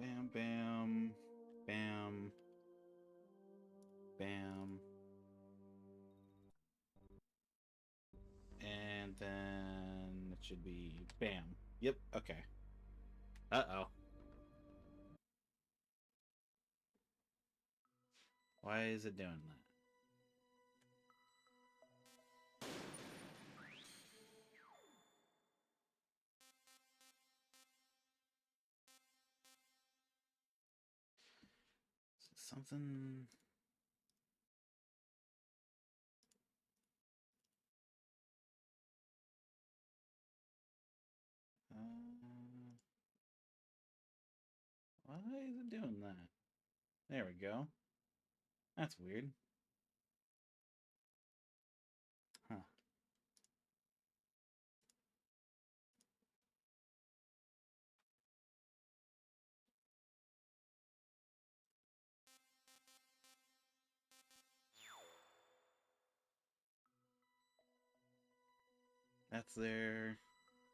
Bam, bam, bam, bam. And then it should be bam. Yep, okay. Uh-oh. Why is it doing that? Something... why is it doing that? There we go. That's weird. Huh. That's there.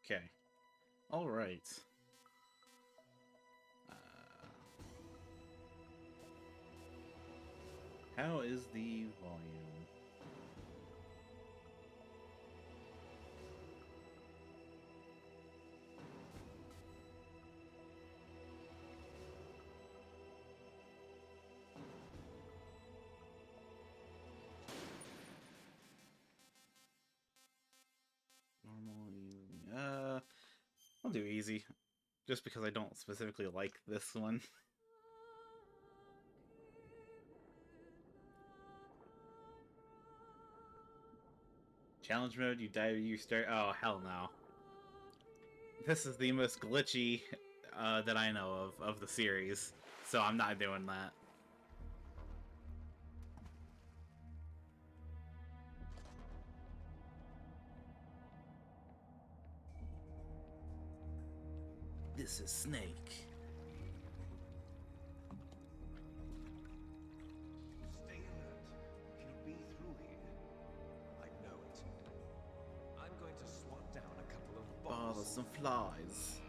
Okay. Alright. How is the volume? Normal, easy. I'll do easy. Just because I don't specifically like this one. Challenge mode, you die, you start. Oh, hell no. This is the most glitchy that I know of the series, so I'm not doing that. This is Snake. Stay alert. He'll be through here. I know it. I'm going to swat down a couple of Oh, bombs. there's some flies.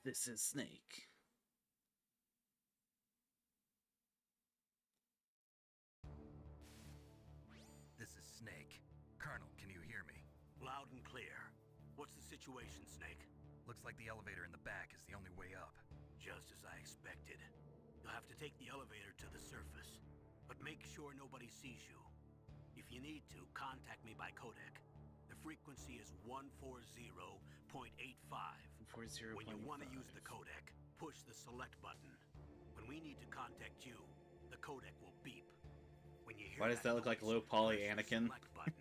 This is Snake. This is Snake. Colonel, can you hear me? Loud and clear. What's the situation, Snake? Looks like the elevator in the back is the only way up. Just as I expected. You'll have to take the elevator to the surface. But make sure nobody sees you. If you need to, contact me by codec. The frequency is 140.85. 40.85. When you want to use the codec, push the select button. When we need to contact you, the codec will beep. When you hear Why does that look like noise, low poly press the Anakin? select button.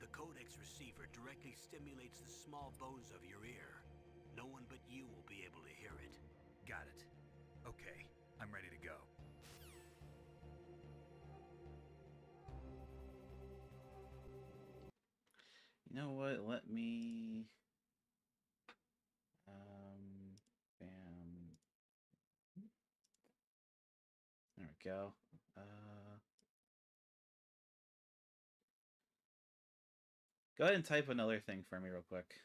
The codec's receiver directly stimulates the small bones of your ear. No one but you will be able to hear it. Got it. Okay, I'm ready to go. You know what? Let me... bam. There we go. Go ahead and type another thing for me real quick.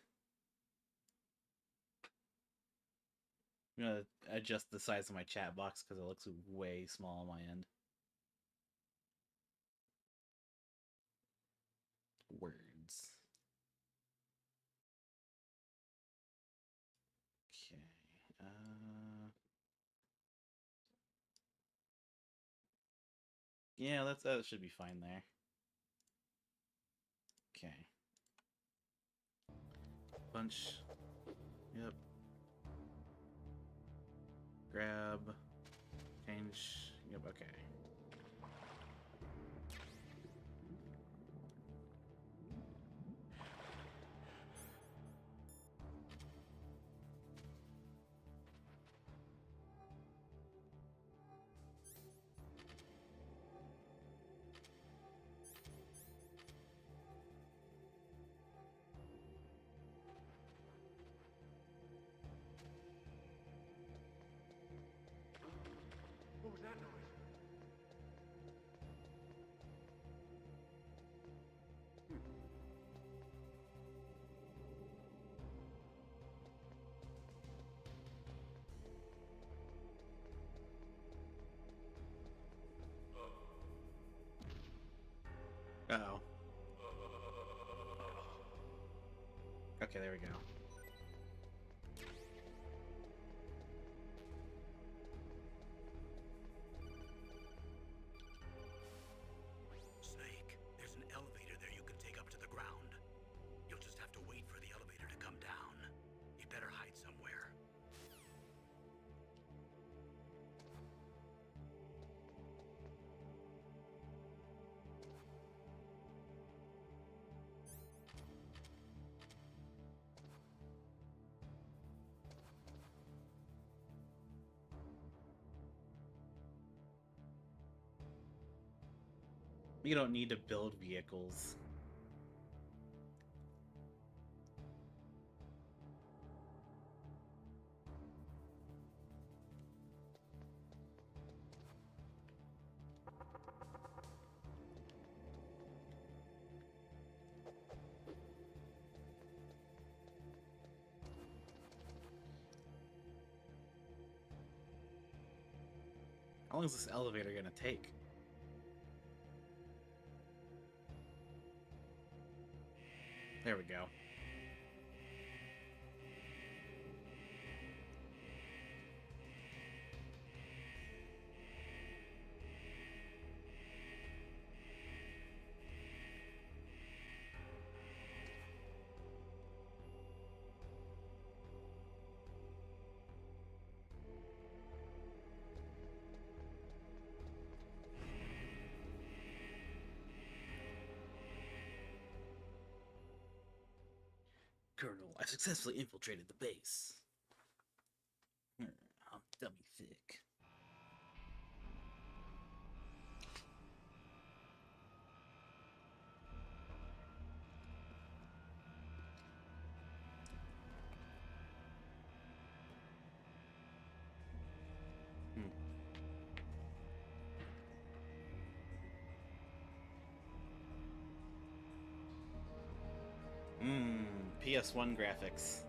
I'm gonna adjust the size of my chat box because it looks way small on my end. Words. Okay. Yeah, that should be fine there. Okay. Bunch. Yep. Grab. Change. Yep, okay. Okay, there we go. Snake, there's an elevator there you can take up to the ground. You'll just have to wait for the elevator to come down. You better hide somewhere. We don't need to build vehicles. How long is this elevator gonna take? There we go. Colonel, I successfully infiltrated the base. I'm dummy thick. PS1 graphics.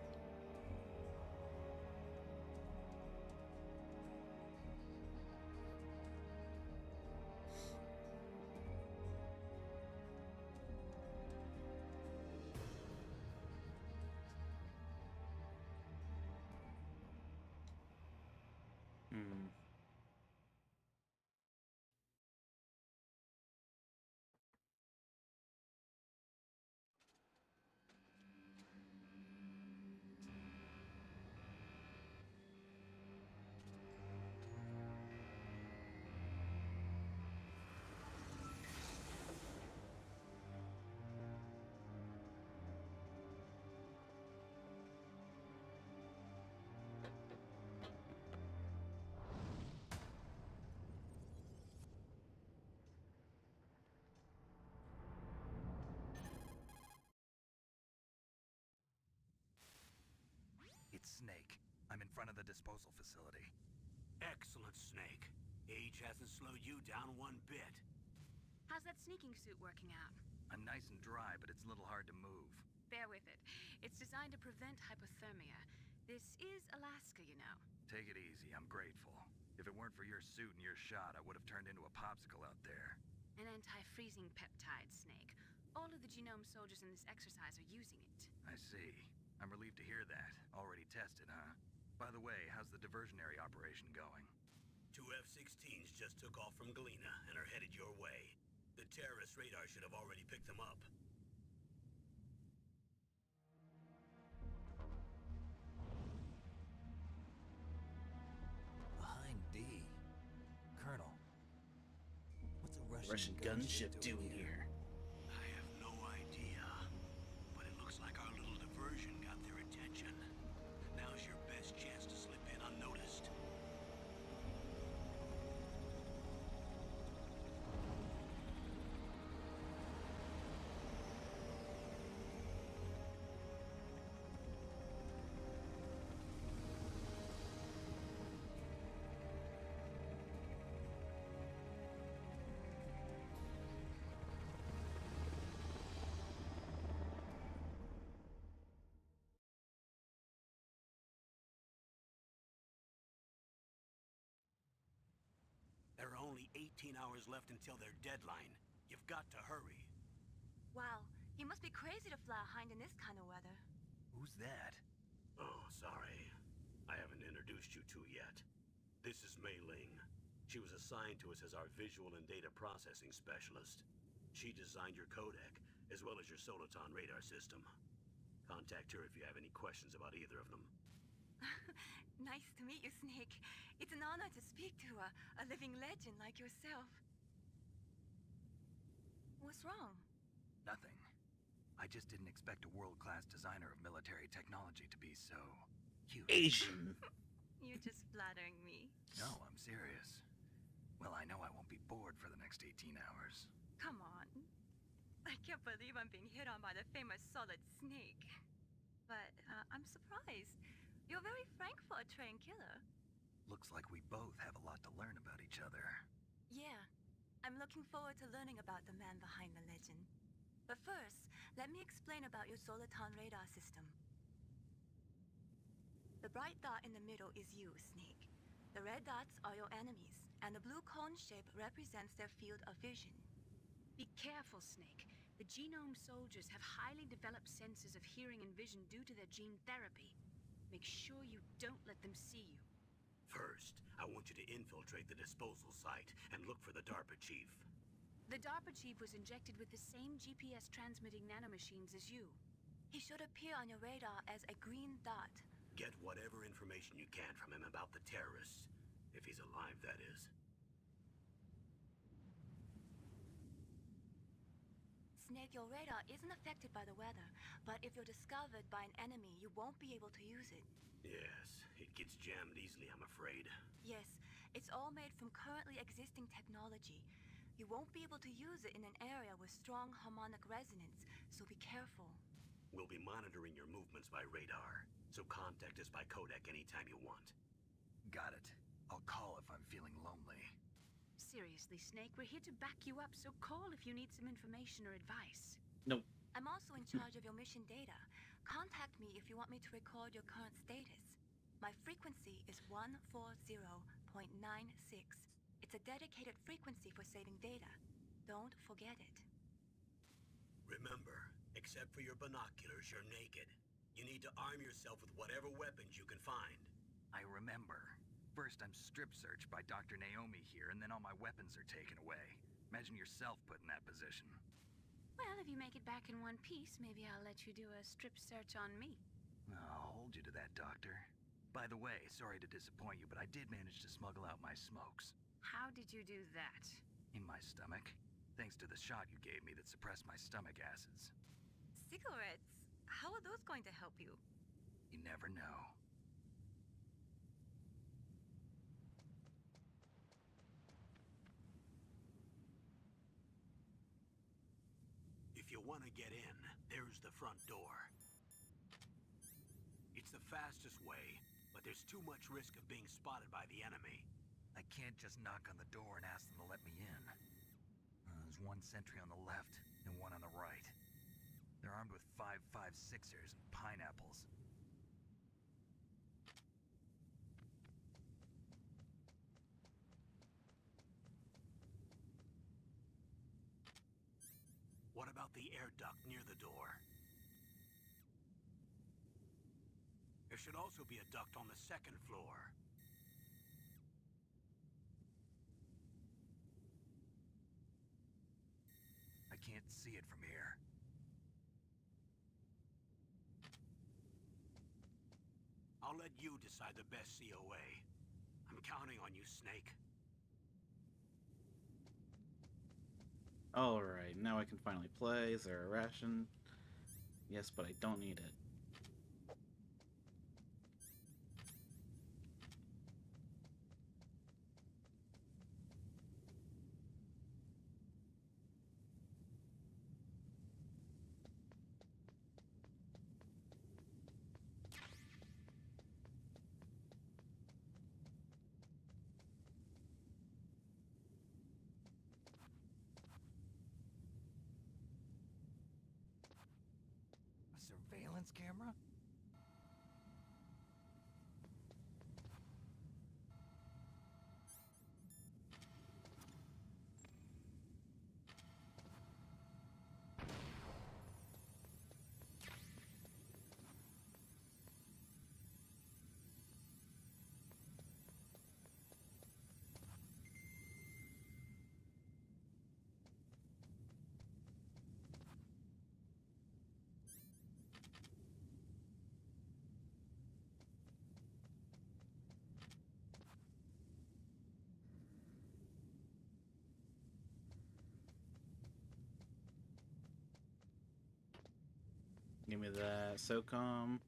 It's Snake. I'm in front of the disposal facility. Excellent, Snake. Age hasn't slowed you down one bit. How's that sneaking suit working out? I'm nice and dry, but it's a little hard to move. Bear with it. It's designed to prevent hypothermia. This is Alaska, you know. Take it easy, I'm grateful. If it weren't for your suit and your shot, I would have turned into a popsicle out there. An anti-freezing peptide, Snake. All of the genome soldiers in this exercise are using it. I see. I'm relieved to hear that. Already tested, huh? By the way, how's the diversionary operation going? 2 F-16s just took off from Galena and are headed your way. The terrorist radar should have already picked them up. Behind D. Colonel. What's a Russian gunship doing here? I have no idea, but it looks like our little diversion got their attention. Now's your best chance to slip in unnoticed. There are only 18 hours left until their deadline. You've got to hurry. Wow, you must be crazy to fly a hind in this kind of weather. Who's that? Oh, sorry. I haven't introduced you two yet. This is Mei Ling. She was assigned to us as our visual and data processing specialist. She designed your codec, as well as your Soliton radar system. Contact her if you have any questions about either of them. Nice to meet you, Snake. It's an honor to speak to a living legend like yourself. What's wrong? Nothing. I just didn't expect a world-class designer of military technology to be so cute. Asian. You're just flattering me. No, I'm serious. Well, I know I won't be bored for the next 18 hours. Come on. I can't believe I'm being hit on by the famous Solid Snake. But I'm surprised. You're very frank for a trained killer. Looks like we both have a lot to learn about each other. Yeah. I'm looking forward to learning about the man behind the legend. But first, let me explain about your Soliton radar system. The bright dot in the middle is you, Snake. The red dots are your enemies, and the blue cone shape represents their field of vision. Be careful, Snake. The genome soldiers have highly developed senses of hearing and vision due to their gene therapy. Make sure you don't let them see you. First, I want you to infiltrate the disposal site and look for the DARPA chief. The DARPA chief was injected with the same GPS transmitting nanomachines as you. He should appear on your radar as a green dot. Get whatever information you can from him about the terrorists. If he's alive, that is. Snake, your radar isn't affected by the weather, but if you're discovered by an enemy, you won't be able to use it. Yes, it gets jammed easily, I'm afraid. Yes, it's all made from currently existing technology. You won't be able to use it in an area with strong harmonic resonance, so be careful. We'll be monitoring your movements by radar, so contact us by codec anytime you want. Got it. I'll call if I'm feeling lonely. Seriously, Snake, we're here to back you up, so call if you need some information or advice. Nope. I'm also in charge of your mission data. Contact me if you want me to record your current status. My frequency is 140.96. It's a dedicated frequency for saving data. Don't forget it. Remember, except for your binoculars, you're naked. You need to arm yourself with whatever weapons you can find. I remember. First, I'm strip searched by Dr. Naomi here, and then all my weapons are taken away. Imagine yourself put in that position. Well, if you make it back in one piece, maybe I'll let you do a strip search on me. I'll hold you to that, Doctor. By the way, sorry to disappoint you, but I did manage to smuggle out my smokes. How did you do that? In my stomach. Thanks to the shot you gave me that suppressed my stomach acids. Cigarettes? How are those going to help you? You never know. If you want to get in, there's the front door. It's the fastest way, but there's too much risk of being spotted by the enemy. I can't just knock on the door and ask them to let me in. There's one sentry on the left and one on the right. They're armed with 5.56ers and pineapples. What about the air duct near the door? There should also be a duct on the second floor. I can't see it from here. I'll let you decide the best COA. I'm counting on you, Snake. Alright, now I can finally play. Is there a ration? Yes, but I don't need it. A surveillance camera? Give me that SOCOM.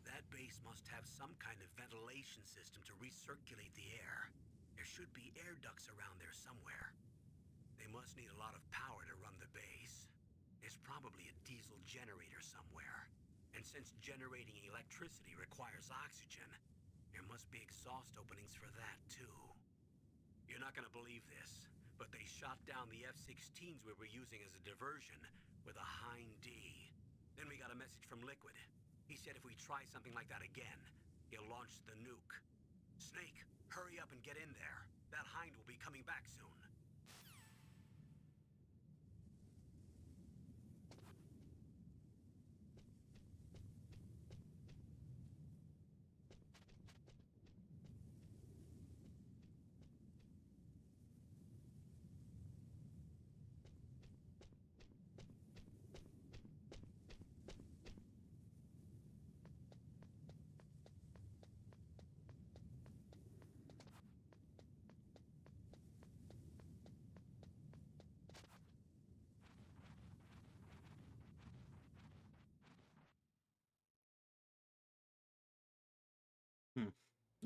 That base must have some kind of ventilation system to recirculate the air. There should be air ducts around there somewhere. They must need a lot of power to run the base. There's probably a diesel generator somewhere. And since generating electricity requires oxygen, there must be exhaust openings for that too. You're not gonna believe this, but they shot down the F-16s we were using as a diversion with a Hind D. Then we got a message from Liquid. He said if we try something like that again, he'll launch the nuke. Snake, hurry up and get in there. That Hind will be coming back soon.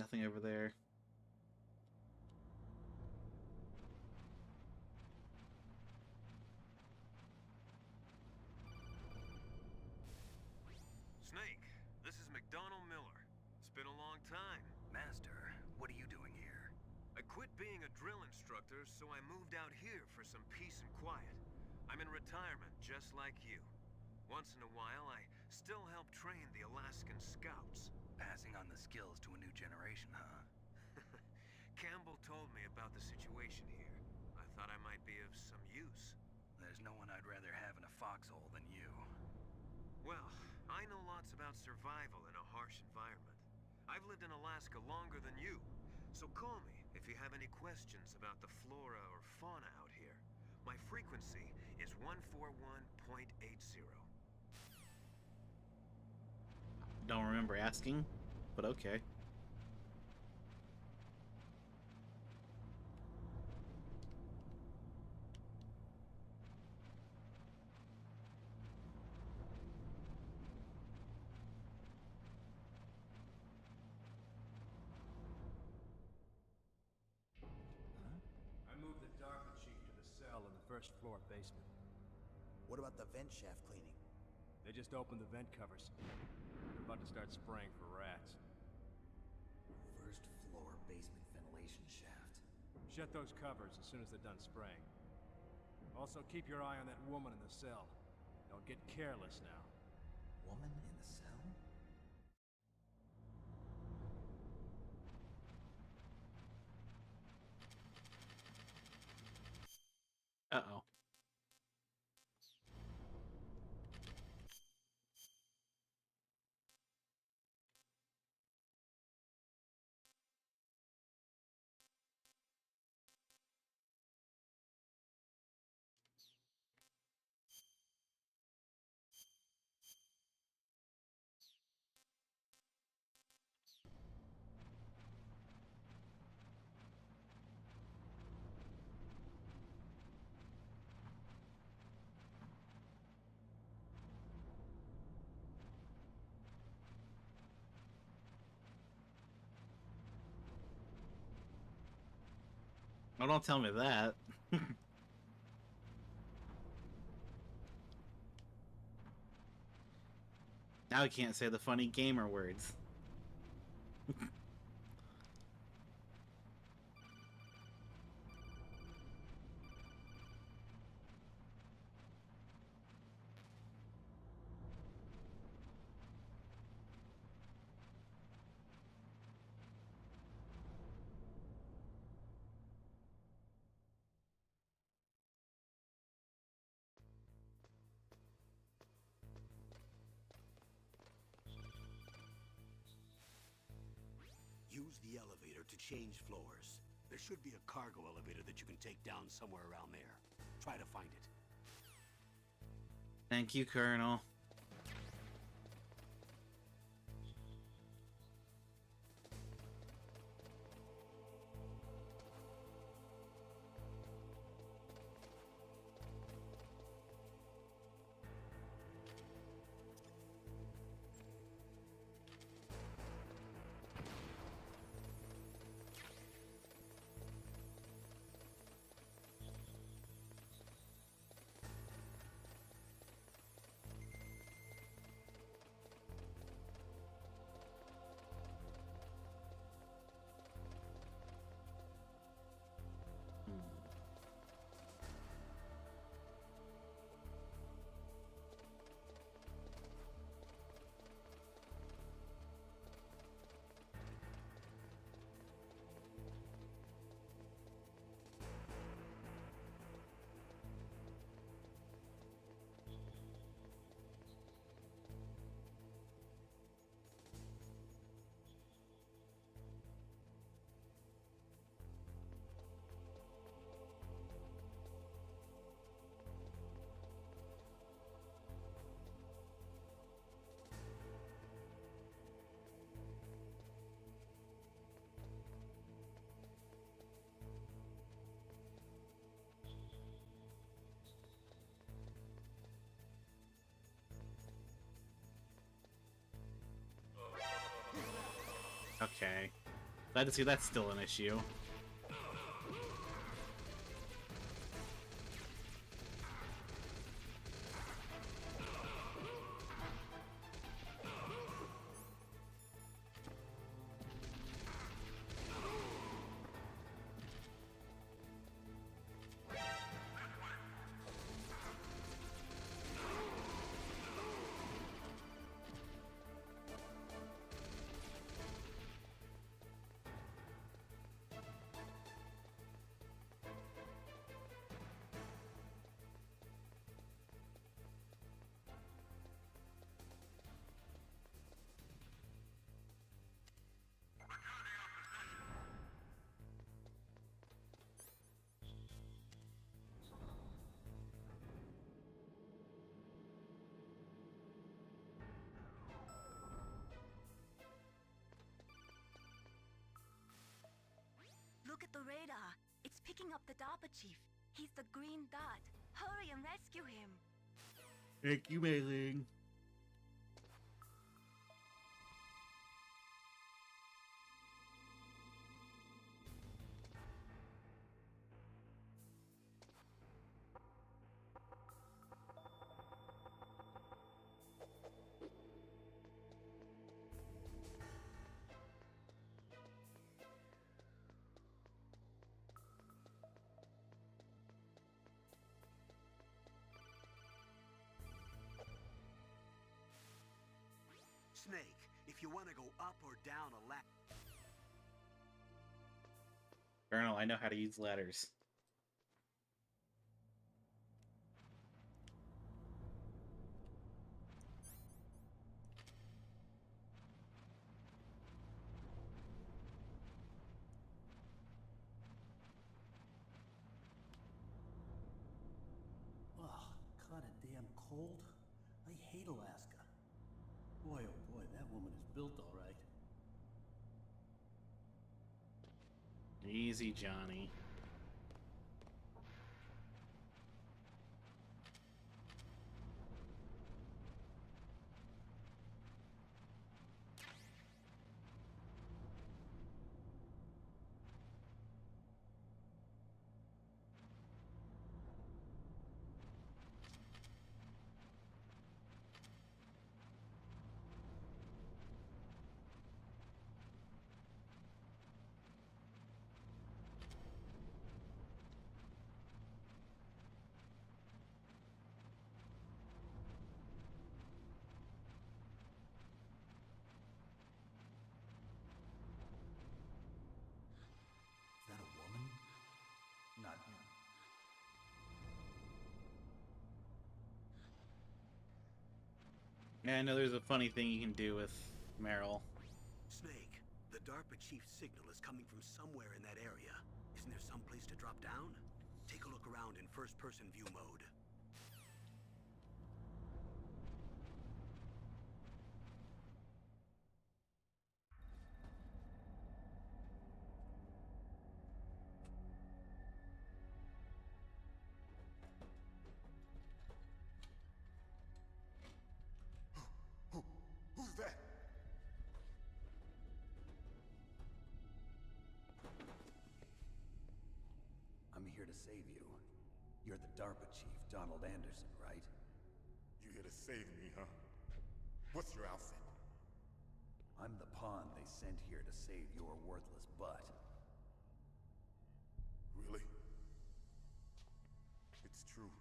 Nothing over there. Snake, this is McDonald Miller. It's been a long time. Master, what are you doing here? I quit being a drill instructor, so I moved out here for some peace and quiet. I'm in retirement, just like you. Once in a while, I still help train the Alaskan Scouts. Passing on the skills to a new generation, huh? Campbell told me about the situation here. I thought I might be of some use. There's no one I'd rather have in a foxhole than you. Well, I know lots about survival in a harsh environment. I've lived in Alaska longer than you, so call me if you have any questions about the flora or fauna out here. My frequency is 141.80. Don't remember asking, but okay. I moved the DARPA chief to the cell in the first floor basement. What about the vent shaft cleaning? They just opened the vent covers. They're about to start spraying for rats. First floor basement ventilation shaft. Shut those covers as soon as they're done spraying. Also, keep your eye on that woman in the cell. Don't get careless now. Woman in the cell? Uh-oh. Oh, don't tell me that. Now I can't say the funny gamer words. use the elevator to change floors. There should be a cargo elevator that you can take down somewhere around there. Try to find it. Thank you, Colonel. Okay. Glad to see that's still an issue. Look at the radar. It's picking up the DARPA chief. He's the green dot. Hurry and rescue him. Thank you, Mei Ling. Snake, if you want to go up or down a ladder... Colonel, I know how to use ladders. Oh, kinda damn cold. I hate Alaska. Boy, oh boy, that woman is built all right. Easy, Johnny. Is that a woman? Not him. Yeah, I know there's a funny thing you can do with Meryl. Snake, the DARPA chief's signal is coming from somewhere in that area. Isn't there some place to drop down? Take a look around in first-person view mode. Who's that? I'm here to save you. You're the DARPA chief, Donald Anderson, right? You here to save me, huh? What's your outfit? I'm the pawn they sent here to save your worthless butt. Really? It's true.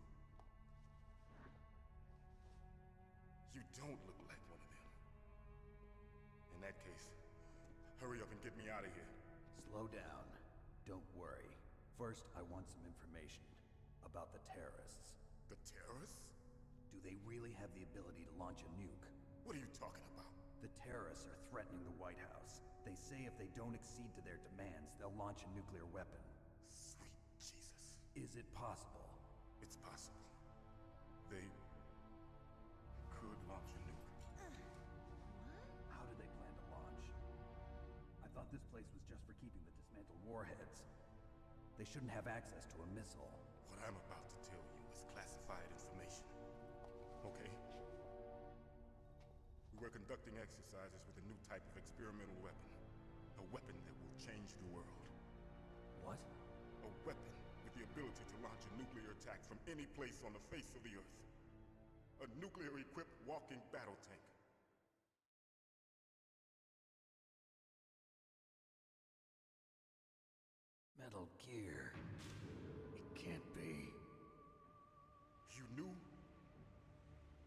You don't look like one of them. In that case, hurry up and get me out of here. Slow down. Don't worry. First, I want some information about the terrorists. The terrorists? Do they really have the ability to launch a nuke? What are you talking about? The terrorists are threatening the White House. They say if they don't accede to their demands, they'll launch a nuclear weapon. Sweet Jesus. Is it possible? It's possible. They could launch a nuke. How do they plan to launch? I thought this place was just for keeping the dismantled warheads. They shouldn't have access to a missile. What I'm about to tell you is classified information. Okay? We were conducting exercises with a new type of experimental weapon. A weapon that will change the world. What? A weapon with the ability to launch a nuclear attack from any place on the face of the Earth. A nuclear-equipped walking battle tank. Metal Gear. It can't be. You knew?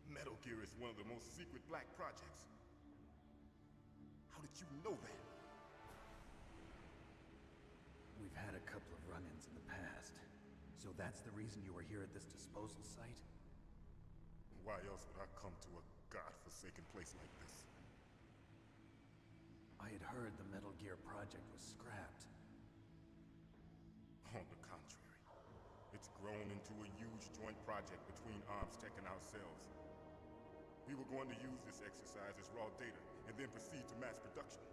Metal Gear is one of the most secret black projects. How did you know that? We've had a couple of run-ins in the past. So that's the reason you were here at this disposal site? Why else would I come to a godforsaken place like this? I had heard the Metal Gear project was scrapped. On the contrary, it's grown into a huge joint project between ArmsTech and ourselves. We were going to use this exercise as raw data and then proceed to mass production.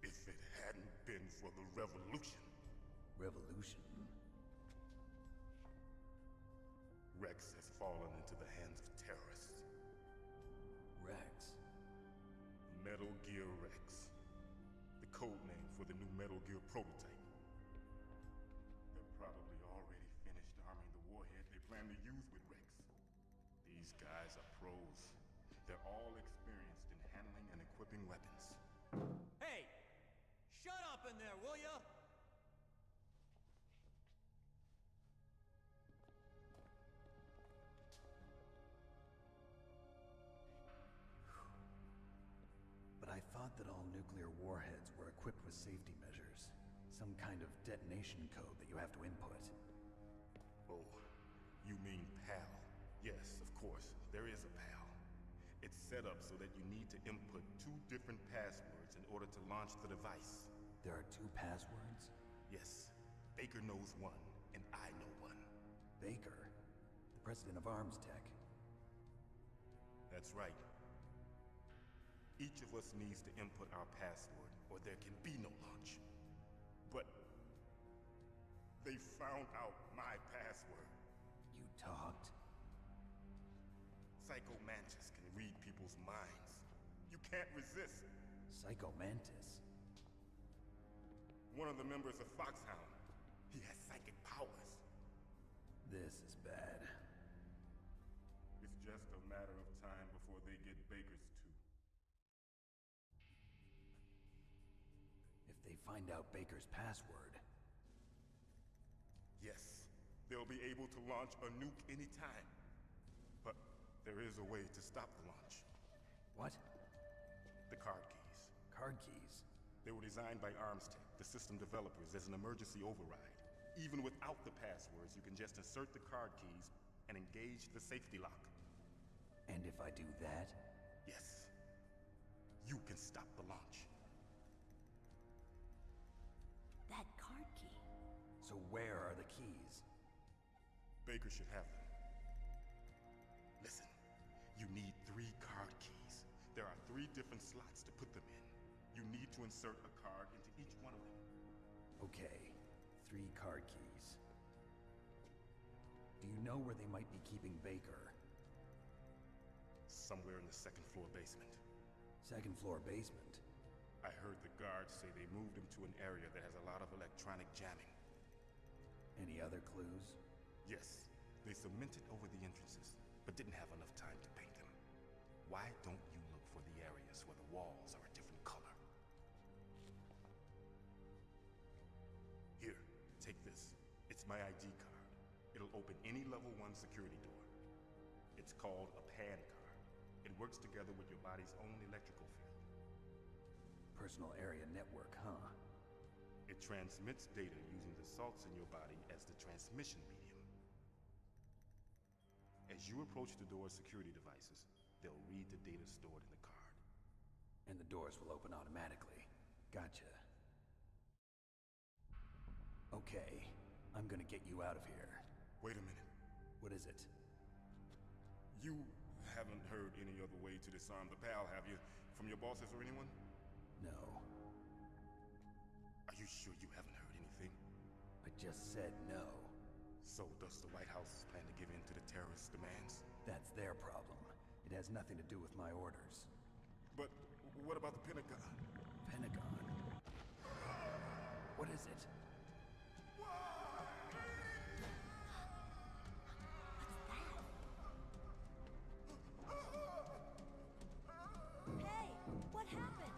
If it hadn't been for the revolution. Revolution? Rex has fallen into the hands of terrorists. Rex? Metal Gear Rex. The code name for the new Metal Gear prototype. They're probably already finished arming the warhead they plan to use with Rex. These guys are pros. They're all experienced in handling and equipping weapons. Hey! Shut up in there, will ya? But I thought that all nuclear warheads were equipped with safety measures. Some kind of detonation code that you have to input. Oh, you mean PAL? Yes, of course, there is a PAL. It's set up so that you need to input 2 different passwords in order to launch the device. There are 2 passwords? Yes, Baker knows one, and I know one. Baker? The president of ArmsTech? That's right. Each of us needs to input our password, or there can be no launch. But they found out my password. You talked? Psycho Mantis can read people's minds. You can't resist. Psycho Mantis? One of the members of Foxhound. He has psychic powers. This is bad. It's just a matter of time before they get Baker's too. If they find out Baker's password... Yes, they'll be able to launch a nuke anytime. But there is a way to stop the launch. What? The card keys. Card keys? They were designed by ArmsTech, the system developers, as an emergency override. Even without the passwords, you can just insert the card keys, and engage the safety lock. And if I do that? Yes. You can stop the launch. That card key. So where are the keys? Baker should have them. Listen, you need 3 card keys. There are 3 different slots to put them in. You need to insert a card into each one of them. Okay, 3 card keys. Do you know where they might be keeping Baker? Somewhere in the 2nd floor basement. 2nd floor basement? I heard the guards say they moved him to an area that has a lot of electronic jamming. Any other clues? Yes, they cemented over the entrances, but didn't have enough time to paint them. Why don't you look for the areas where the walls are a different color? Here, take this. It's my ID card. It'll open any level 1 security door. It's called a PAN card. It works together with your body's own electrical field. Personal area network, huh? It transmits data using the salts in your body as the transmission medium. As you approach the door's security devices, they'll read the data stored in the card. And the doors will open automatically. Gotcha. Okay, I'm gonna get you out of here. Wait a minute. What is it? You haven't heard any other way to disarm the PAL, have you? From your bosses or anyone? No. Are you sure you haven't heard anything? I just said no. So does the White House plan to give in to the terrorist demands? That's their problem. It has nothing to do with my orders. But what about the Pentagon? Pentagon? What is it? Hey, what happened?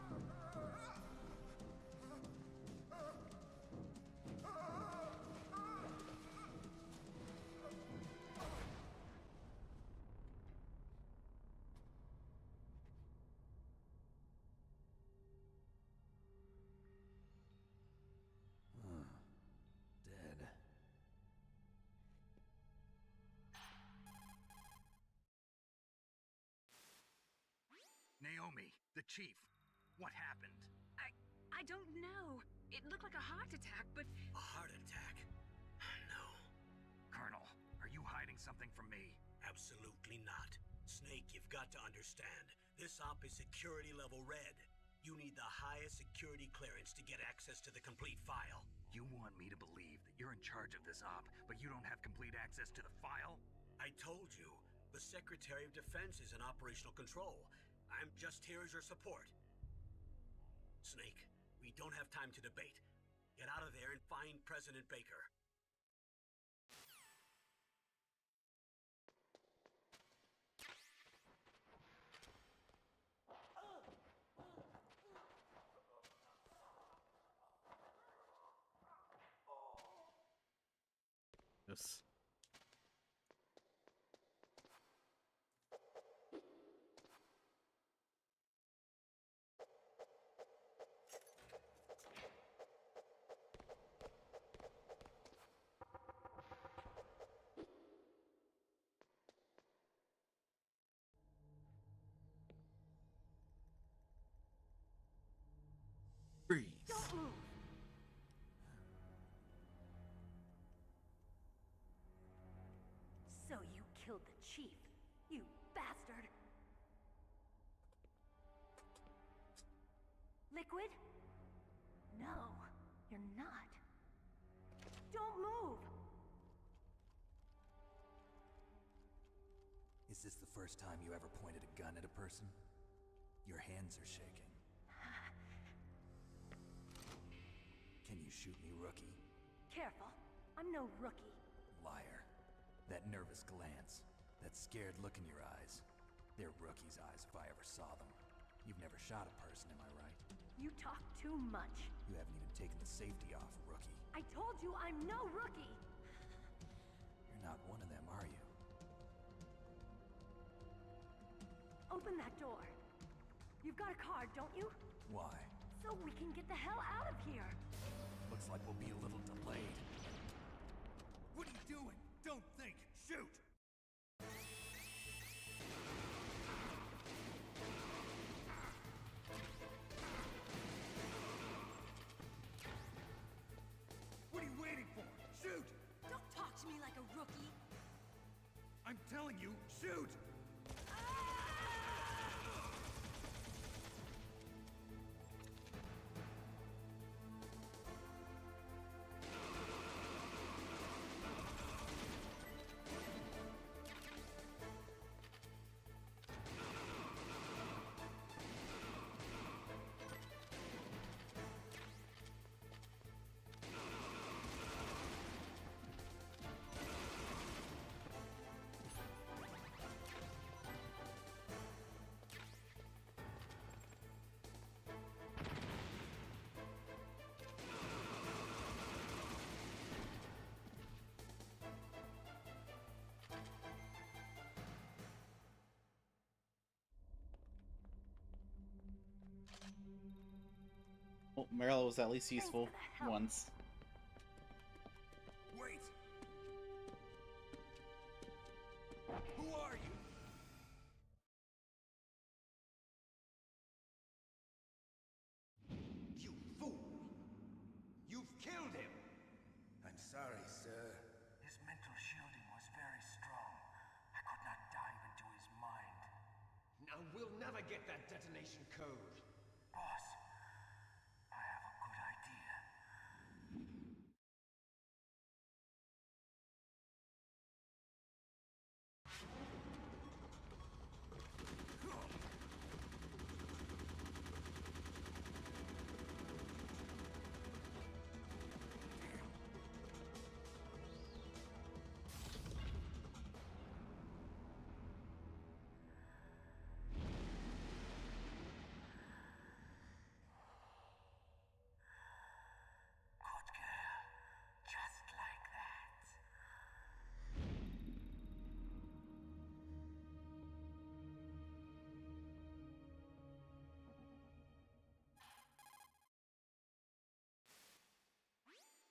Dead. Naomi, the chief. What happened? I don't know. It looked like a heart attack, but A heart attack? No, Colonel, are you hiding something from me? absolutely not. Snake, you've got to understand. This op is security level red. You need the highest security clearance to get access to the complete file. You want me to believe that you're in charge of this op, but you don't have complete access to the file? I told you, the Secretary of Defense is in operational control. I'm just here as your support. Snake, we don't have time to debate. Get out of there and find President Baker. Yes. Freeze. Don't move! So you killed the chief, you bastard! Liquid? No, you're not. Don't move! Is this the first time you ever pointed a gun at a person? Your hands are shaking. Can you shoot me, rookie? Careful, I'm no rookie. Liar. That nervous glance, that scared look in your eyes. They're rookie's eyes if I ever saw them. You've never shot a person, am I right? You talk too much. You haven't even taken the safety off, rookie. I told you I'm no rookie! You're not one of them, are you? Open that door. You've got a card, don't you? Why? So we can get the hell out of here. Looks like we'll be a little delayed. What are you doing? Don't think. Shoot! you shoot! Well, Meryl was at least useful Thanks for the help. once. Wait! Who are you? You fool! You've killed him! I'm sorry, sir. His mental shielding was very strong. I could not dive into his mind. Now we'll never get that detonation code. Boss, I have a good idea. Good girl. Just like that.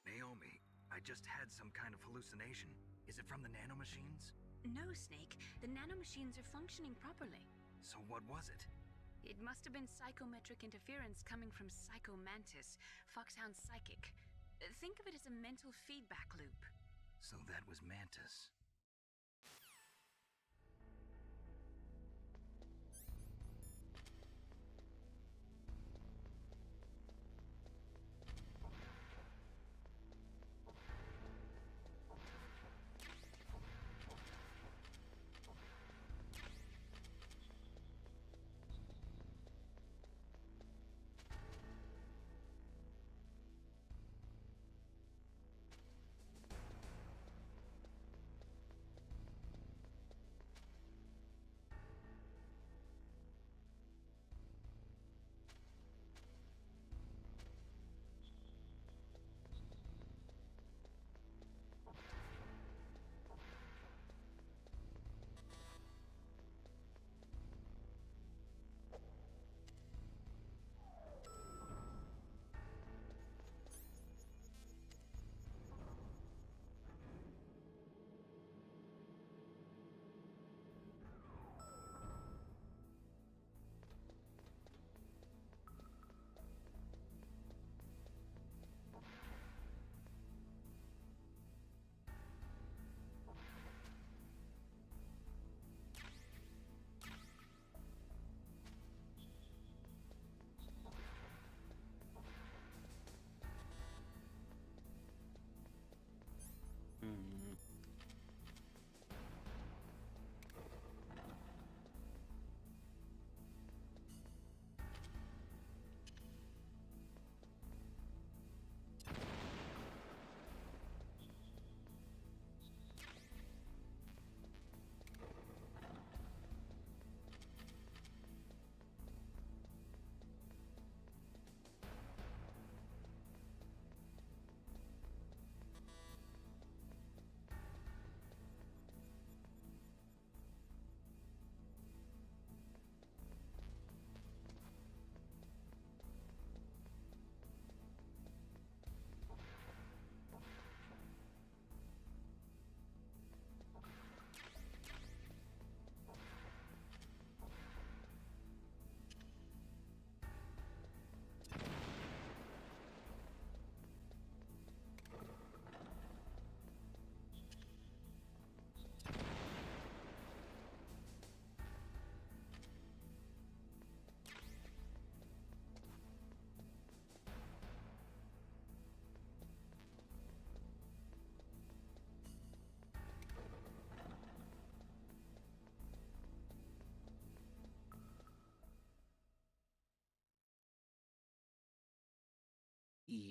Naomi, I just had some kind of hallucination. Is it from the nanomachines? No, Snake. The nanomachines are functioning properly. So what was it? It must have been psychometric interference coming from Psycho Mantis, Foxhound Psychic. Think of it as a mental feedback loop. So that was Mantis.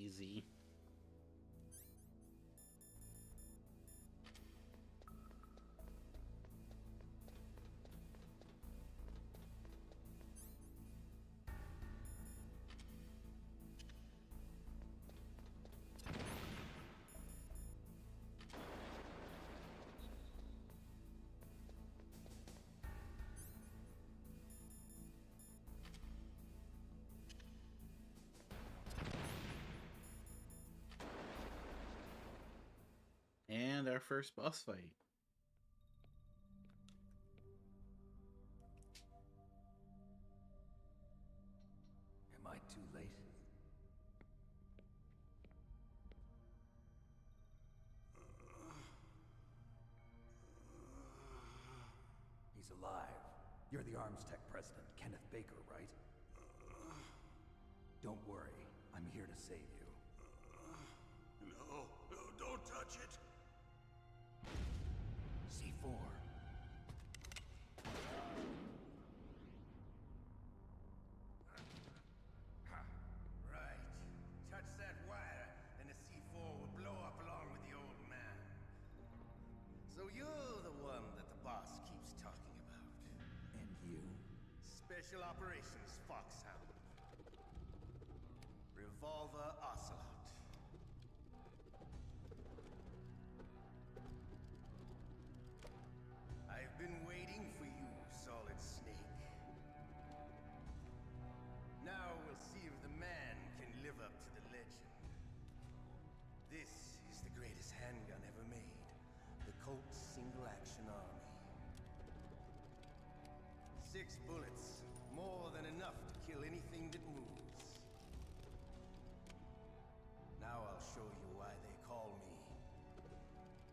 easy. And our first boss fight. Am I too late? He's alive. You're the Arms Tech president, Kenneth Baker, right? Don't worry. I'm here to save you. No, don't touch it. C4. Right. Touch that wire, and the C4 will blow up along with the old man. So you're the one that the boss keeps talking about. And you? Special Operations Foxhound. Revolver Ocelot. I've been waiting for you, Solid Snake. Now we'll see if the man can live up to the legend. This is the greatest handgun ever made. The Colt Single Action Army. 6 bullets, more than enough to kill anything that moves. Now I'll show you why they call me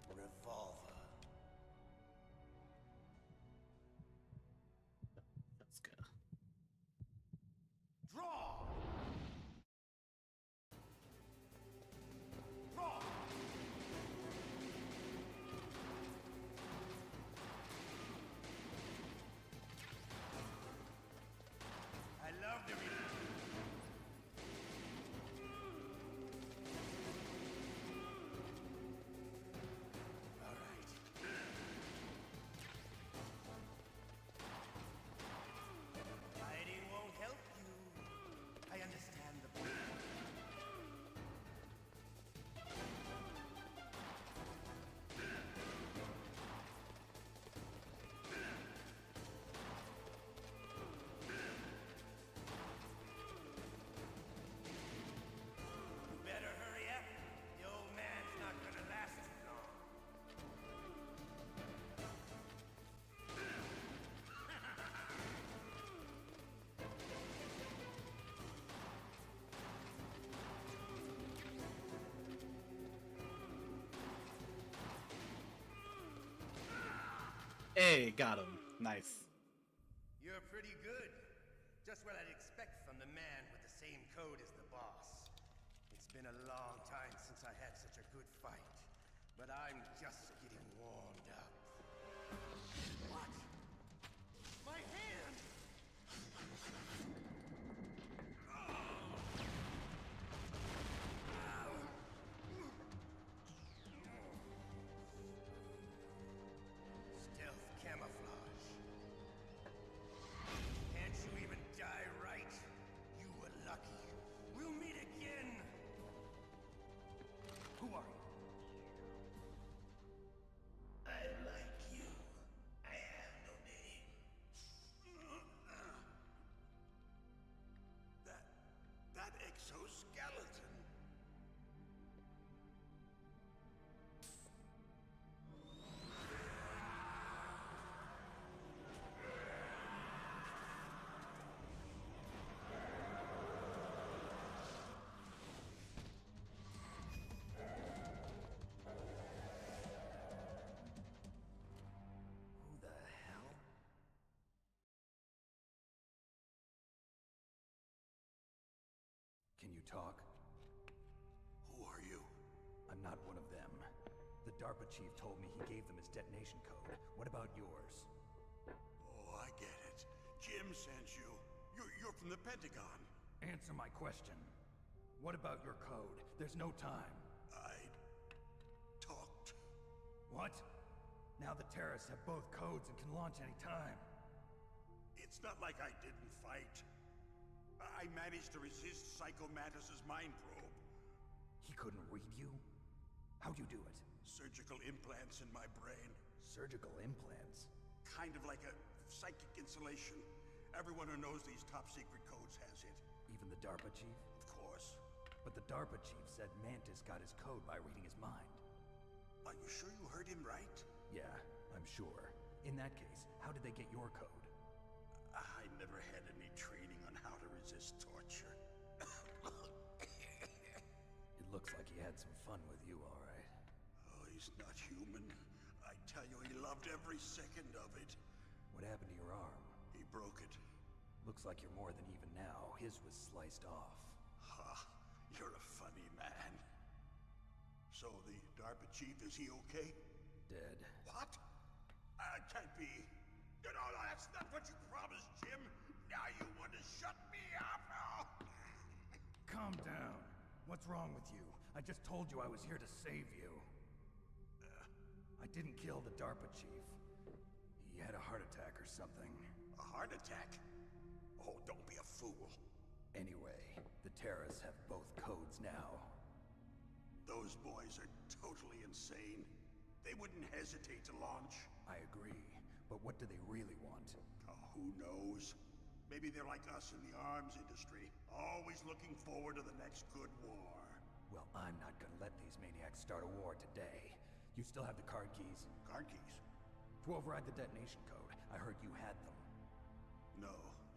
Revolver. Let's go. Draw! Draw! I love the All right. Fighting won't help you. I understand the point. You better hurry up. The old man's not gonna last too long. Hey, got him. Nice. You're pretty good. Just what I'd expect from the man with the same code as the boss. It's been a long time since I had such a good fight, but I'm just getting warmed up. What? My hand! Stealth camouflage. Can't you even die right? You were lucky. We'll meet again. Who are you? I like you. I have no name. That exoskeleton. Who the hell? Can you talk? Who are you? I'm not one of them. The DARPA chief told me he gave them his detonation code. What about yours? Oh, I get it. Jim sent you. You're from the Pentagon. Answer my question. What about your code? There's no time. I talked. What? Now the terrorists have both codes and can launch any time. It's not like I didn't fight. I managed to resist Psycho Mantis's mind probe. He couldn't read you? How'd you do it? Surgical implants in my brain. Surgical implants? Kind of like a psychic insulation. Everyone who knows these top secret codes has it. Even the DARPA chief? Of course. But the DARPA chief said Mantis got his code by reading his mind. Are you sure you heard him right? Yeah, I'm sure. In that case, how did they get your code? I never had any training on how to resist torture. It looks like he had some fun with you, all right. Oh, he's not human. I tell you, he loved every second of it. What happened to your arm? He broke it. Looks like you're more than even now. His was sliced off. Ha, you're a funny man. So the DARPA chief, is he okay? Dead. What? Can't be. No, that's not what you promised, Jim. Now you want to shut me up? Oh. Calm down. What's wrong with you? I just told you I was here to save you. I didn't kill the DARPA chief. He had a heart attack or something. A heart attack? Oh, don't be a fool. Anyway, the terrorists have both codes now. Those boys are totally insane. They wouldn't hesitate to launch. I agree, but what do they really want? Oh, who knows? Maybe they're like us in the arms industry, always looking forward to the next good war. Well, I'm not gonna let these maniacs start a war today. You still have the card keys? Card keys? To override the detonation code. I heard you had them. No,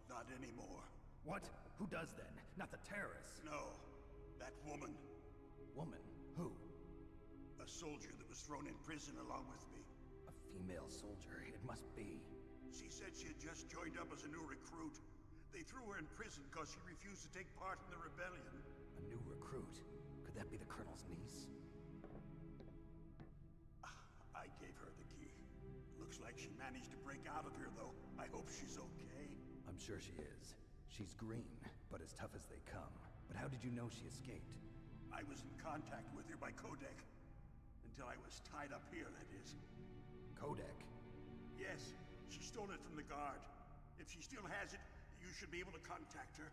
not anymore. What? Who does then? Not the terrorists? No, that woman. Woman? Who? A soldier that was thrown in prison along with me. A female soldier, it must be. She said she had just joined up as a new recruit. They threw her in prison because she refused to take part in the rebellion. A new recruit? Could that be the Colonel's niece? I gave her the key. Looks like she managed to break out of here, though. I hope she's okay. I'm sure she is. She's green, but as tough as they come. But how did you know she escaped? I was in contact with her by codec. Until I was tied up here, that is. Codec? Yes, she stole it from the guard. If she still has it, you should be able to contact her.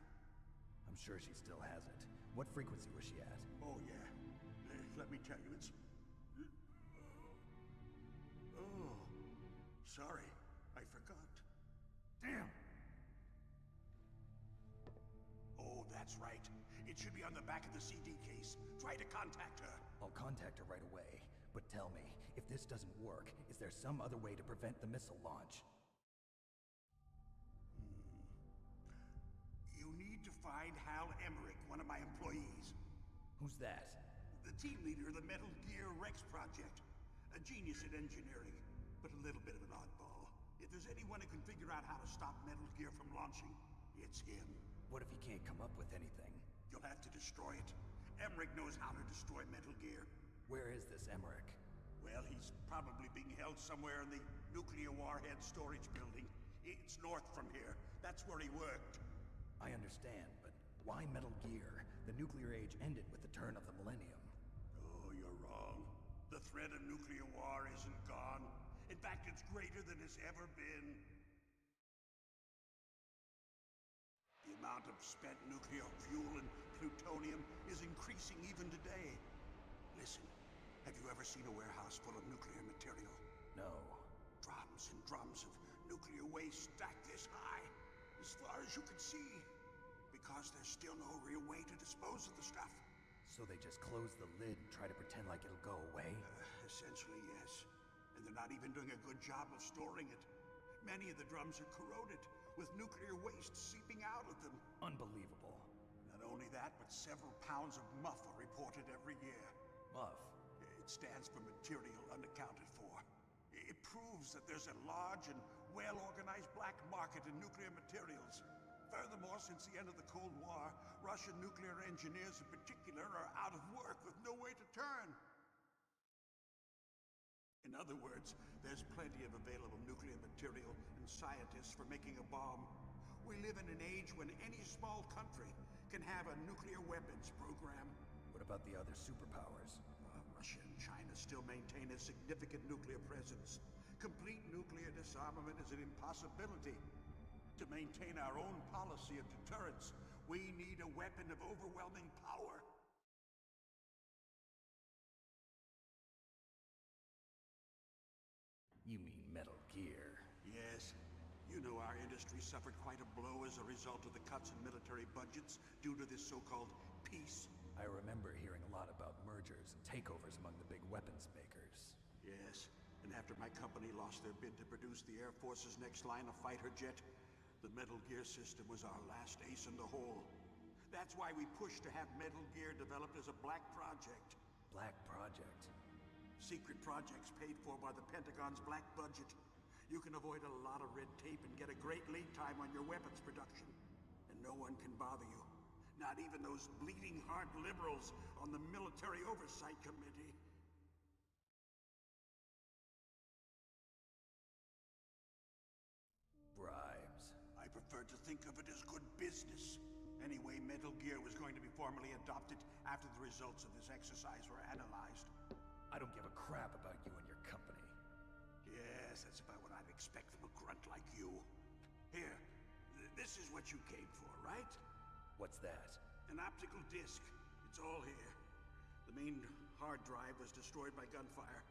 I'm sure she still has it. What frequency was she at? Oh, yeah. Let me tell you, it's... Oh, sorry. I forgot. Damn! Oh, that's right. It should be on the back of the CD case. Try to contact her. I'll contact her right away. But tell me, if this doesn't work, is there some other way to prevent the missile launch? You need to find Hal Emmerich, one of my employees. Who's that? The team leader of the Metal Gear Rex project. A genius at engineering, but a little bit of an oddball. If there's anyone who can figure out how to stop Metal Gear from launching, it's him. What if he can't come up with anything? You'll have to destroy it. Emmerich knows how to destroy Metal Gear. Where is this Emmerich? Well, he's probably being held somewhere in the nuclear warhead storage building. It's north from here. That's where he worked. I understand, but why Metal Gear? The nuclear age ended with the turn of the millennium. Oh, you're wrong. The threat of nuclear war isn't gone. In fact, it's greater than it's ever been. The amount of spent nuclear fuel and plutonium is increasing even today. Listen, have you ever seen a warehouse full of nuclear material? No. Drums and drums of nuclear waste stacked this high, as far as you can see. Because there's still no real way to dispose of the stuff. So they just close the lid and try to pretend like it'll go away? Essentially, yes. And they're not even doing a good job of storing it. Many of the drums are corroded, with nuclear waste seeping out of them. Unbelievable. Not only that, but several pounds of muff are reported every year. Muff? It stands for material unaccounted for. It proves that there's a large and well-organized black market in nuclear materials. Furthermore, since the end of the Cold War, Russian nuclear engineers in particular are out of work with no way to turn. In other words, there's plenty of available nuclear material and scientists for making a bomb. We live in an age when any small country can have a nuclear weapons program. What about the other superpowers? Russia and China still maintain a significant nuclear presence. Complete nuclear disarmament is an impossibility. To maintain our own policy of deterrence, we need a weapon of overwhelming power. You mean Metal Gear? Yes. You know our industry suffered quite a blow as a result of the cuts in military budgets due to this so-called peace. I remember hearing a lot about mergers and takeovers among the big weapons makers. Yes, and after my company lost their bid to produce the Air Force's next line of fighter jet, the Metal Gear system was our last ace in the hole. That's why we pushed to have Metal Gear developed as a black project. Black project? Secret projects paid for by the Pentagon's black budget. You can avoid a lot of red tape and get a great lead time on your weapons production. And no one can bother you. Not even those bleeding heart liberals on the Military Oversight Committee. Bribes. I prefer to think of it as good business. Anyway, Metal Gear was going to be formally adopted after the results of this exercise were analyzed. I don't give a crap about you and your company. Yes, that's about what I'd expect from a grunt like you. Here, this is what you came for, right? What's that? An optical disc. It's all here. The main hard drive was destroyed by gunfire.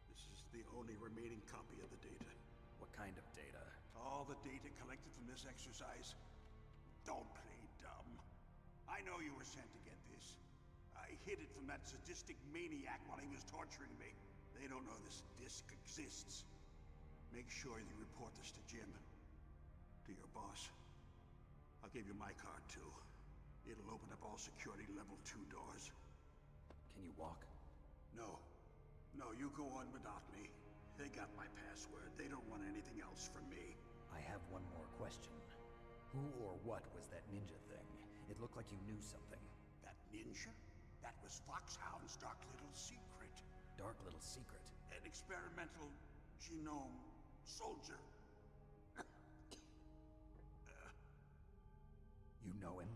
This is the only remaining copy of the data. What kind of data? All the data collected from this exercise. Don't play dumb. I know you were sent to get this. I hid it from that sadistic maniac while he was torturing me. They don't know this disc exists. Make sure you report this to Jim. To your boss. I'll give you my card, too. It'll open up all security level 2 doors. Can you walk? No. No, you go on without me. They got my password. They don't want anything else from me. I have one more question. Who or what was that ninja thing? It looked like you knew something. That ninja? That was Foxhound's dark little secret. Dark little secret? An experimental genome soldier. You know him?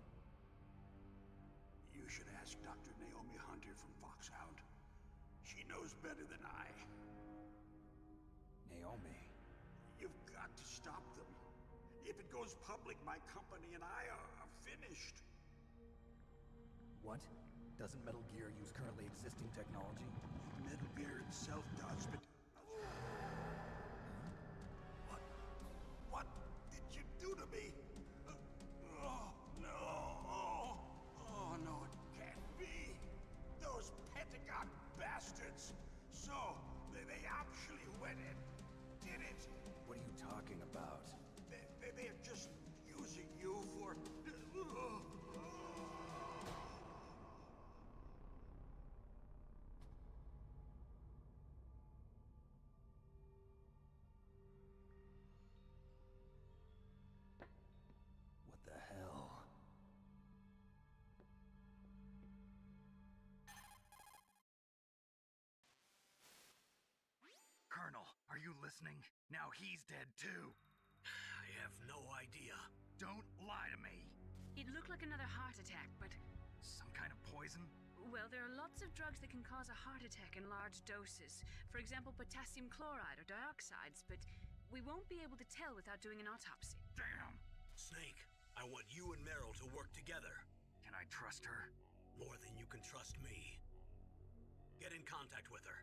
You should ask Dr. Naomi Hunter from Foxhound. She knows better than I. Naomi? You've got to stop them. If it goes public, my company and I are finished. What? Doesn't Metal Gear use currently existing technology? Metal Gear itself does, but... What did you do to me? Oh, no. Oh, no, it can't be. Those Pentagon bastards. So, they actually went and did it. What are you talking about? They're just using you for... What the hell? Colonel, are you listening? Now he's dead too. I have no idea. Don't lie to me. It looked like another heart attack, but... Some kind of poison? Well, there are lots of drugs that can cause a heart attack in large doses. For example, potassium chloride or dioxides, but we won't be able to tell without doing an autopsy. Damn! Snake, I want you and Meryl to work together. Can I trust her? More than you can trust me. Get in contact with her.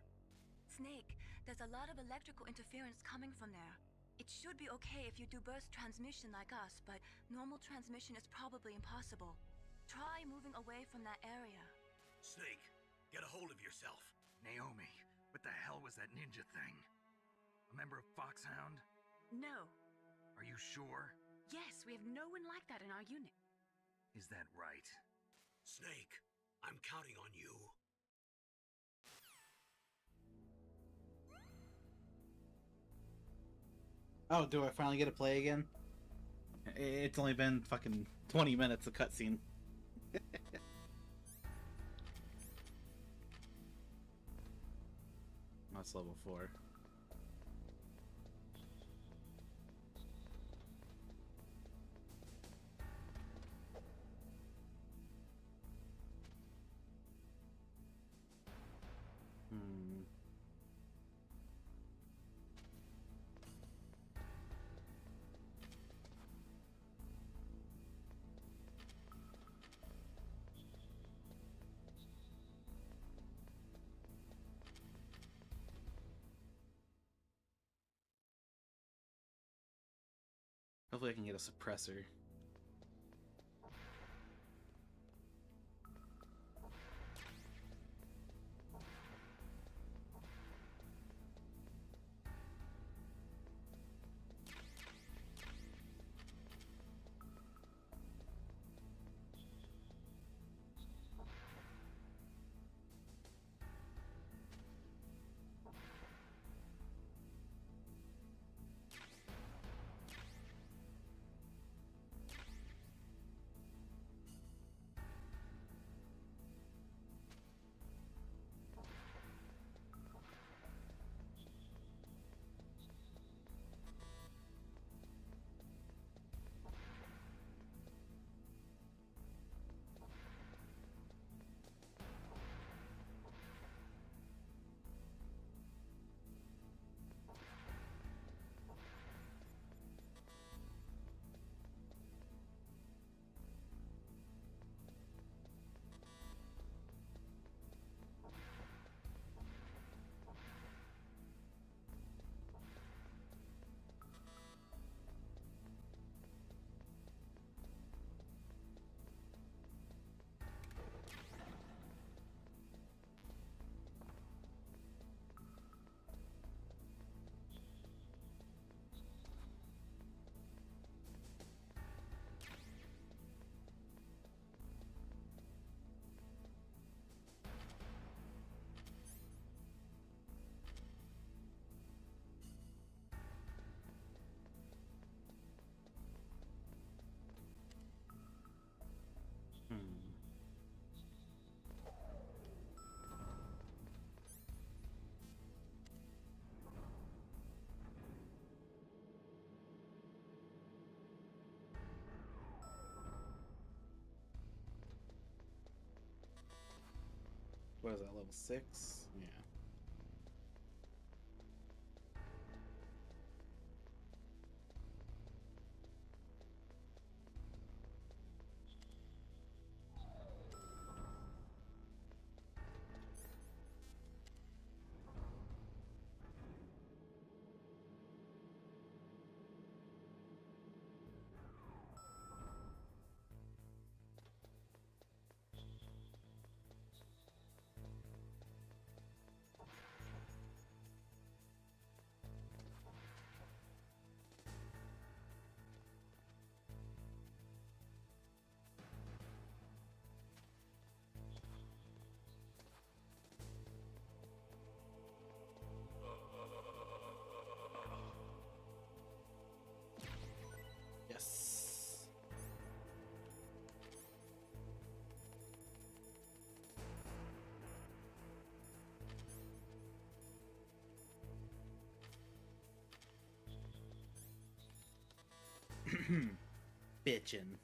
Snake, there's a lot of electrical interference coming from there. It should be okay if you do burst transmission like us, but normal transmission is probably impossible. Try moving away from that area. Snake, get a hold of yourself. Naomi, what the hell was that ninja thing? A member of Foxhound? No. Are you sure? Yes, we have no one like that in our unit. Is that right? Snake, I'm counting on you. Oh, do I finally get to play again? It's only been fucking 20 minutes of cutscene. That's level 4. Hopefully I can get a suppressor. What is that, level 6? Yeah. Yes. Bitchin'.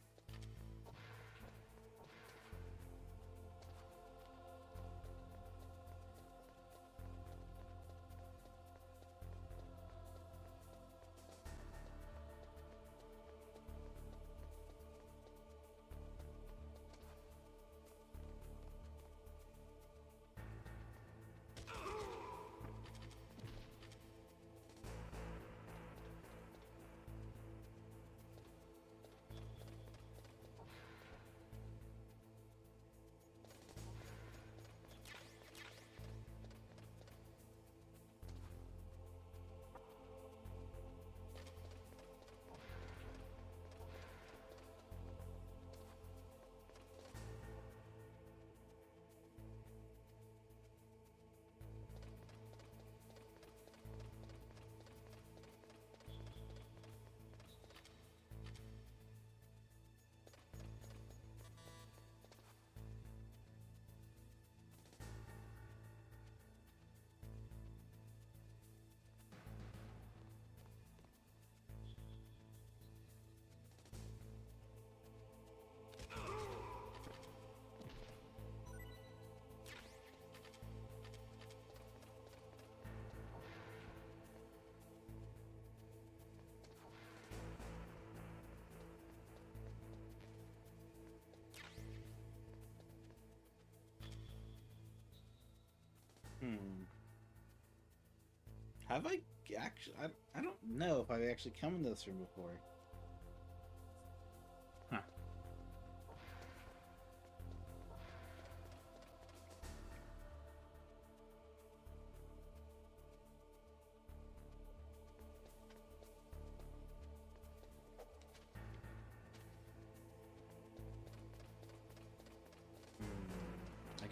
Have I actually? I don't know if I've actually come into this room before.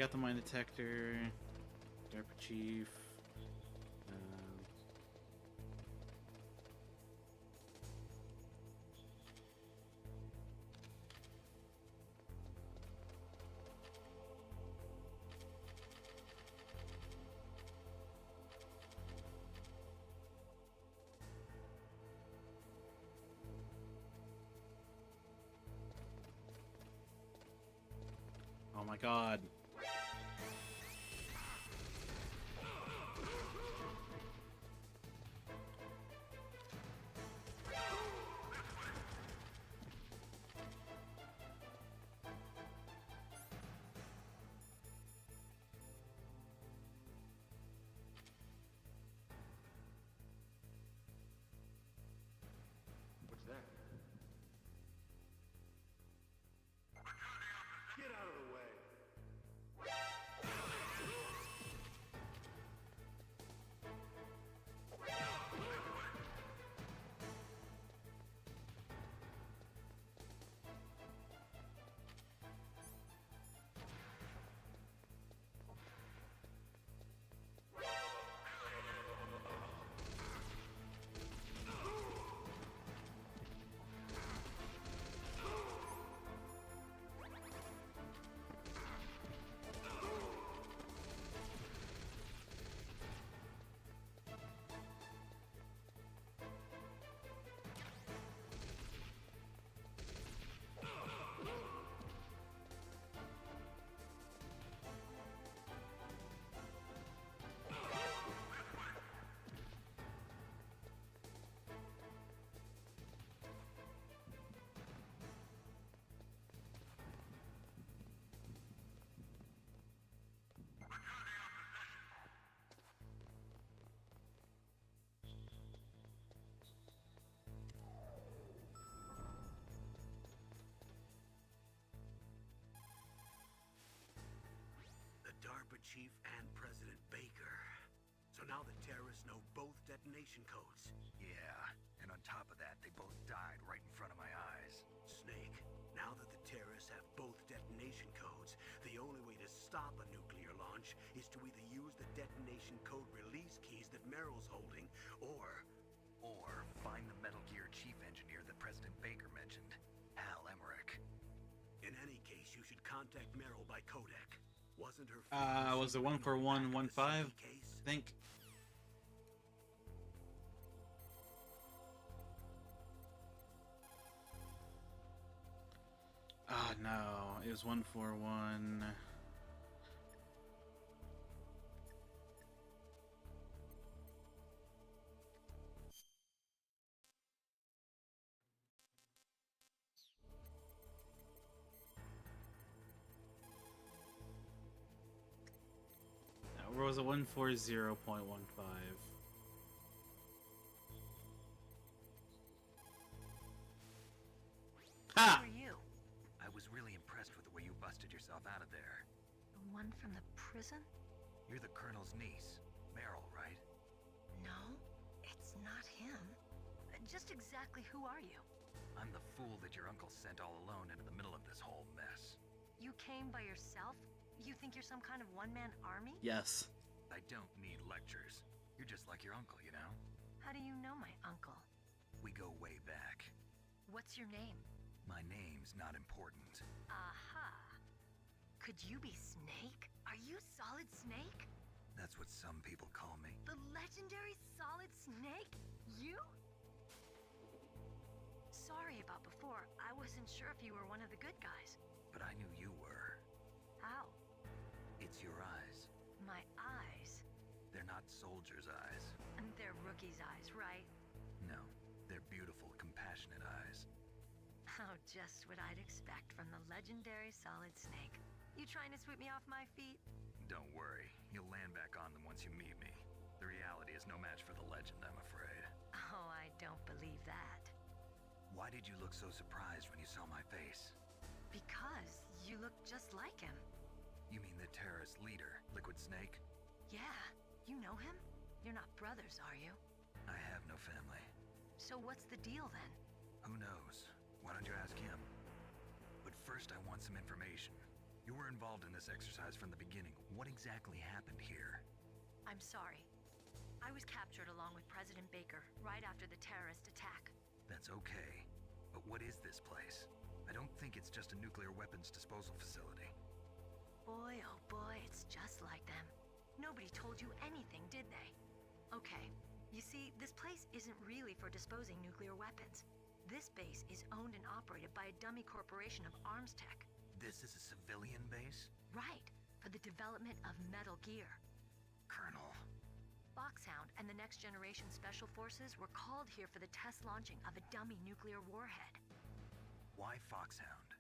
got the mine detector. DARPA chief. Oh my god. What's that? Get out of the way. DARPA chief and President Baker. So now the terrorists know both detonation codes. Yeah, and on top of that, they both died right in front of my eyes. Snake, now that the terrorists have both detonation codes, the only way to stop a nuclear launch is to either use the detonation code release keys that Meryl's holding, or find the Metal Gear chief engineer that President Baker mentioned, Hal Emmerich. In any case, you should contact Meryl by codec. Wasn't her was it 14115? I think. Ah, no, it was 141. Or was it 140.15? Ha! Who are you? I was really impressed with the way you busted yourself out of there. The one from the prison? You're the Colonel's niece, Meryl, right? No, it's not him. Just exactly who are you? I'm the fool that your uncle sent all alone into the middle of this whole mess. You came by yourself? You think you're some kind of one-man army? Yes. I don't need lectures. You're just like your uncle, you know? How do you know my uncle? We go way back. What's your name? My name's not important. Aha. Could you be Snake? Are you Solid Snake? That's what some people call me. The legendary Solid Snake? You? Sorry about before. I wasn't sure if you were one of the good guys. But I knew you were. How? It's your eyes. My eyes? They're not soldiers' eyes. And they're rookies' eyes, right? No, they're beautiful, compassionate eyes. Oh, just what I'd expect from the legendary Solid Snake. You trying to sweep me off my feet? Don't worry, you'll land back on them once you meet me. The reality is no match for the legend, I'm afraid. Oh, I don't believe that. Why did you look so surprised when you saw my face? Because you look just like him. You mean the terrorist leader, Liquid Snake? Yeah, you know him? You're not brothers, are you? I have no family. So what's the deal then? Who knows? Why don't you ask him? But first I want some information. You were involved in this exercise from the beginning. What exactly happened here? I'm sorry. I was captured along with President Baker right after the terrorist attack. That's okay. But what is this place? I don't think it's just a nuclear weapons disposal facility. Boy, oh boy, it's just like them. Nobody told you anything, did they? Okay, you see, this place isn't really for disposing nuclear weapons. This base is owned and operated by a dummy corporation of arms tech. This is a civilian base? Right, for the development of Metal Gear. Colonel. Foxhound and the Next Generation Special Forces were called here for the test launching of a dummy nuclear warhead. Why Foxhound?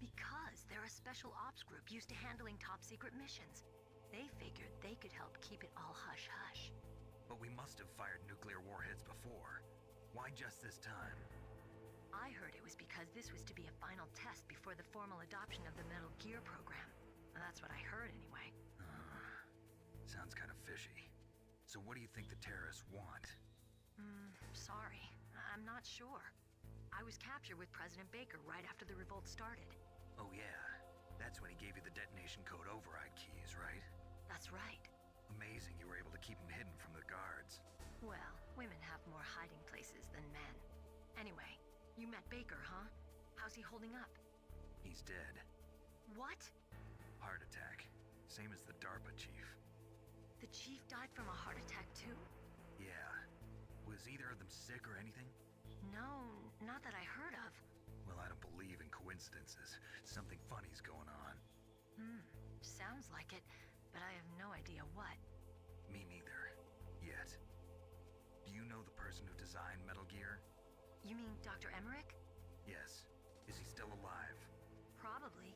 Because they're a special ops group used to handling top-secret missions. They figured they could help keep it all hush-hush. But we must have fired nuclear warheads before. Why just this time? I heard it was because this was to be a final test before the formal adoption of the Metal Gear program. That's what I heard anyway. Sounds kind of fishy. So what do you think the terrorists want? Sorry. I'm not sure. I was captured with President Baker right after the revolt started. Oh yeah, that's when he gave you the detonation code override keys, right? That's right. Amazing you were able to keep him hidden from the guards. Well, women have more hiding places than men. Anyway, you met Baker, huh? How's he holding up? He's dead. What? Heart attack. Same as the DARPA chief. The chief died from a heart attack too? Yeah. Was either of them sick or anything? No, not that I heard of. Well, I don't believe in coincidences. Something funny's going on. Sounds like it, but I have no idea what. Me neither. Yet. Do you know the person who designed Metal Gear? You mean Dr. Emmerich? Yes. Is he still alive? Probably.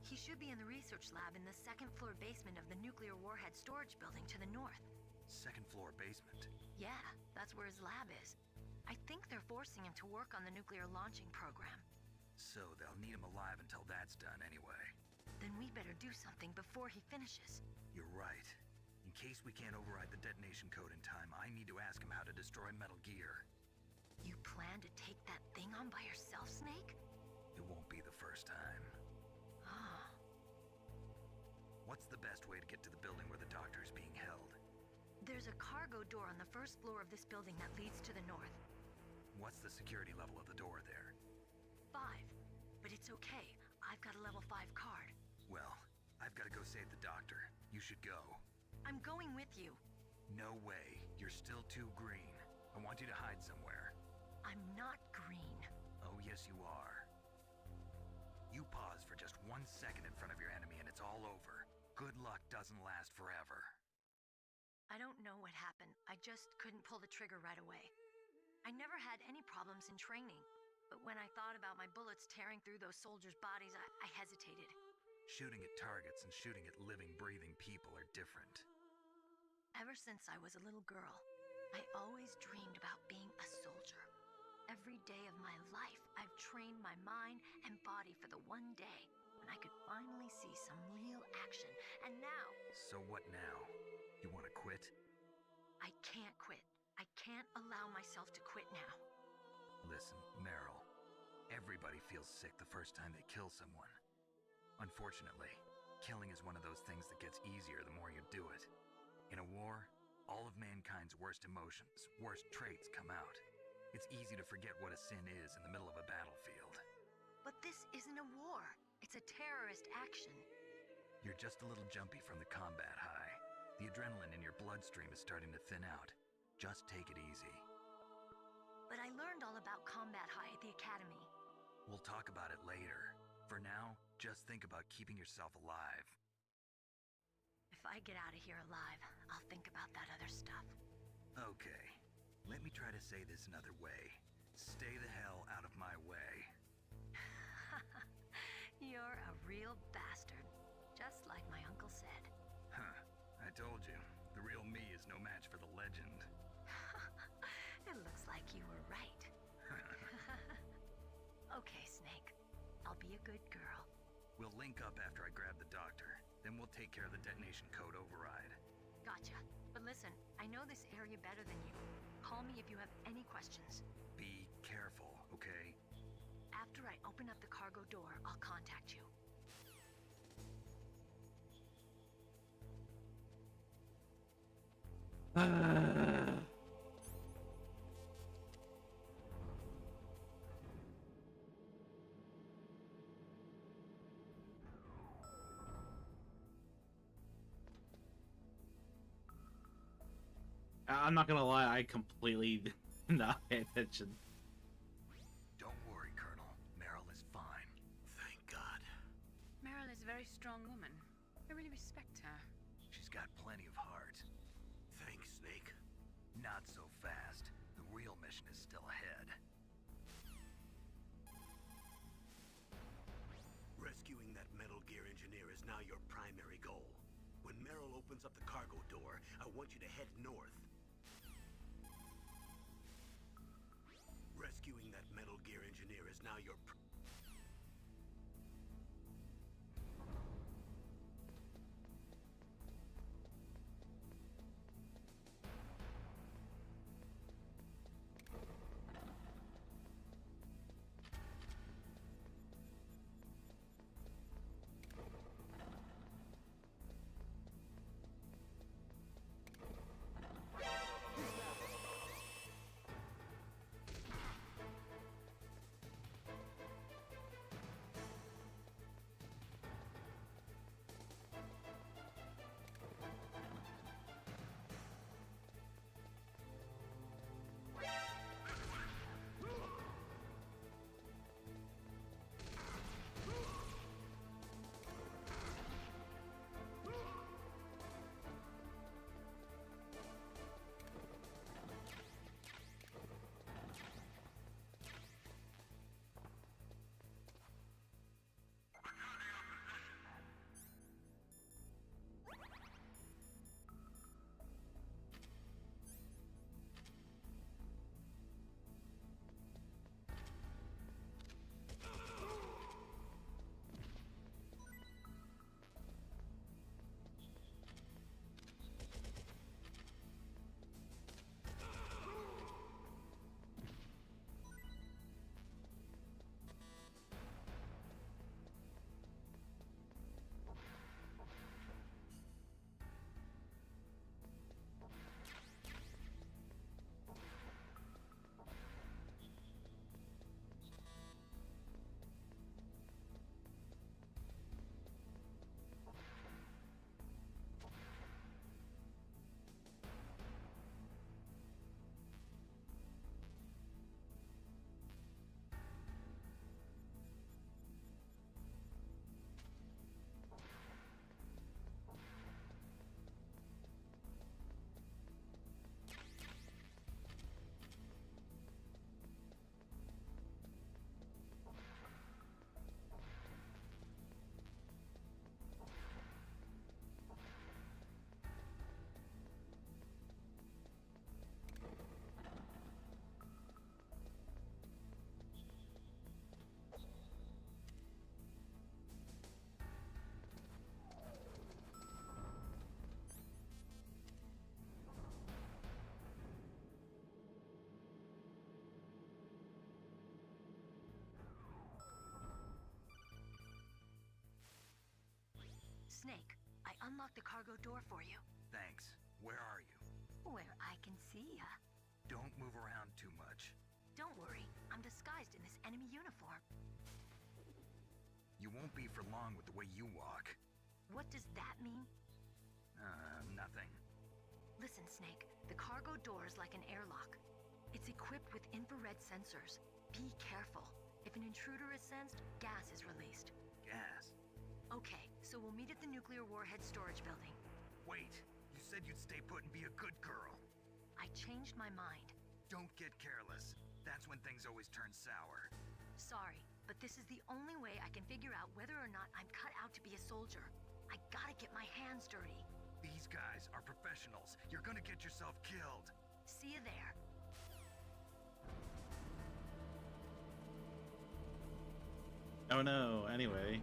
He should be in the research lab in the second-floor basement of the nuclear warhead storage building to the north. Second-floor basement? Yeah, that's where his lab is. I think they're forcing him to work on the nuclear launching program. So they'll need him alive until that's done anyway. Then we better do something before he finishes. You're right. In case we can't override the detonation code in time, I need to ask him how to destroy Metal Gear. You plan to take that thing on by yourself, Snake? It won't be the first time. What's the best way to get to the building where the doctor is being held? There's a cargo door on the first floor of this building that leads to the north. What's the security level of the door there? 5. But it's okay. I've got a level 5 card. Well, I've got to go save the doctor. You should go. I'm going with you. No way. You're still too green. I want you to hide somewhere. I'm not green. Oh, yes you are. You pause for just 1 second in front of your enemy and it's all over. Good luck doesn't last forever. I don't know what happened. I just couldn't pull the trigger right away. I never had any problems in training, but when I thought about my bullets tearing through those soldiers' bodies, I hesitated. Shooting at targets and shooting at living, breathing people are different. Ever since I was a little girl, I always dreamed about being a soldier. Every day of my life, I've trained my mind and body for the one day when I could finally see some real action, and now... So what now? You want to quit? I can't quit. I can't allow myself to quit now. Listen, Meryl, everybody feels sick the first time they kill someone. Unfortunately, killing is one of those things that gets easier the more you do it. In a war, all of mankind's worst emotions, worst traits come out. It's easy to forget what a sin is in the middle of a battlefield. But this isn't a war. It's a terrorist action. You're just a little jumpy from the combat high. The adrenaline in your bloodstream is starting to thin out. Just take it easy. But I learned all about combat high at the academy. We'll talk about it later. For now, just think about keeping yourself alive. If I get out of here alive, I'll think about that other stuff. Okay. Let me try to say this another way. Stay the hell out of my way. You're a real bastard. Just like my uncle said. Huh. I told you. The real me is no match for the legend. It looks like you were right. Okay, Snake. I'll be a good girl. We'll link up after I grab the doctor. Then we'll take care of the detonation code override. Gotcha. But listen, I know this area better than you. Call me if you have any questions. Be careful, okay? After I open up the cargo door, I'll contact you. I'm not gonna lie, I completely did not pay attention. Don't worry, Colonel. Meryl is fine. Thank God. Meryl is a very strong woman. I really respect her. She's got plenty of heart. Thanks, Snake. Not so fast. The real mission is still ahead. Rescuing that Metal Gear engineer is now your primary goal. When Meryl opens up the cargo door, I want you to head north. Rescuing that Metal Gear engineer is now your Snake, I unlocked the cargo door for you. Thanks. Where are you? Where I can see ya. Don't move around too much. Don't worry, I'm disguised in this enemy uniform. You won't be for long with the way you walk. What does that mean? Nothing. Listen, Snake, the cargo door is like an airlock. It's equipped with infrared sensors. Be careful. If an intruder is sensed, gas is released. Gas? Okay, so we'll meet at the nuclear warhead storage building. Wait, you said you'd stay put and be a good girl. I changed my mind. Don't get careless. That's when things always turn sour. Sorry, but this is the only way I can figure out whether or not I'm cut out to be a soldier. I gotta get my hands dirty. These guys are professionals. You're gonna get yourself killed. See you there. Oh no, anyway.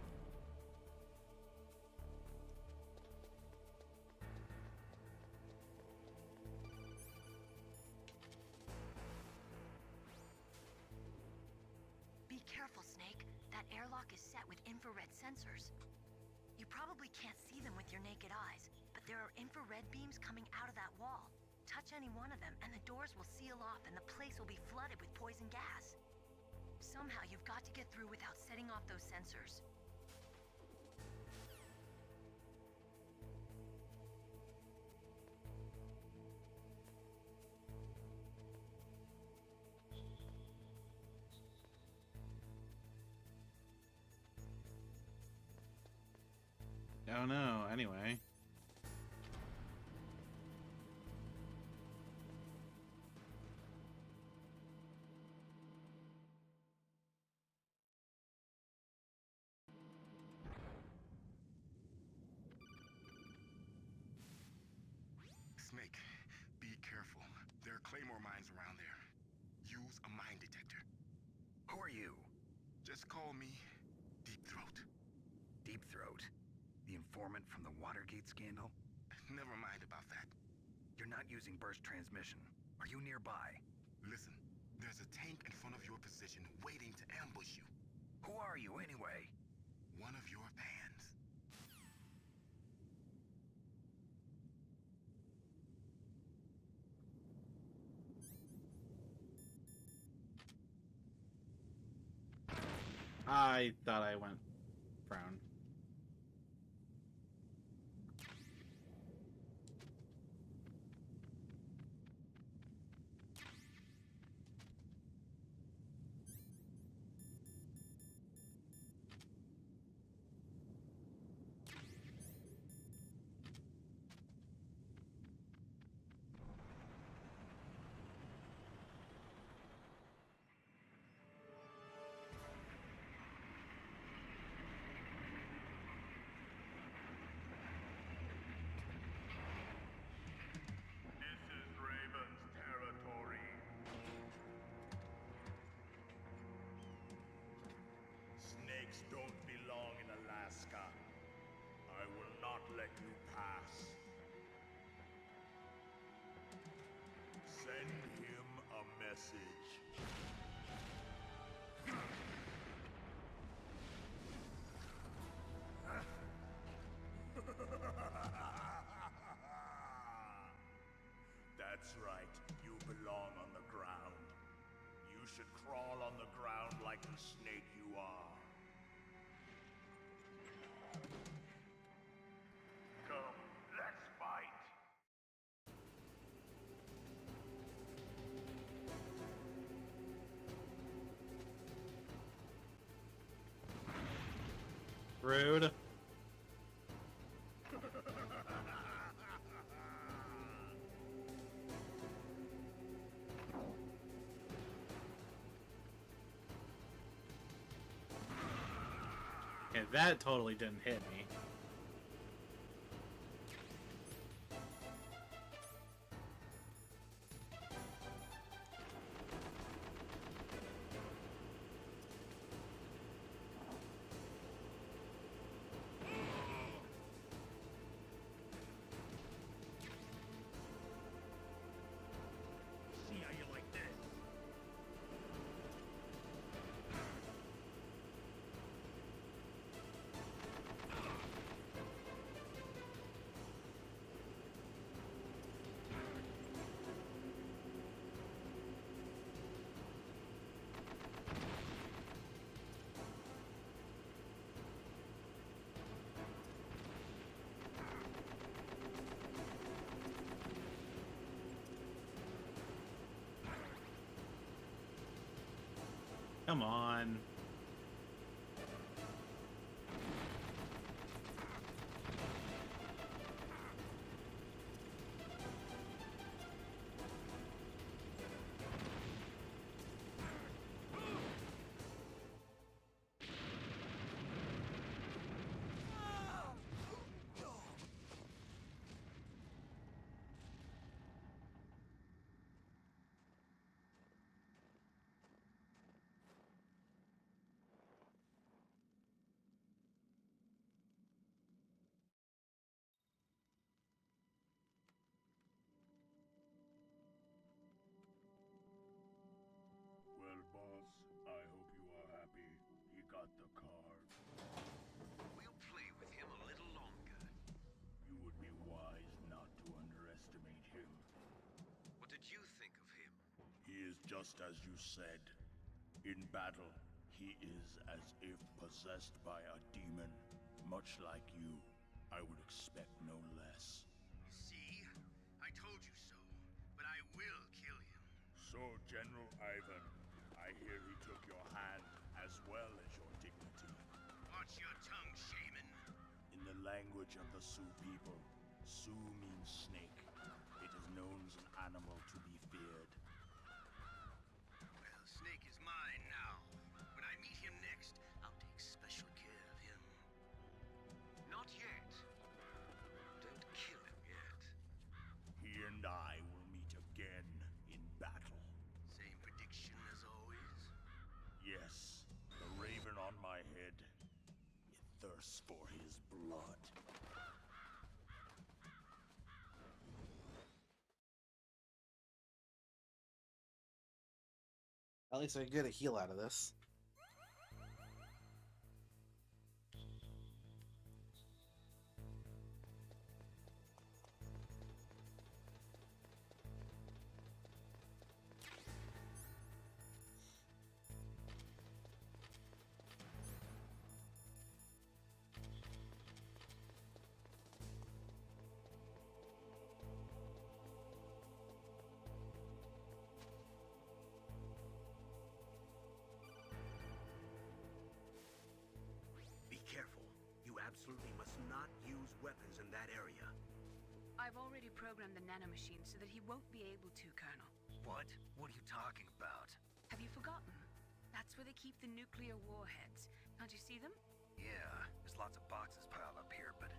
Be careful, Snake. That airlock is set with infrared sensors. You probably can't see them with your naked eyes, but there are infrared beams coming out of that wall. touch any one of them, and the doors will seal off and the place will be flooded with poison gas. Somehow you've got to get through without setting off those sensors. Oh no, anyway. Snake, be careful. There are claymore mines around there. Use a mine detector. Who are you? Just call me Deep Throat. Deep Throat? The informant from the Watergate scandal? Never mind about that. You're not using burst transmission. Are you nearby? Listen, there's a tank in front of your position waiting to ambush you. Who are you anyway? One of your fans. I thought I went brown. Snakes don't belong in Alaska. I will not let you pass. Send him a message. That's right. You belong on the ground. You should crawl on the ground like the snake you are. Come, let's fight. Rude. Okay, that totally didn't hit me. See how you like this? Come on. Just as you said. In battle, he is as if possessed by a demon. Much like you, I would expect no less. See? I told you so. But I will kill him. So, General Ivan, I hear he took your hand as well as your dignity. Watch your tongue, shaman. In the language of the Sioux people, Sioux means snake. It is known as an animal to be feared. Well, Snake is mine now. When I meet him next, I'll take special care of him. Not yet. Don't kill him yet. He and I will meet again in battle. Same prediction as always? Yes, the raven on my head. It thirsts for his blood. At least I get a heal out of this. Be careful. You absolutely must not use weapons in that area. I've already programmed the nanomachine so that he won't be able to, Colonel. What? What are you talking about? Have you forgotten? That's where they keep the nuclear warheads. Can't you see them? Yeah, there's lots of boxes piled up here, but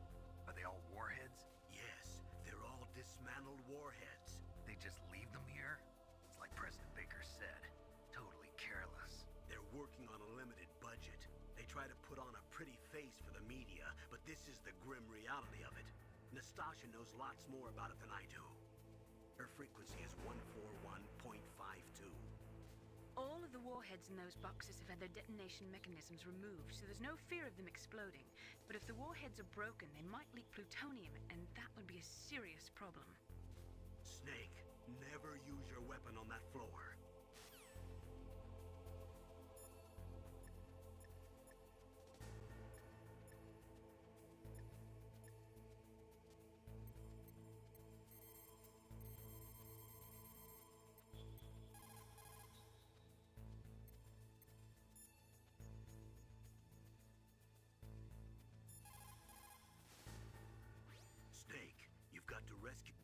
are they all warheads? Yes, they're all dismantled warheads. They just leave them here? It's like President Baker said. Totally careless. They're working on a limited budget. They try to put on a pretty face for the media, but this is the grim reality of it. Nastasha knows lots more about it than I do. Her frequency is 141.52. All of the warheads in those boxes have had their detonation mechanisms removed, so there's no fear of them exploding. But if the warheads are broken, they might leak plutonium, and that would be a serious problem. Snake, never use your weapon on that floor. Snake, you've got to rescue...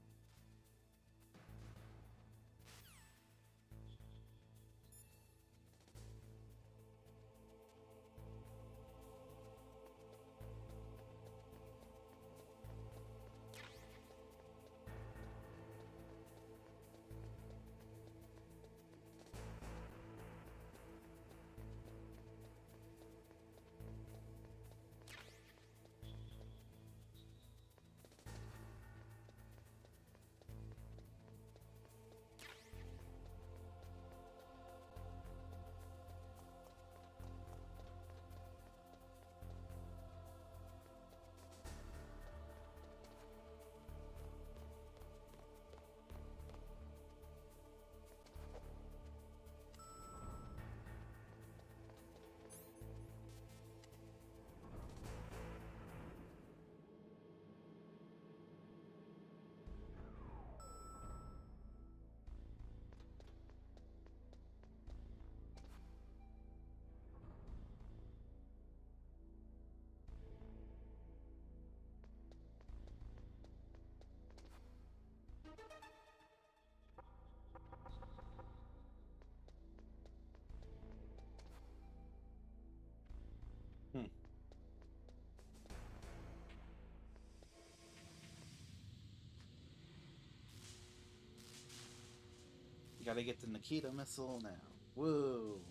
Gotta get the Nikita missile now. Whoa.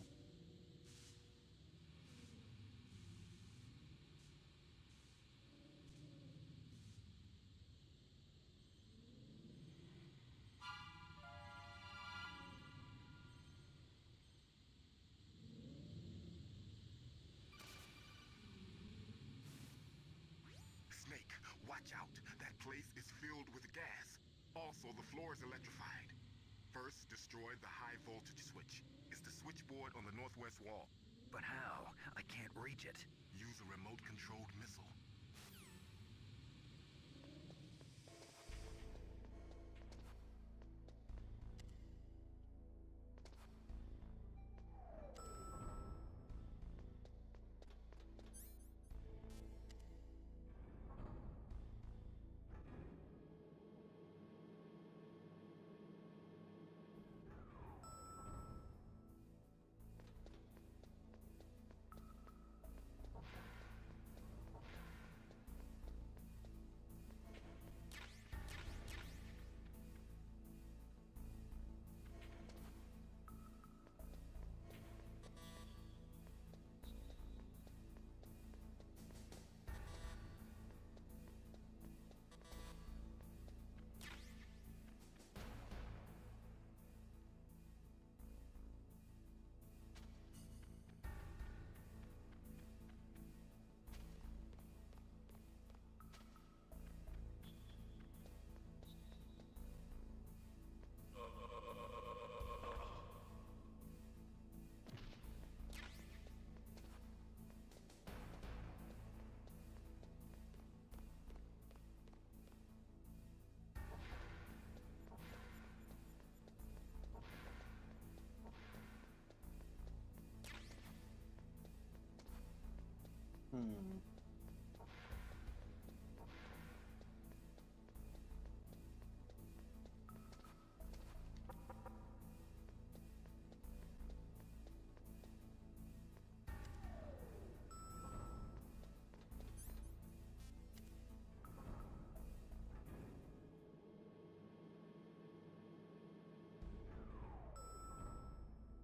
Snake, watch out. That place is filled with gas. Also, the floor is electrified. First, destroy the high voltage switch. It's the switchboard on the northwest wall. But how? I can't reach it. Use a remote-controlled missile.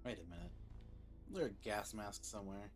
Wait a minute. Is there a gas mask somewhere?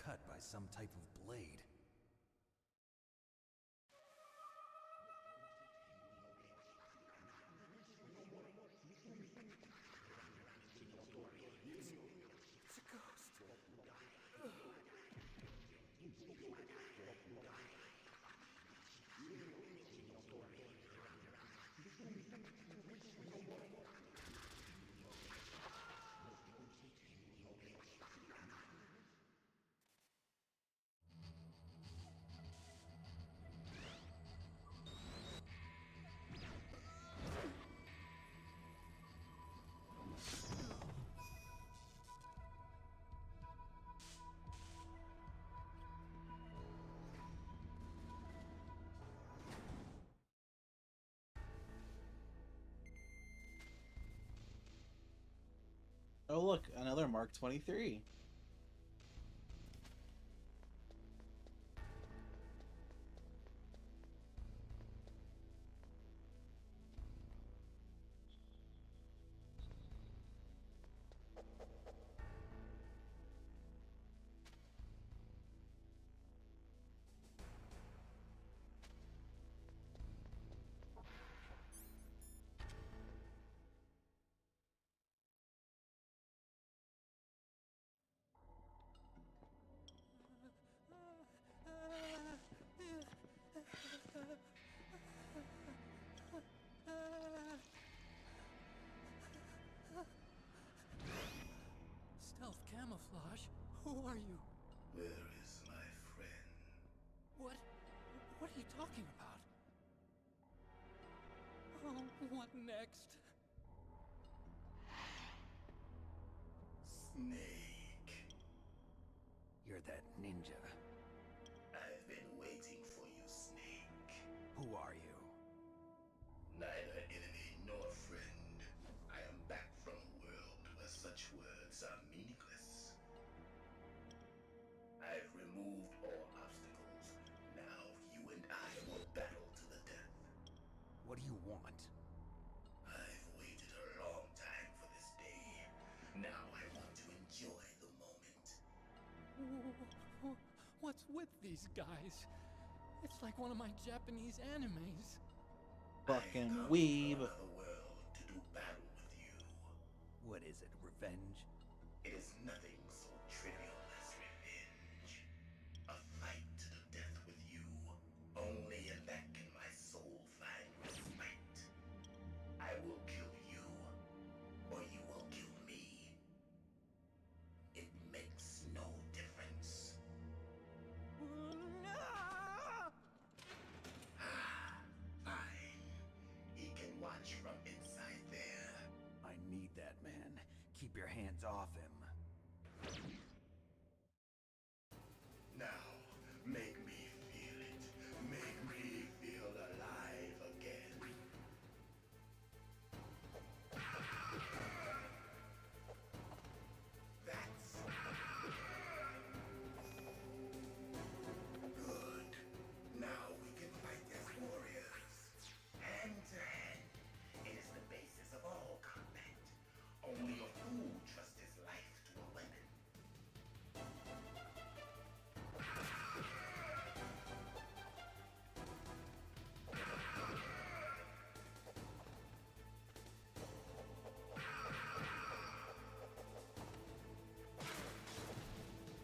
cut by some type of blade. It's a ghost. Oh look, another Mark 23. Stealth camouflage? Who are you? Where is my friend? What? What are you talking about? Oh, what next? Snake. You're that ninja. I've been waiting for you, Snake. Who are you? Neither enemy nor friend. I am back from a world where such words are meaningless. I've removed all obstacles. Now you and I will battle to the death. What do you want? I've waited a long time for this day. Now I want to enjoy the moment. What's with these guys? It's like one of my Japanese animes. Fucking weeb. Another world to do battle with you. What is it, revenge? It is nothing so trivial as revenge. A fight to the death with you. Only in that can my soul find respite. I will kill you, or you will kill me. It makes no difference. Fine. He can watch from inside there. I need that man. Keep your hands off him. Now, make me feel it. Make me feel alive again. That's good. Now we can fight as warriors. Hand to hand. It is the basis of all combat. Only a fool trusts his life to a weapon.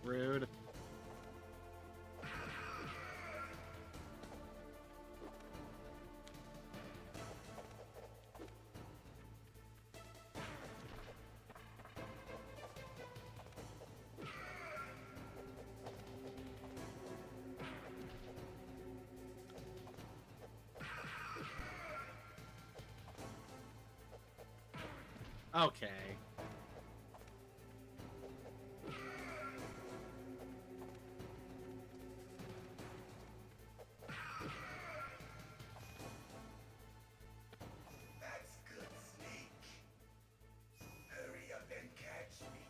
Rude. Okay. That's good, Snake. Hurry up and catch me.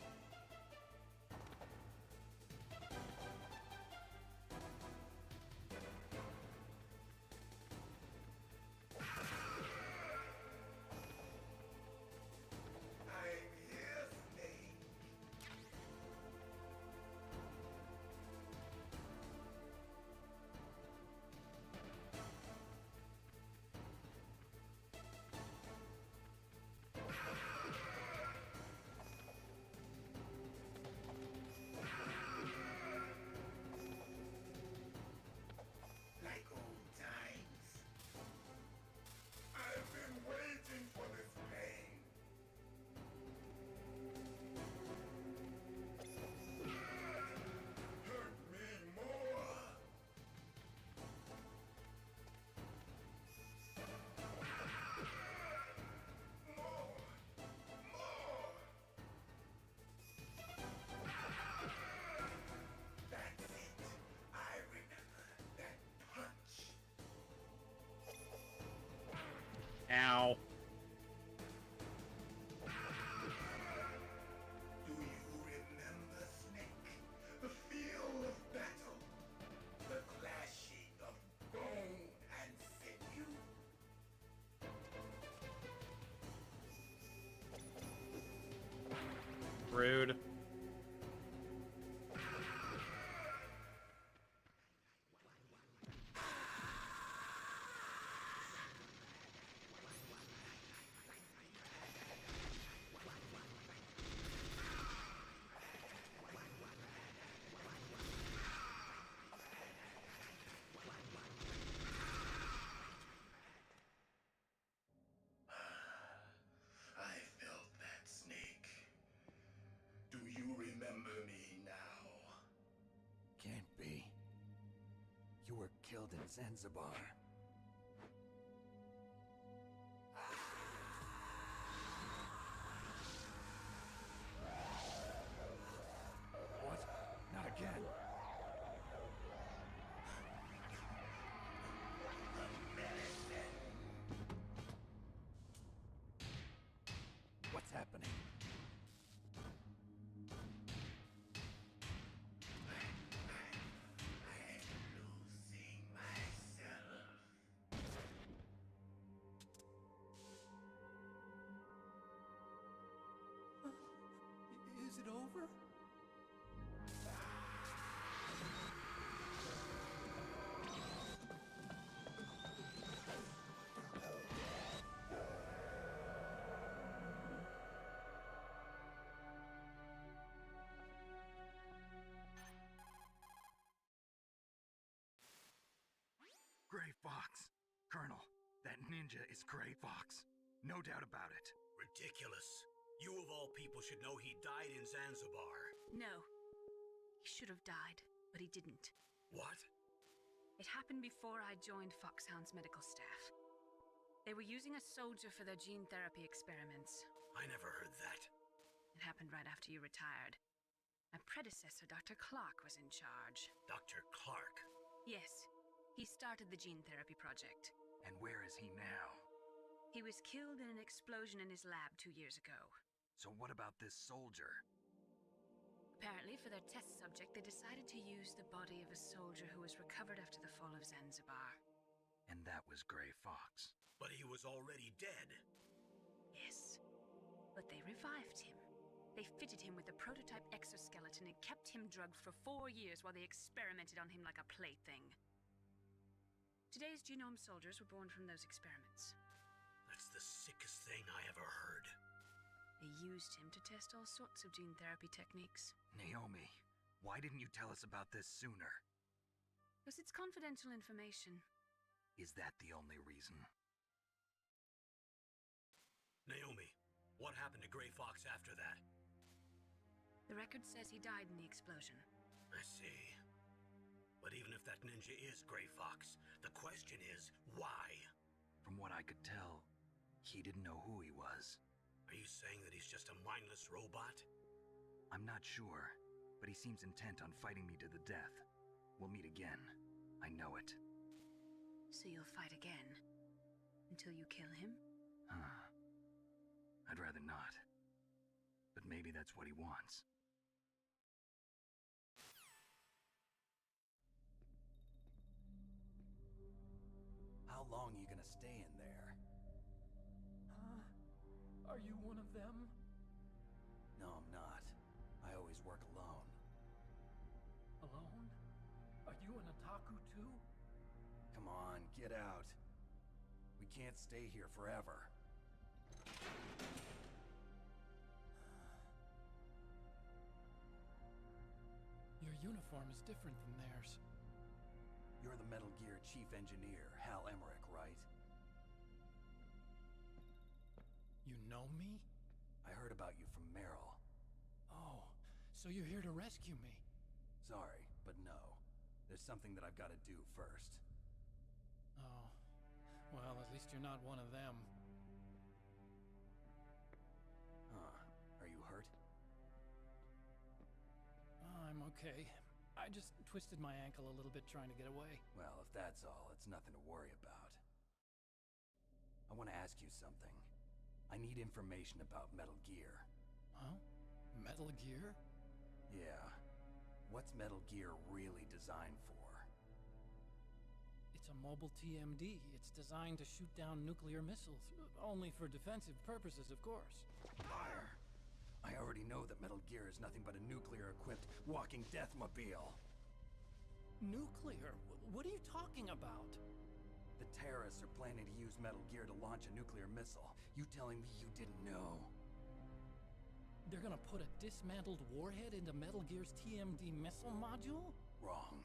I killed in Zanzibar. What? Not again. What's happening? Is it over? Gray Fox. Colonel, that ninja is Gray Fox. No doubt about it. Ridiculous. You of all people should know he died in Zanzibar. No. He should have died, but he didn't. What? It happened before I joined Foxhound's medical staff. They were using a soldier for their gene therapy experiments. I never heard that. It happened right after you retired. My predecessor, Dr. Clark, was in charge. Dr. Clark? Yes. He started the gene therapy project. And where is he now? He was killed in an explosion in his lab 2 years ago. So what about this soldier? Apparently, for their test subject, they decided to use the body of a soldier who was recovered after the fall of Zanzibar. And that was Gray Fox. But he was already dead. Yes. But they revived him. They fitted him with a prototype exoskeleton and kept him drugged for 4 years while they experimented on him like a plaything. Today's genome soldiers were born from those experiments. That's the sickest thing I ever heard. They used him to test all sorts of gene therapy techniques. Naomi, why didn't you tell us about this sooner? Because it's confidential information. Is that the only reason? Naomi, what happened to Gray Fox after that? The record says he died in the explosion. I see. But even if that ninja is Gray Fox, the question is, why? From what I could tell, he didn't know who he was. Are you saying that he's just a mindless robot? I'm not sure, but he seems intent on fighting me to the death. We'll meet again. I know it. So you'll fight again? Until you kill him? I'd rather not. But maybe that's what he wants. How long are you gonna stay in there? Are you one of them? No, I'm not. I always work alone. Alone? Are you an otaku too? Come on, get out. We can't stay here forever. Your uniform is different from theirs. You're the Metal Gear Chief Engineer, Hal Emmerich, right? You know me? I heard about you from Meryl. Oh, so you're here to rescue me? Sorry, but no. There's something that I've got to do first. Oh, well, at least you're not one of them. Are you hurt? I'm okay. I just twisted my ankle a little bit trying to get away. Well, if that's all, it's nothing to worry about. I want to ask you something. I need information about Metal Gear. Huh? Metal Gear? Yeah. What's Metal Gear really designed for? It's a mobile TMD. It's designed to shoot down nuclear missiles. Only for defensive purposes, of course. Liar! I already know that Metal Gear is nothing but a nuclear-equipped walking deathmobile. Nuclear? What are you talking about? The terrorists are planning to use Metal Gear to launch a nuclear missile. You telling me you didn't know? They're gonna put a dismantled warhead into Metal Gear's TMD missile module? Wrong.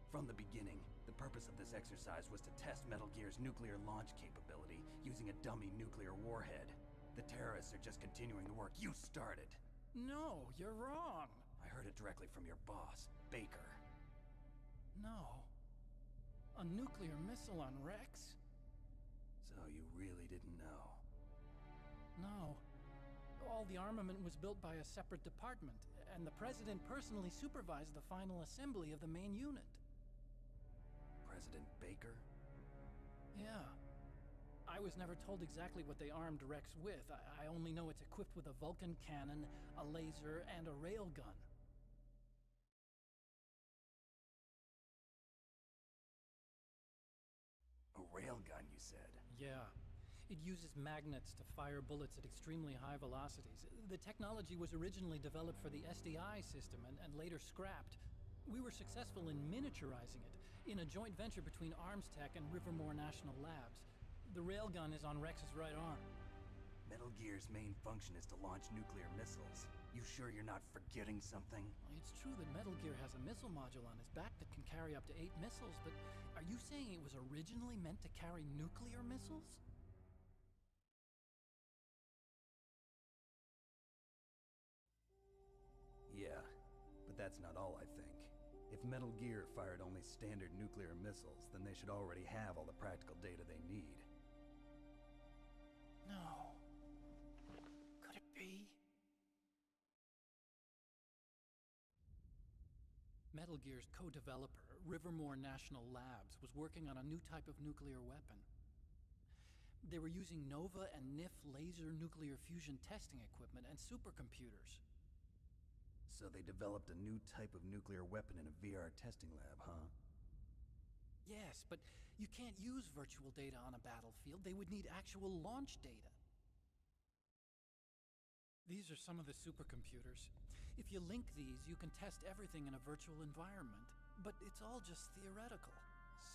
From the beginning, the purpose of this exercise was to test Metal Gear's nuclear launch capability using a dummy nuclear warhead. The terrorists are just continuing the work you started. No, you're wrong. I heard it directly from your boss, Baker. No. A nuclear missile on Rex? So you really didn't know? No. All the armament was built by a separate department, and the President personally supervised the final assembly of the main unit. President Baker? Yeah. I was never told exactly what they armed Rex with. I only know it's equipped with a Vulcan cannon, a laser, and a railgun. A railgun, you said? Yeah. It uses magnets to fire bullets at extremely high velocities. The technology was originally developed for the SDI system and later scrapped. We were successful in miniaturizing it in a joint venture between Armstech and Rivermore National Labs. The railgun is on Rex's right arm. Metal Gear's main function is to launch nuclear missiles. You sure you're not forgetting something? It's true that Metal Gear has a missile module on his back that can carry up to 8 missiles, but are you saying it was originally meant to carry nuclear missiles? Yeah, but that's not all I think. If Metal Gear fired only standard nuclear missiles, then they should already have all the practical data they need. No. Could it be? Metal Gear's co-developer, Rivermore National Labs, was working on a new type of nuclear weapon. They were using NOVA and NIF laser nuclear fusion testing equipment and supercomputers. So they developed a new type of nuclear weapon in a VR testing lab, huh? Yes, but you can't use virtual data on a battlefield. They would need actual launch data. These are some of the supercomputers. If you link these, you can test everything in a virtual environment. But it's all just theoretical.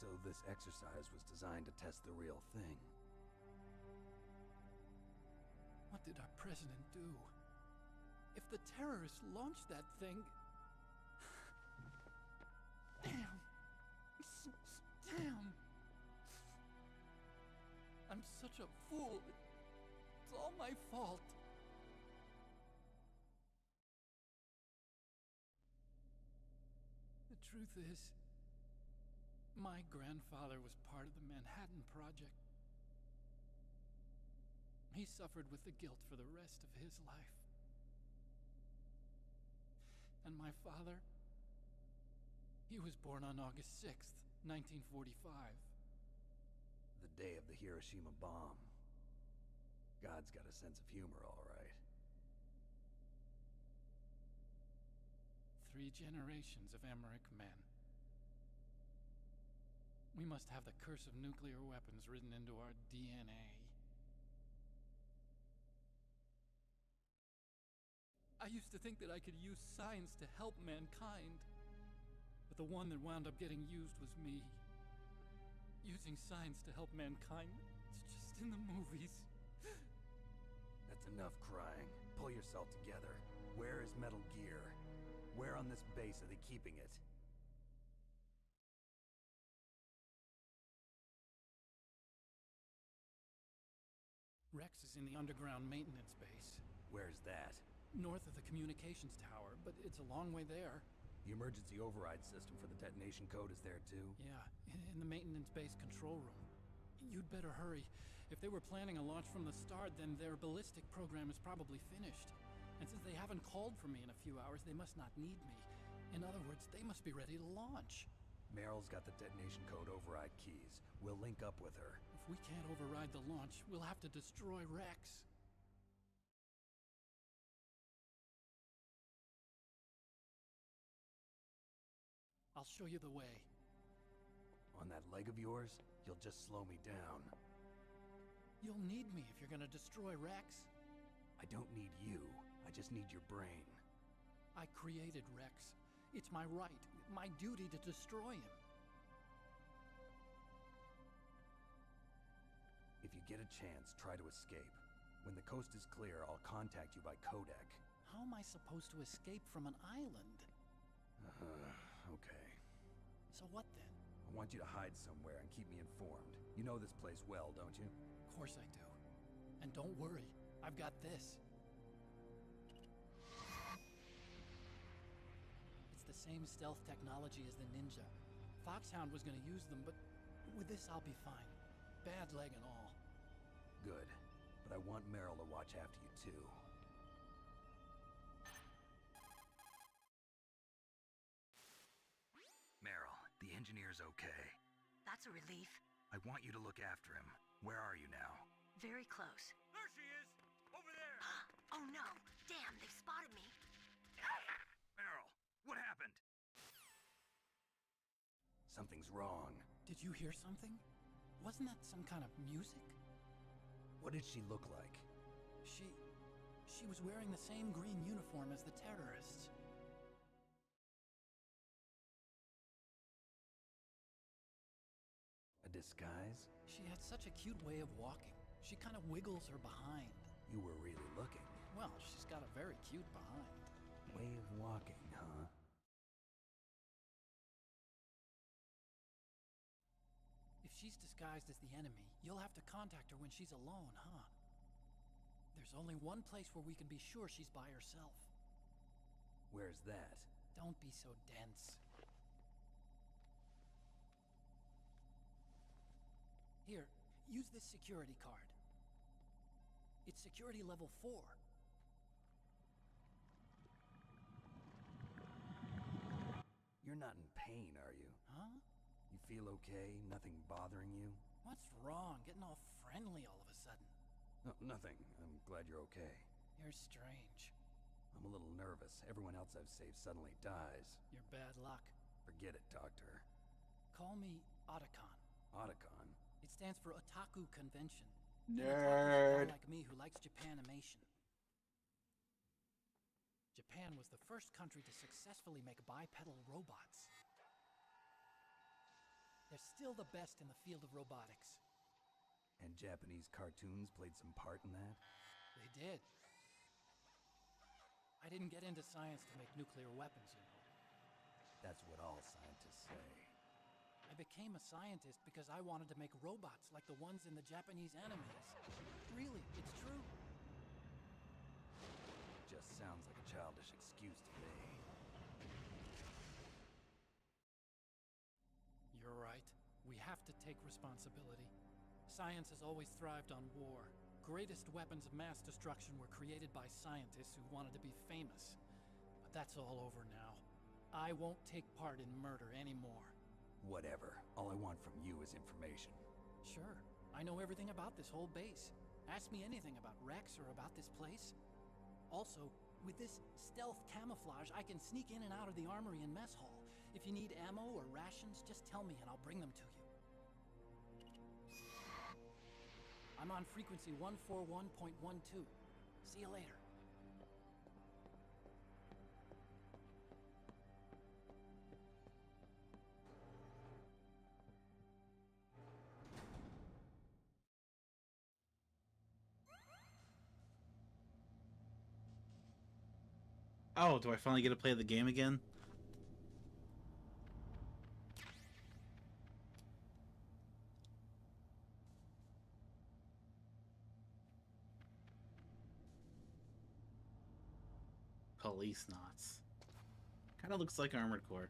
So this exercise was designed to test the real thing. What did our president do? If the terrorists launched that thing... Damn! Damn! I'm such a fool. It's all my fault. The truth is, my grandfather was part of the Manhattan Project. He suffered with the guilt for the rest of his life. And my father, he was born on August 6th, 1945. The day of the Hiroshima bomb. God's got a sense of humor, all right. 3 generations of Emmerich men. We must have the curse of nuclear weapons written into our DNA. I used to think that I could use science to help mankind. But the one that wound up getting used was me. Using science to help mankind, it's just in the movies. That's enough crying. Pull yourself together. Where is Metal Gear? Where on this base are they keeping it? Rex is in the underground maintenance base. Where's that? North of the communications tower, but it's a long way there. The emergency override system for the detonation code is there too? Yeah, in the maintenance base control room. You'd better hurry. If they were planning a launch from the start, then their ballistic program is probably finished. And since they haven't called for me in a few hours, they must not need me. In other words, they must be ready to launch. Meryl's got the detonation code override keys. We'll link up with her. If we can't override the launch, we'll have to destroy Rex. I'll show you the way. On that leg of yours, you'll just slow me down. You'll need me if you're gonna destroy Rex. I don't need you. I just need your brain. I created Rex. It's my right, my duty to destroy him. If you get a chance, try to escape. When the coast is clear, I'll contact you by codec. How am I supposed to escape from an island? Okay. So what then? I want you to hide somewhere and keep me informed. You know this place well, don't you? Of course I do. And don't worry, I've got this. It's the same stealth technology as the Ninja. Foxhound was gonna use them, but With this, I'll be fine. Bad leg and all. Good. But I want Meryl to watch after you, too. Meryl, the engineer's okay. That's a relief. I want you to look after him. Where are you now? Very close. There she is! Over there! Oh no! Damn, they've spotted me. Meryl, what happened? Something's wrong. Did you hear something? Wasn't that some kind of music? What did she look like? She was wearing the same green uniform as the terrorists. A disguise? She had such a cute way of walking. She kind of wiggles her behind. You were really looking. Well, she's got a very cute behind. Way of walking, huh? If she's disguised as the enemy, you'll have to contact her when she's alone, huh? There's only one place where we can be sure she's by herself. Where's that? Don't be so dense. Here, use this security card. It's security level 4. You're not in pain, are you? Huh? You feel okay? Nothing bothering you? What's wrong? Getting all friendly all of a sudden. No, nothing. I'm glad you're okay. You're strange. I'm a little nervous. Everyone else I've saved suddenly dies. You're bad luck. Forget it, Doctor. Call me Otacon. Otacon? It stands for Otaku Convention. Nerd. Like me who likes Japanimation. Japan was the first country to successfully make bipedal robots. They're still the best in the field of robotics. And Japanese cartoons played some part in that? They did. I didn't get into science to make nuclear weapons, you know. That's what all scientists say. I became a scientist because I wanted to make robots like the ones in the Japanese animes. Really, it's true. Just sounds like a childish excuse to me. You're right. We have to take responsibility. Science has always thrived on war. Greatest weapons of mass destruction were created by scientists who wanted to be famous. But that's all over now. I won't take part in murder anymore. Whatever. All I want from you is information. Sure. I know everything about this whole base. Ask me anything about Rex or about this place. Also, with this stealth camouflage, I can sneak in and out of the armory and mess hall. If you need ammo or rations, just tell me and I'll bring them to you. I'm on frequency 141.12. See you later. Oh, do I finally get to play the game again? Police knots. Kinda looks like Armored Core.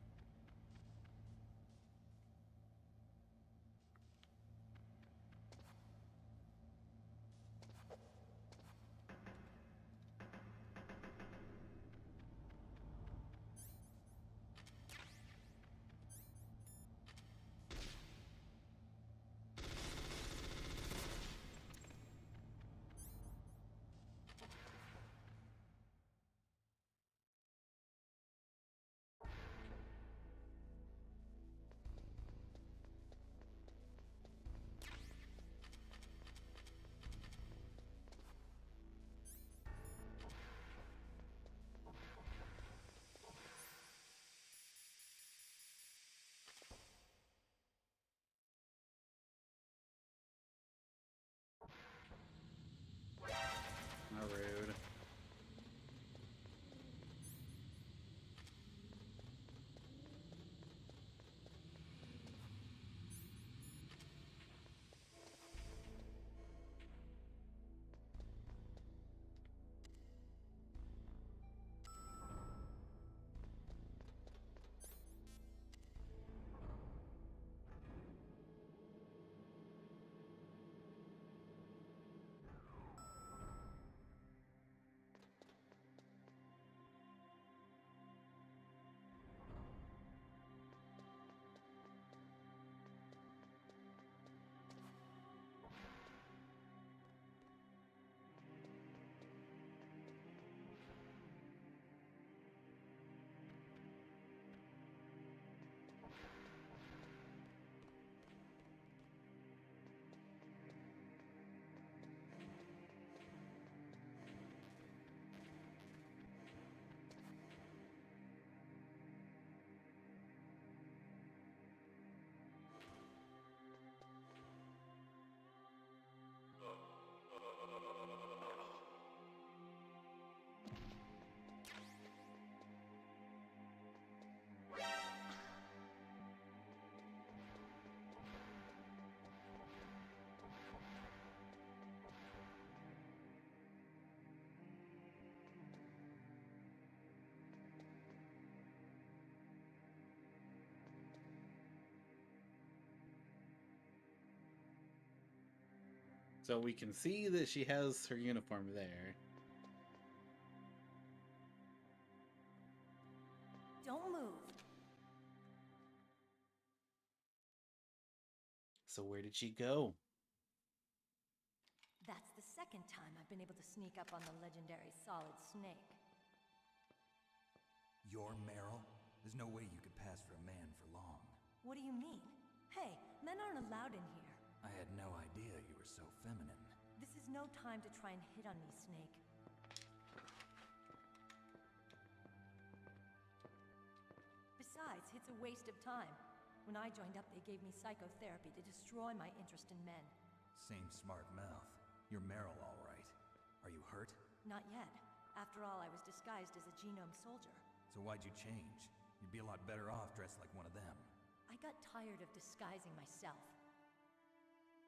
So we can see that she has her uniform there. Don't move. So where did she go? That's the second time I've been able to sneak up on the legendary Solid Snake. You're Meryl? There's no way you could pass for a man for long. What do you mean? Hey, men aren't allowed in here. I had no idea you were so feminine. This is no time to try and hit on me, Snake. Besides, it's a waste of time. When I joined up, they gave me psychotherapy to destroy my interest in men. Same smart mouth. You're Meryl, all right. Are you hurt? Not yet. After all, I was disguised as a genome soldier. So why'd you change? You'd be a lot better off dressed like one of them. I got tired of disguising myself.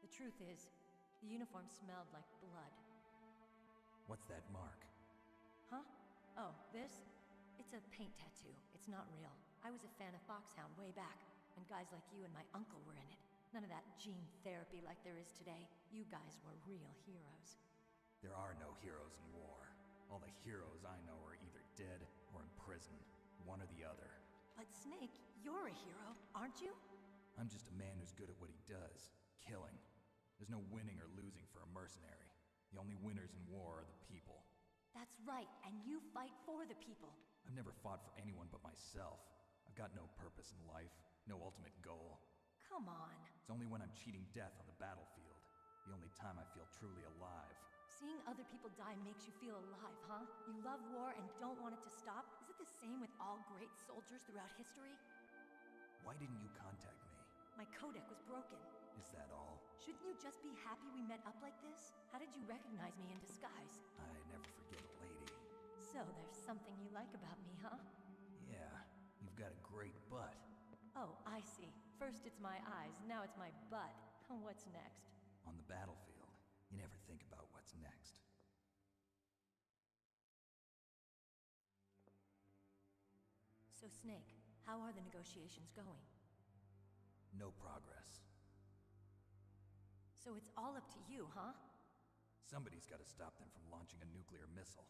The truth is, the uniform smelled like blood. What's that mark? Huh? Oh, this? It's a paint tattoo. It's not real. I was a fan of Foxhound way back, and guys like you and my uncle were in it. None of that gene therapy like there is today. You guys were real heroes. There are no heroes in war. All the heroes I know are either dead or in prison. One or the other. But Snake, you're a hero, aren't you? I'm just a man who's good at what he does. Killing. There's no winning or losing for a mercenary. The only winners in war are the people. That's right, and you fight for the people. I've never fought for anyone but myself. I've got no purpose in life, no ultimate goal. Come on. It's only when I'm cheating death on the battlefield. The only time I feel truly alive. Seeing other people die makes you feel alive, huh? You love war and don't want it to stop? Is it the same with all great soldiers throughout history? Why didn't you contact me? My codec was broken. Is that all? Shouldn't you just be happy we met up like this? How did you recognize me in disguise? I never forget a lady. So there's something you like about me, huh? Yeah, you've got a great butt. Oh, I see. First it's my eyes, now it's my butt. What's next? On the battlefield, you never think about what's next. So Snake, how are the negotiations going? No progress. So it's all up to you, huh? Somebody's got to stop them from launching a nuclear missile.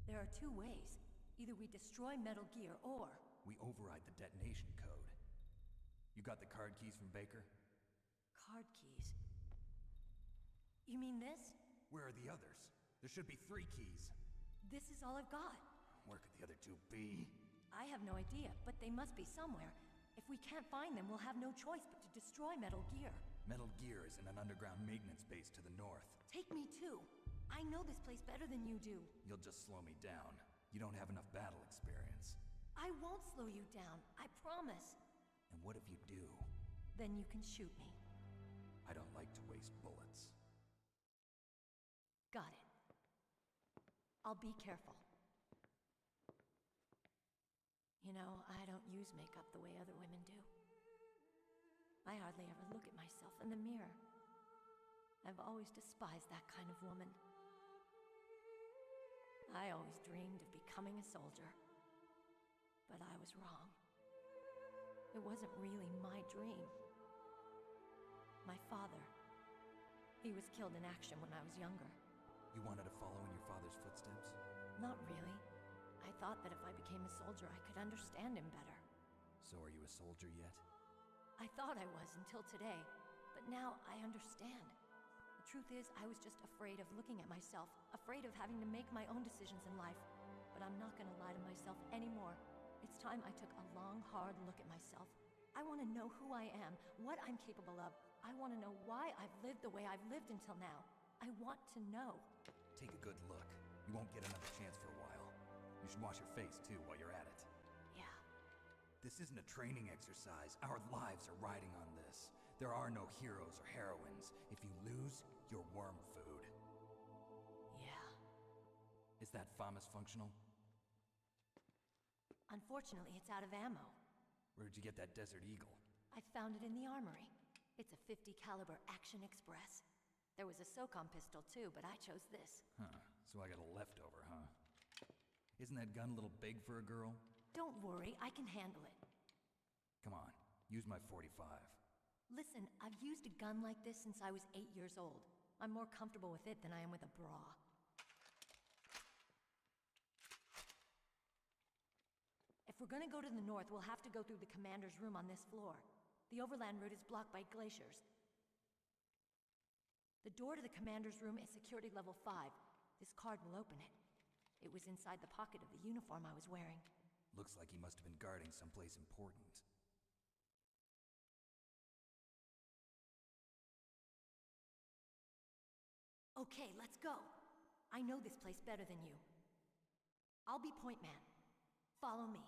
There are two ways. Either we destroy Metal Gear, or... we override the detonation code. You got the card keys from Baker? Card keys? You mean this? Where are the others? There should be 3 keys. This is all I've got. Where could the other 2 be? I have no idea, but they must be somewhere. If we can't find them, we'll have no choice but to destroy Metal Gear. Metal Gear is in an underground maintenance base to the north. Take me too. I know this place better than you do. You'll just slow me down. You don't have enough battle experience. I won't slow you down, I promise. And what if you do? Then you can shoot me. I don't like to waste bullets. Got it. I'll be careful. You know, I don't use makeup the way other women do. I hardly ever look at myself in the mirror. I've always despised that kind of woman. I always dreamed of becoming a soldier. But I was wrong. It wasn't really my dream. My father, he was killed in action when I was younger. You wanted to follow in your father's footsteps? Not really. I thought that if I became a soldier, I could understand him better. So are you a soldier yet? I thought I was until today, but now I understand. The truth is, I was just afraid of looking at myself, afraid of having to make my own decisions in life. But I'm not gonna lie to myself anymore. It's time I took a long, hard look at myself. I want to know who I am, what I'm capable of. I want to know why I've lived the way I've lived until now. I want to know. Take a good look. You won't get another chance for a while. You should wash your face, too, while you're at it. Yeah. This isn't a training exercise. Our lives are riding on this. There are no heroes or heroines. If you lose, you're worm food. Yeah. Is that FAMAS functional? Unfortunately, it's out of ammo. Where'd you get that Desert Eagle? I found it in the armory. It's a .50 caliber Action Express. There was a SOCOM pistol too, but I chose this. Huh, so I got a leftover, huh? Isn't that gun a little big for a girl? Don't worry, I can handle it. Come on, use my .45. Listen, I've used a gun like this since I was 8 years old. I'm more comfortable with it than I am with a bra. If we're gonna go to the north, we'll have to go through the commander's room on this floor. The overland route is blocked by glaciers. The door to the commander's room is security level 5. This card will open it. It was inside the pocket of the uniform I was wearing. Looks like he must have been guarding someplace important. Okay, let's go. I know this place better than you. I'll be point man. Follow me.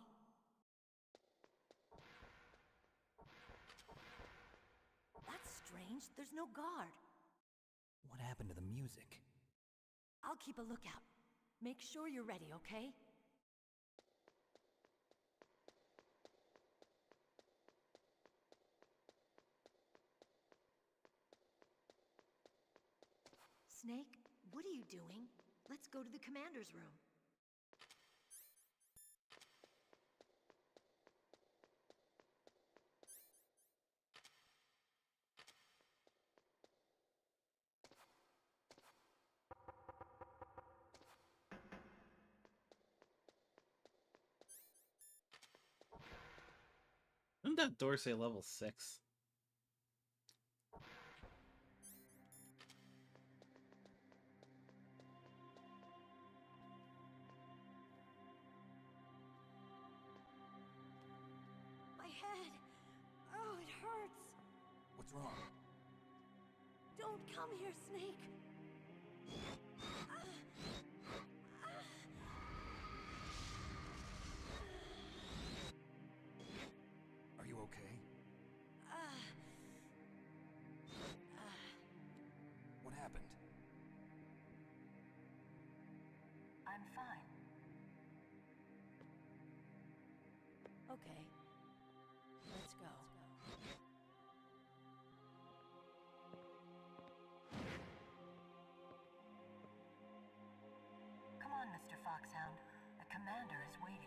That's strange. There's no guard. What happened to the music? I'll keep a lookout. Make sure you're ready, okay? Snake, what are you doing? Let's go to the commander's room. Didn't that door say level 6? My head! Oh, it hurts! What's wrong? Don't come here, Snake! Are you okay? What happened? I'm fine. Okay. Let's go. Come on, Mr. Foxhound. The commander is waiting.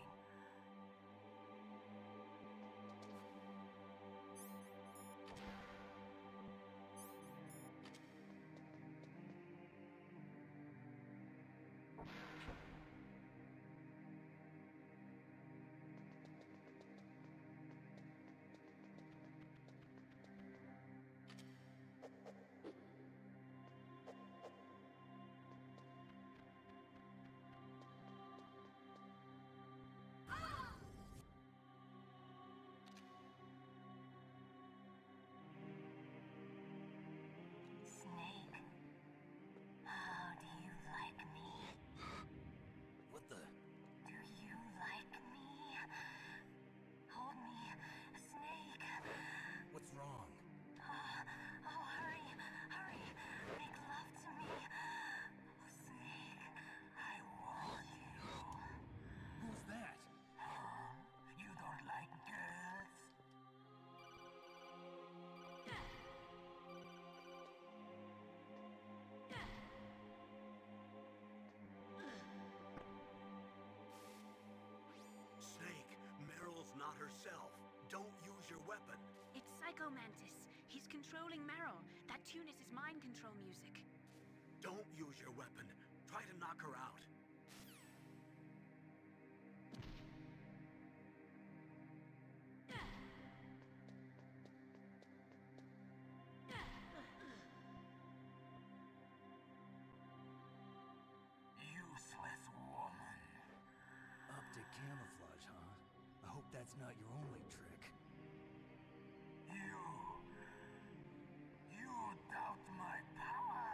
Snake, how do you like me? What the? Do you like me? Hold me, Snake. What's wrong? Oh, hurry, hurry. Make love to me. Snake, I want you. Who's that? You don't like girls? Snake, Meryl's not herself. Don't use your weapon. It's Psycho Mantis. He's controlling Meryl. That tune is his mind control music. Don't use your weapon. Try to knock her out. Useless woman. Optic camouflage, huh? I hope that's not your only trick. You doubt my power?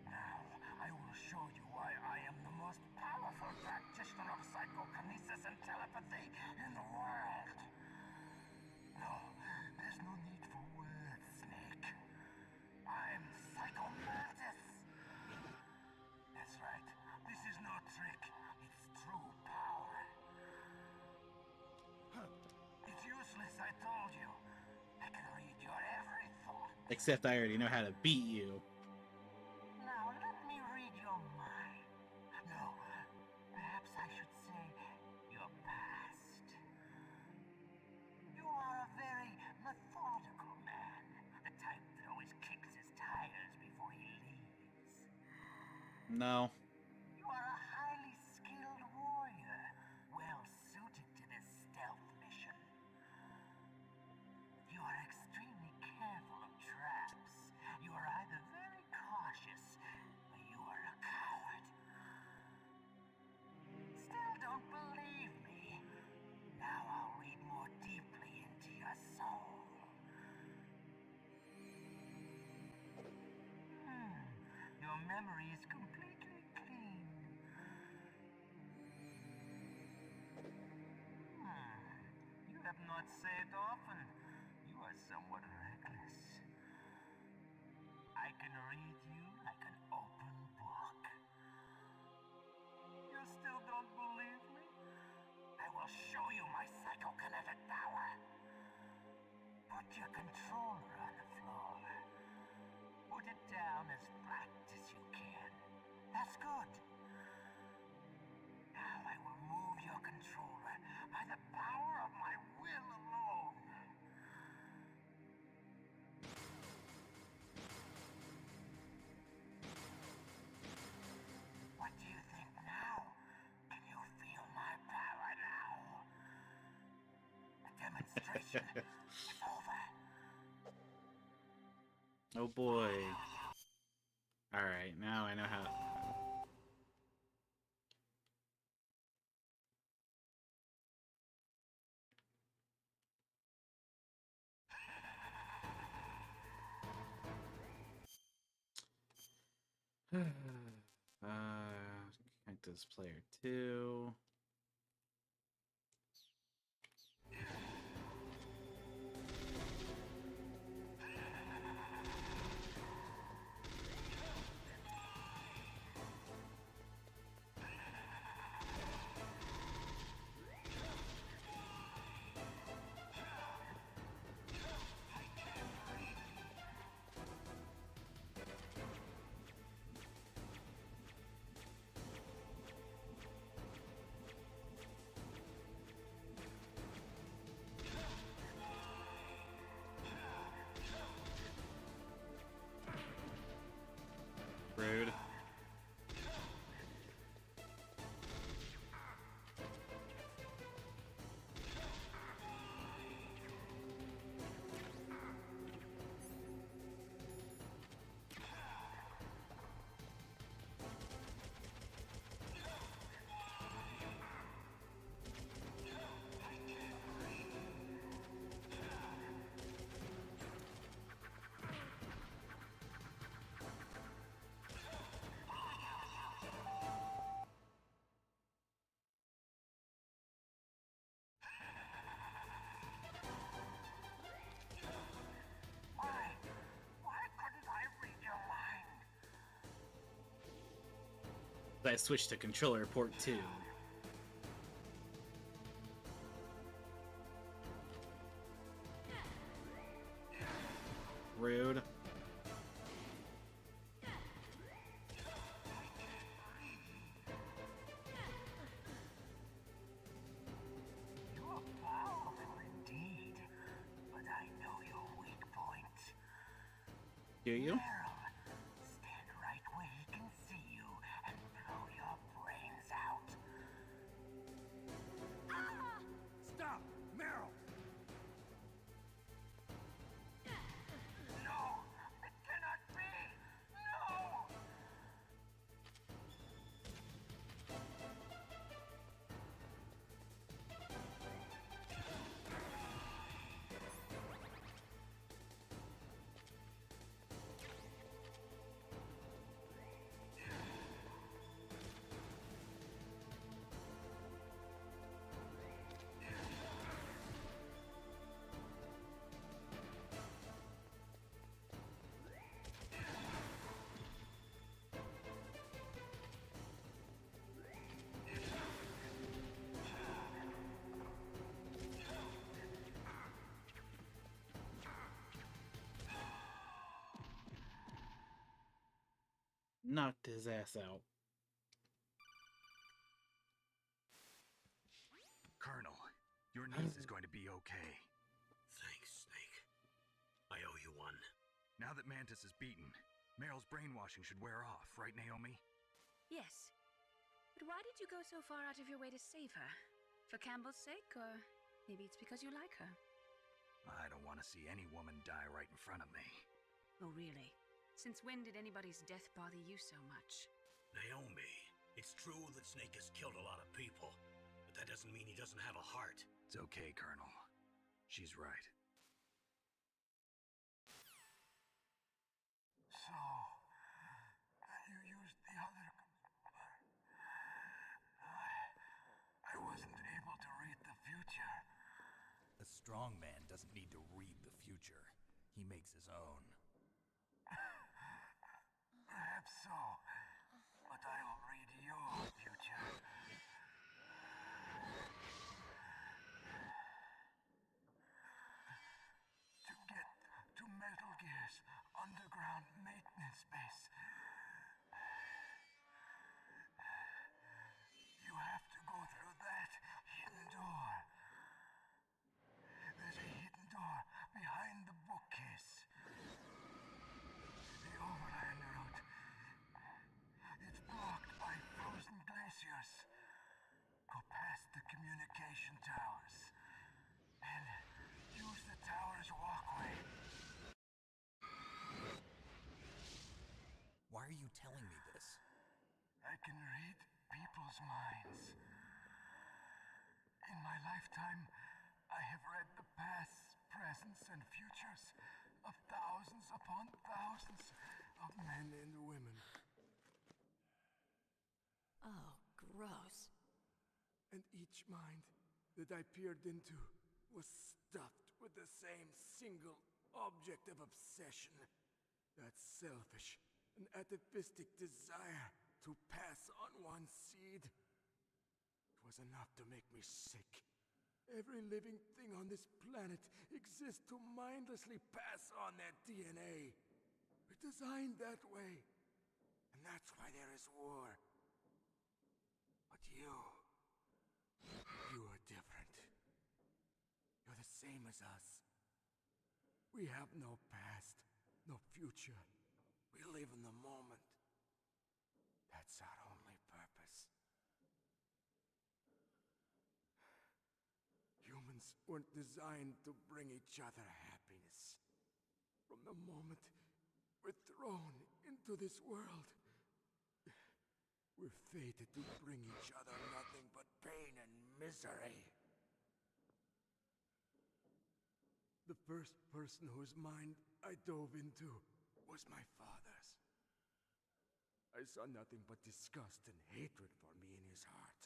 Now, I will show you why I am the most powerful practitioner of psychokinesis and telepathy in the world. No, there's no need for words, Snake. I'm Psycho Mantis. That's right. This is no trick. It's true power. It's useless, I told you. I can read your every thought. Except I already know how to beat you. Now let me read your mind. No, perhaps I should say your past. You are a very methodical man, the type that No. You are a highly skilled warrior, well suited to this stealth mission. You are extremely careful of traps. You are either very cautious, or you are a coward. Still don't believe me? Now I'll read more deeply into your soul. Your memory is completely clean. You have not saved often. You are somewhat reckless. I can read you like an open book. You still don't believe me? I will show you my psychokinetic power. Put your controller on the floor. Put it down as flat as you can. That's good. Now I will move your controller by the power of my will alone. What do you think now? Can you feel my power now? The demonstration is over. Oh boy. Alright, now I know how. Connect this player 2. Rude. I switched to controller port 2. Rude. You are powerful indeed, but I know your weak point. Do you? Stand right where he can see you and blow your brains out. Stop! Meryl! No! It cannot be! No! Knocked his ass out. Colonel, your niece is going to be okay. Thanks, Snake. I owe you one. Now that Mantis is beaten, Meryl's brainwashing should wear off, right, Naomi? Yes. But why did you go so far out of your way to save her? For Campbell's sake, or maybe it's because you like her? I don't want to see any woman die right in front of me. Oh, really? Since when did anybody's death bother you so much? Naomi, it's true that Snake has killed a lot of people, but that doesn't mean he doesn't have a heart. It's okay, Colonel. She's right. So, you used the other... I wasn't able to read the future. A strong man doesn't need to read the future. He makes his own. Perhaps so, but I'll read your future. To get to Metal Gear's underground maintenance base, you have to go through that hidden door. There's a hidden door behind the bookcase. The overland route. It's blocked by frozen glaciers. Go past the communication towers and use the tower's walkway. Why are you telling me this? I can read people's minds. In my lifetime, I have read the pasts, presents, and futures of thousands upon thousands of men and women. Oh, gross. And each mind that I peered into was stuffed with the same single object of obsession. That selfish and atavistic desire to pass on one's seed. It was enough to make me sick. Every living thing on this planet exists to mindlessly pass on their DNA. We're designed that way. And that's why there is war. But you are different. You're the same as us. We have no past, no future. We live in the moment. That's our only purpose. Humans weren't designed to bring each other happiness. From the moment we're thrown into this world, we're fated to bring each other nothing but pain and misery. The first person whose mind I dove into was my father's. I saw nothing but disgust and hatred for me in his heart.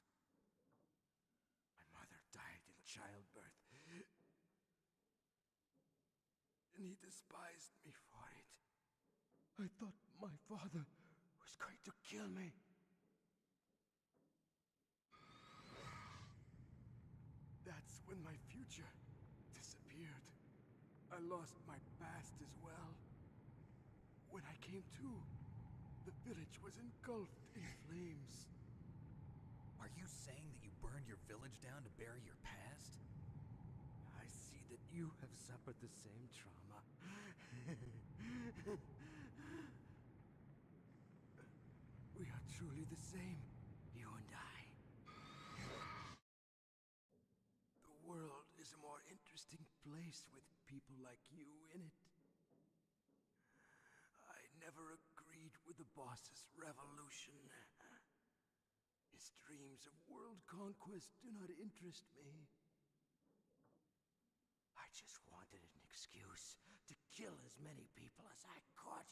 My mother died in childbirth, and he despised me for it. I thought my father was going to kill me. That's when my future disappeared. I lost my past as well. When I came to, the village was engulfed in flames. Are you saying that you burned your village down to bury your past? I see that you have suffered the same trauma. We are truly the same, you and I. The world is a more interesting place with people like you in it. I never agreed with the boss's revolution. His dreams of world conquest do not interest me. I just wanted an excuse to kill as many people as I could.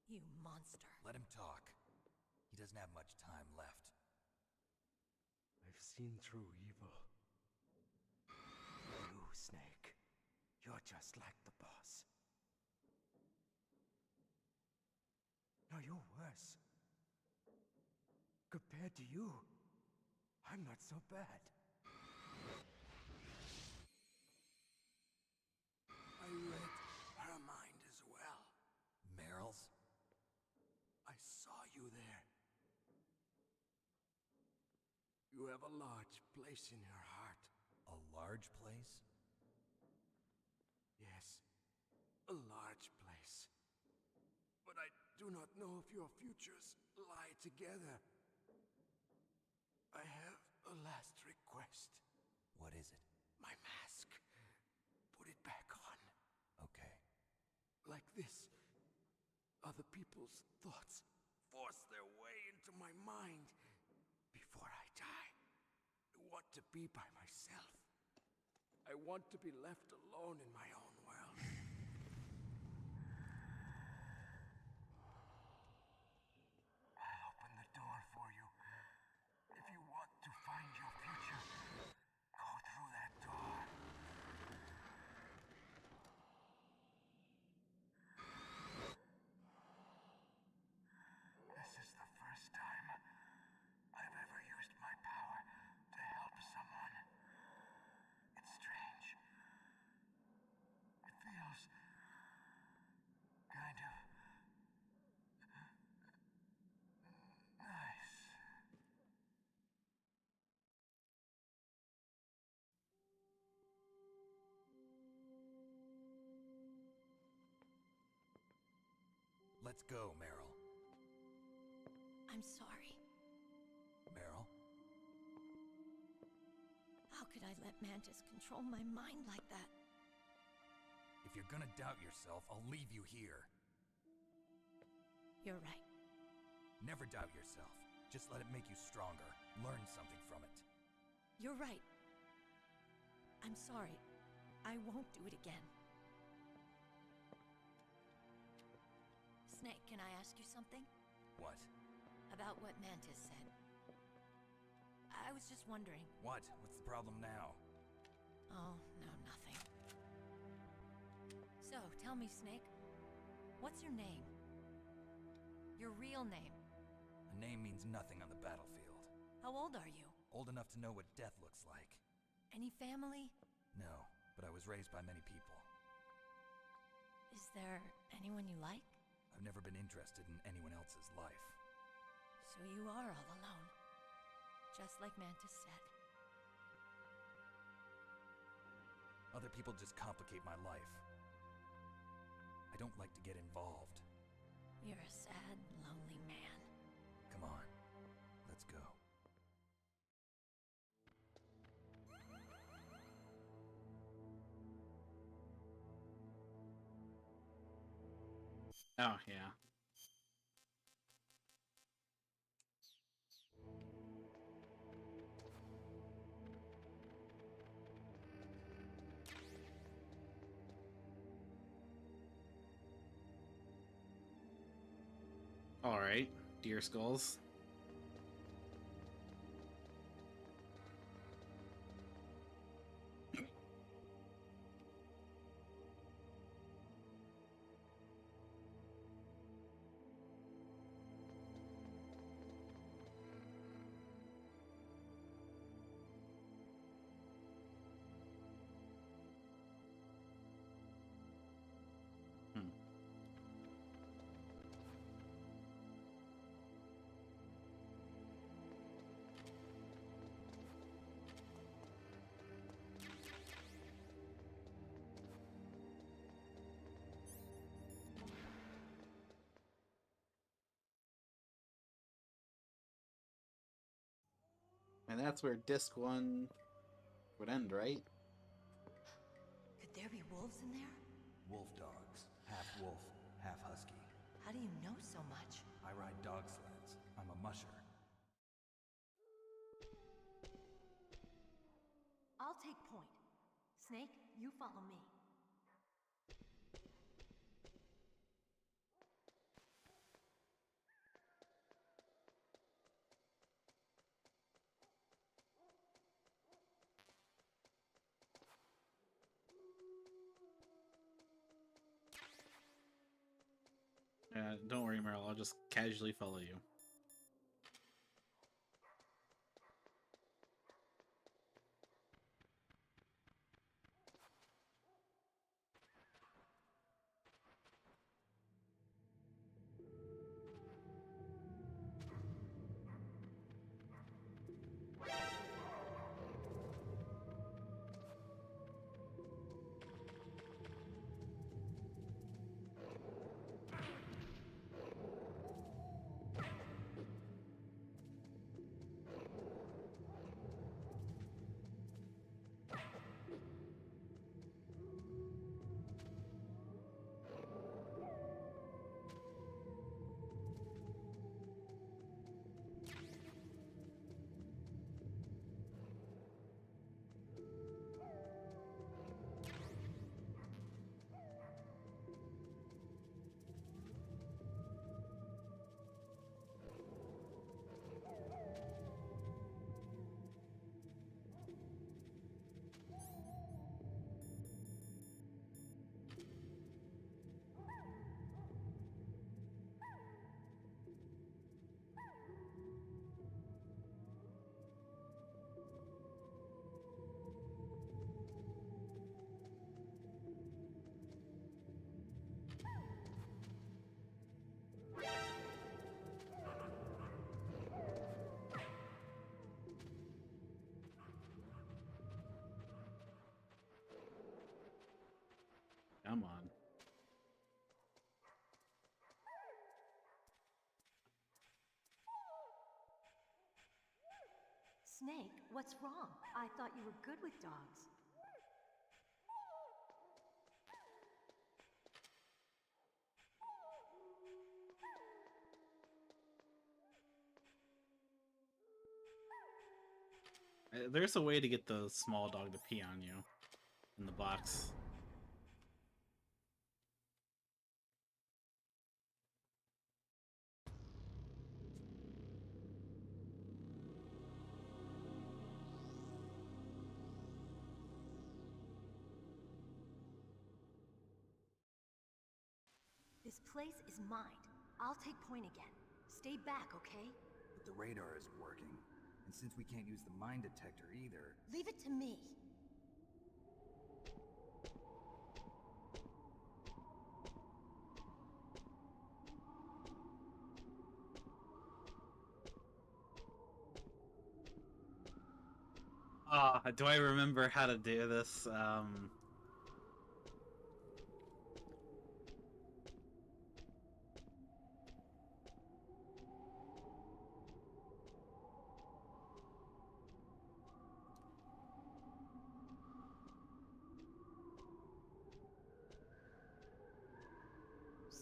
You monster. Let him talk. He doesn't have much time left. I've seen through evil. You, Snake, you're just like the boss. No, you're worse. Compared to you, I'm not so bad. I read her mind as well. Meryl's? I saw you there. You have a large place in her heart. A large place? Yes, a large place. But I do not know if your futures lie together. I have a last request. What is it? My mask. Put it back on. Okay. Like this, other people's thoughts force their way into my mind before I die. I want to be by myself. I want to be left alone in my own world. I'll open the door for you. If you want to find your future, go through that door. This is the first time I've ever used my power to help someone. It's strange. It feels kind of nice. Let's go, Meryl. I'm sorry. Meryl? How could I let Mantis control my mind like that? If you're gonna doubt yourself, I'll leave you here. You're right. Never doubt yourself. Just let it make you stronger. Learn something from it. You're right. I'm sorry. I won't do it again. Snake, can I ask you something? What? About what Mantis said. I was just wondering. What? What's the problem now? Oh, no, nothing. So, tell me, Snake. What's your name? Your real name? A name means nothing on the battlefield. How old are you? Old enough to know what death looks like. Any family? No, but I was raised by many people. Is there anyone you like? I've never been interested in anyone else's life. So you are all alone. Just like Mantis said. Other people just complicate my life. I don't like to get involved. You're a sad, lonely man. Come on, let's go. Oh, yeah. Alright, deer skulls. And that's where disc 1 would end, right? Could there be wolves in there? Wolf dogs. Half wolf, half husky. How do you know so much? I ride dog sleds. I'm a musher. I'll take point. Snake, you follow me. Don't worry, Meryl. I'll just casually follow you. Come on. Snake, what's wrong? I thought you were good with dogs. There's a way to get the small dog to pee on you in the box. This place is mine. I'll take point again. Stay back, okay? But the radar isn't working. And since we can't use the mine detector either... Leave it to me. Do I remember how to do this?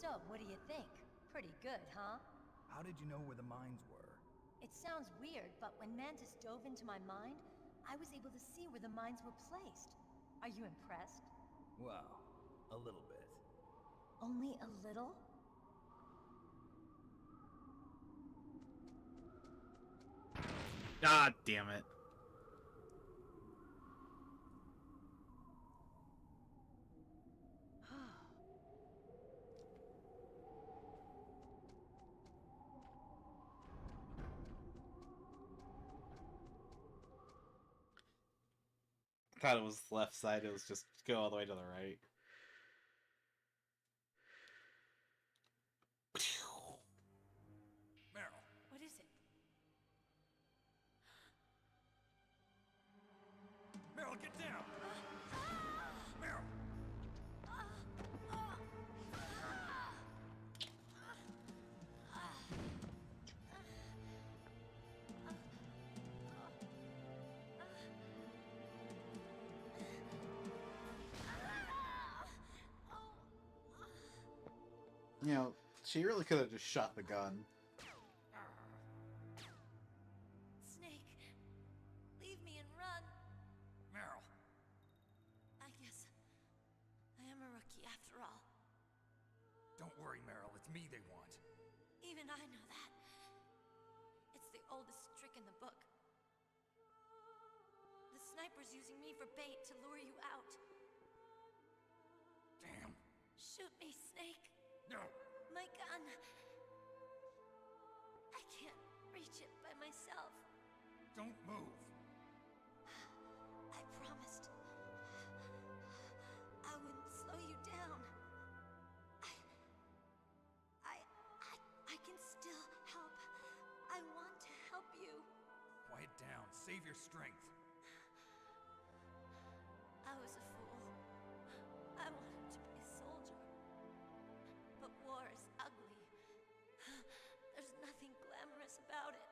So, what do you think? Pretty good, huh? How did you know where the mines were? It sounds weird, but when Mantis dove into my mind, I was able to see where the mines were placed. Are you impressed? Well, a little bit. Only a little? God damn it. I thought it was left side, it was just go all the way to the right. Meryl. What is it? Meryl, get down! Meryl! You know, she really could have just shot the gun. Snake, leave me and run. Meryl. I guess I am a rookie after all. Don't worry, Meryl. It's me they want. Even I know that. It's the oldest trick in the book. The sniper's using me for bait to lure you out. Damn. Shoot me, Snake. No. My gun. I can't reach it by myself. Don't move. I promised. I wouldn't slow you down. I can still help. I want to help you. Quiet down. Save your strength. I was a fool. I wanted to be a soldier. But war is ugly. There's nothing glamorous about it.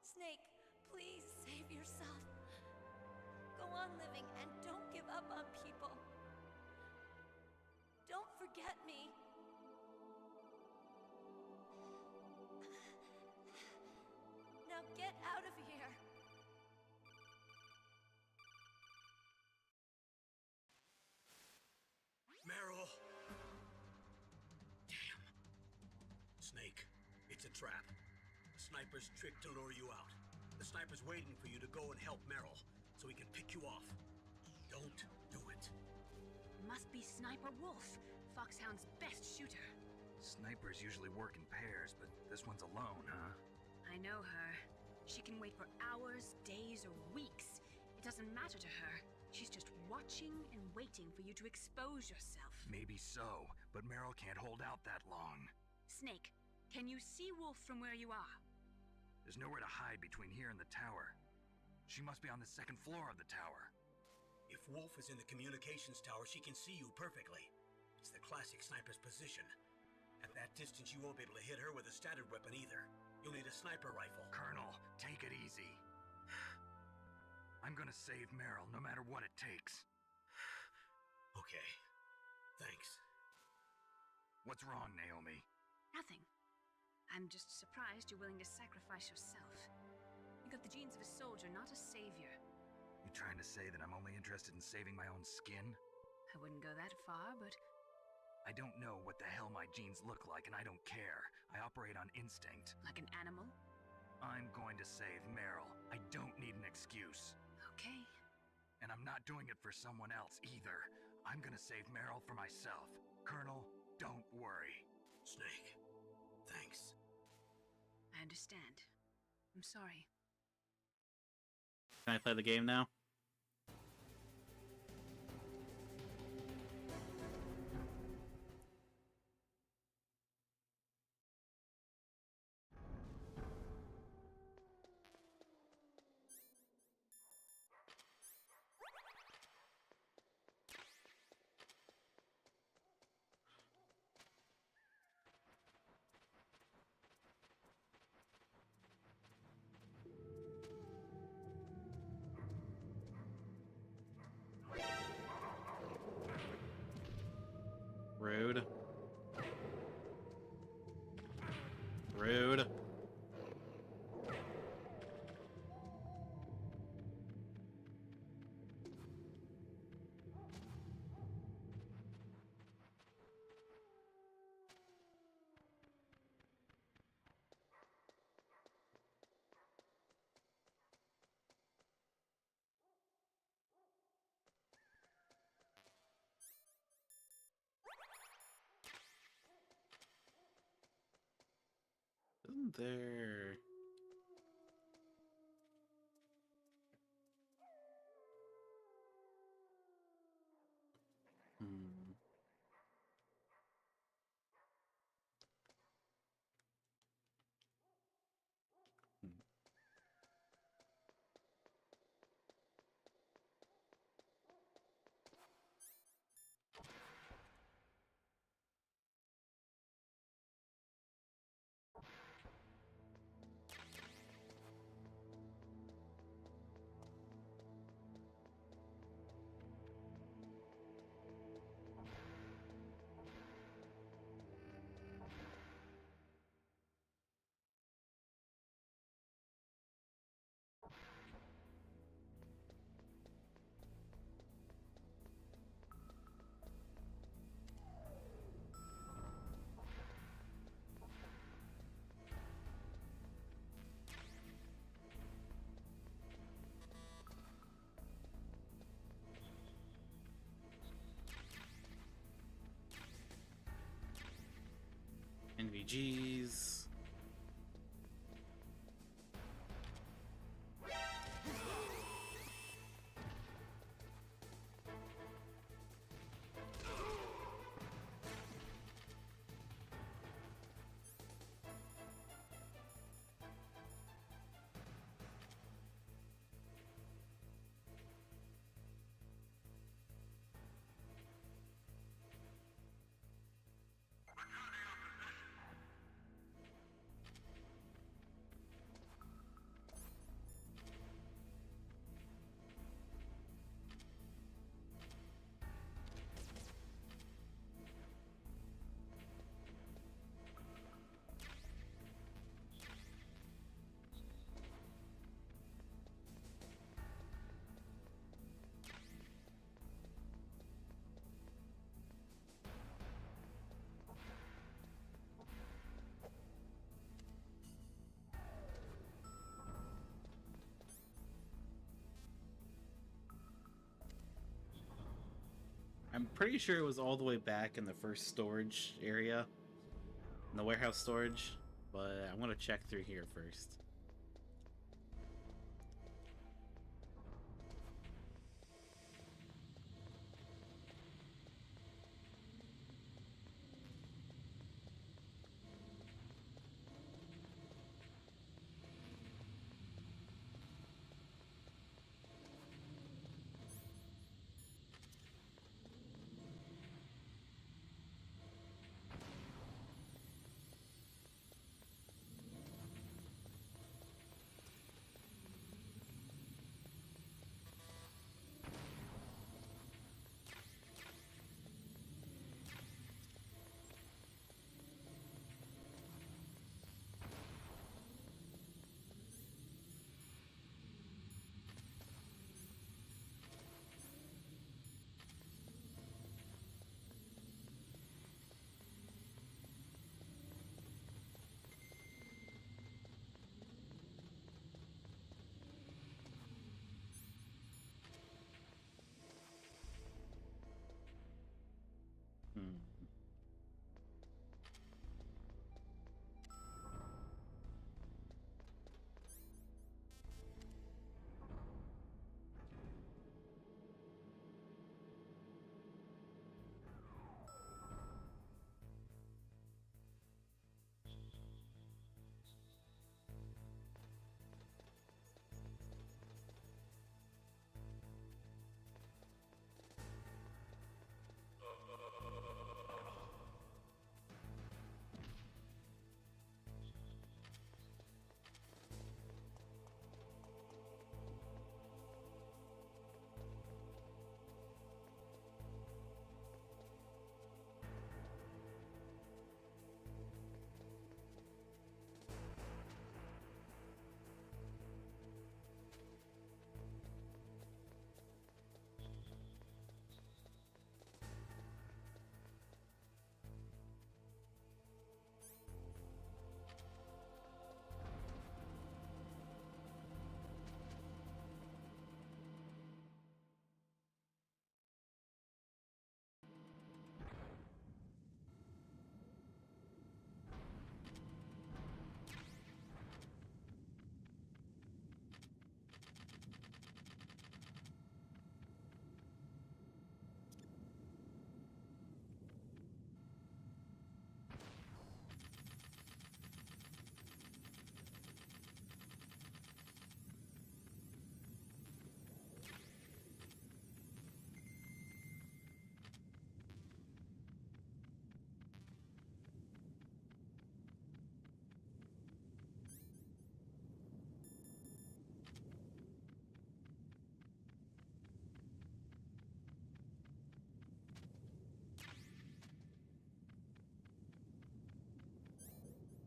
Snake, please save yourself. Go on living and don't give up on people. Don't forget me. Now get out of here. Meryl! Damn. Snake, it's a trap. The sniper's trick to lure you out. The sniper's waiting for you to go and help Meryl, so he can pick you off. Don't do it. Must be Sniper Wolf, Foxhound's best shooter. Snipers usually work in pairs, but this one's alone, huh? I know her. She can wait for hours, days, or weeks. It doesn't matter to her. She's just watching and waiting for you to expose yourself. Maybe so, but Meryl can't hold out that long. Snake, can you see Wolf from where you are? There's nowhere to hide between here and the tower. She must be on the second floor of the tower. If Wolf is in the communications tower, she can see you perfectly. It's the classic sniper's position. At that distance, you won't be able to hit her with a standard weapon either. You'll need a sniper rifle. Colonel, take it easy. I'm gonna save Meryl, no matter what it takes. Okay. Thanks. What's wrong, Naomi? Nothing. I'm just surprised you're willing to sacrifice yourself. You got the genes of a soldier, not a savior. You trying to say that I'm only interested in saving my own skin? I wouldn't go that far, but I don't know what the hell my genes look like, and I don't care. I operate on instinct. like an animal? I'm going to save Meryl. I don't need an excuse. Okay. And I'm not doing it for someone else either. I'm gonna save Meryl for myself. Colonel, don't worry. Snake, thanks. I understand. I'm sorry. Can I play the game now? Rude. Rude. Isn't there... Hmm. NVGs. I'm pretty sure it was all the way back in the first storage area, in the warehouse storage, but I want to check through here first.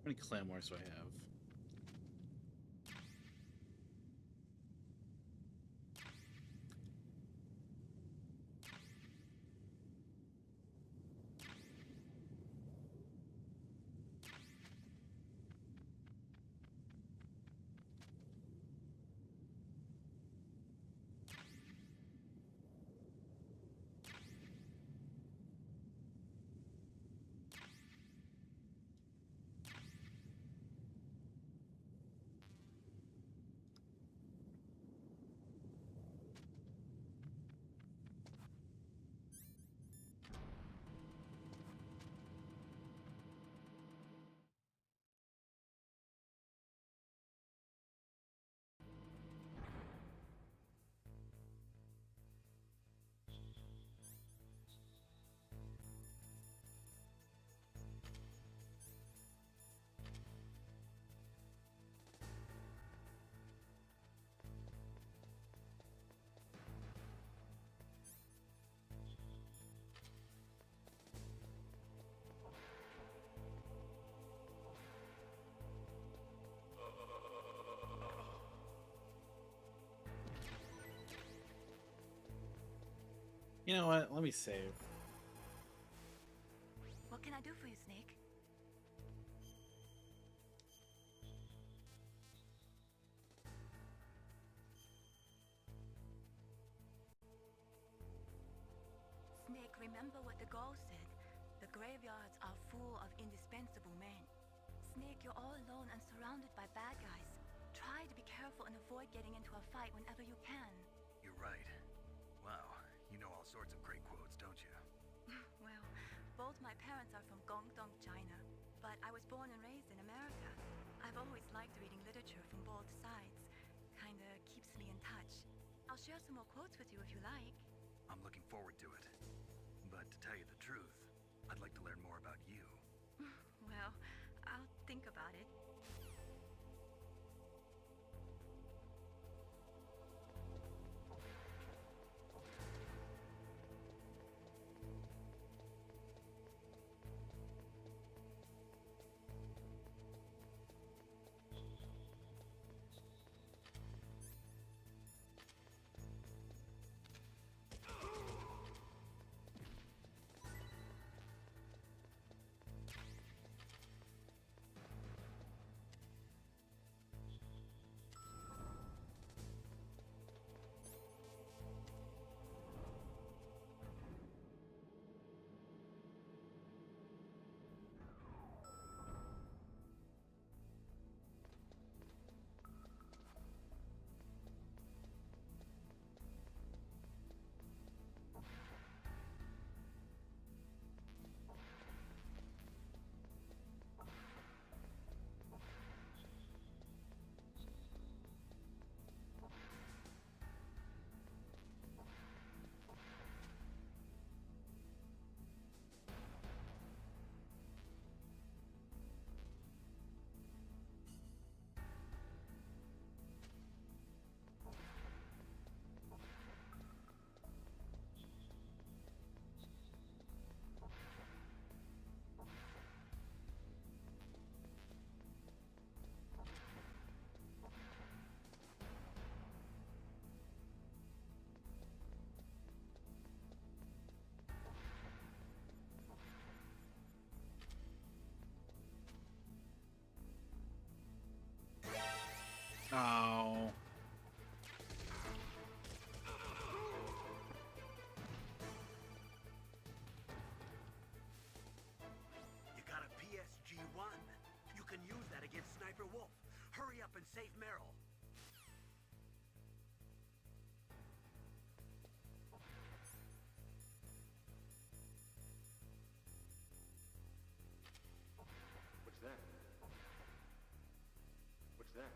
many claymores do I have? You know what? Let me save. What can I do for you, Snake? Snake, remember what the Gaul said. The graveyards are full of indispensable men. Snake, you're all alone and surrounded by bad guys. Try to be careful and avoid getting into a fight whenever you can. You're right. Wow, you know all sorts of great quotes, don't you? Well, both my parents are from Guangdong, China, but I was born and raised in America. I've always liked reading literature from both sides. Kinda keeps me in touch. I'll share some more quotes with you if you like. I'm looking forward to it. But to tell you the truth, I'd like to learn more about you. Well, I'll think about it. Oh. You got a PSG-1. You can use that against Sniper Wolf. Hurry up and save Meryl. What's that? What's that?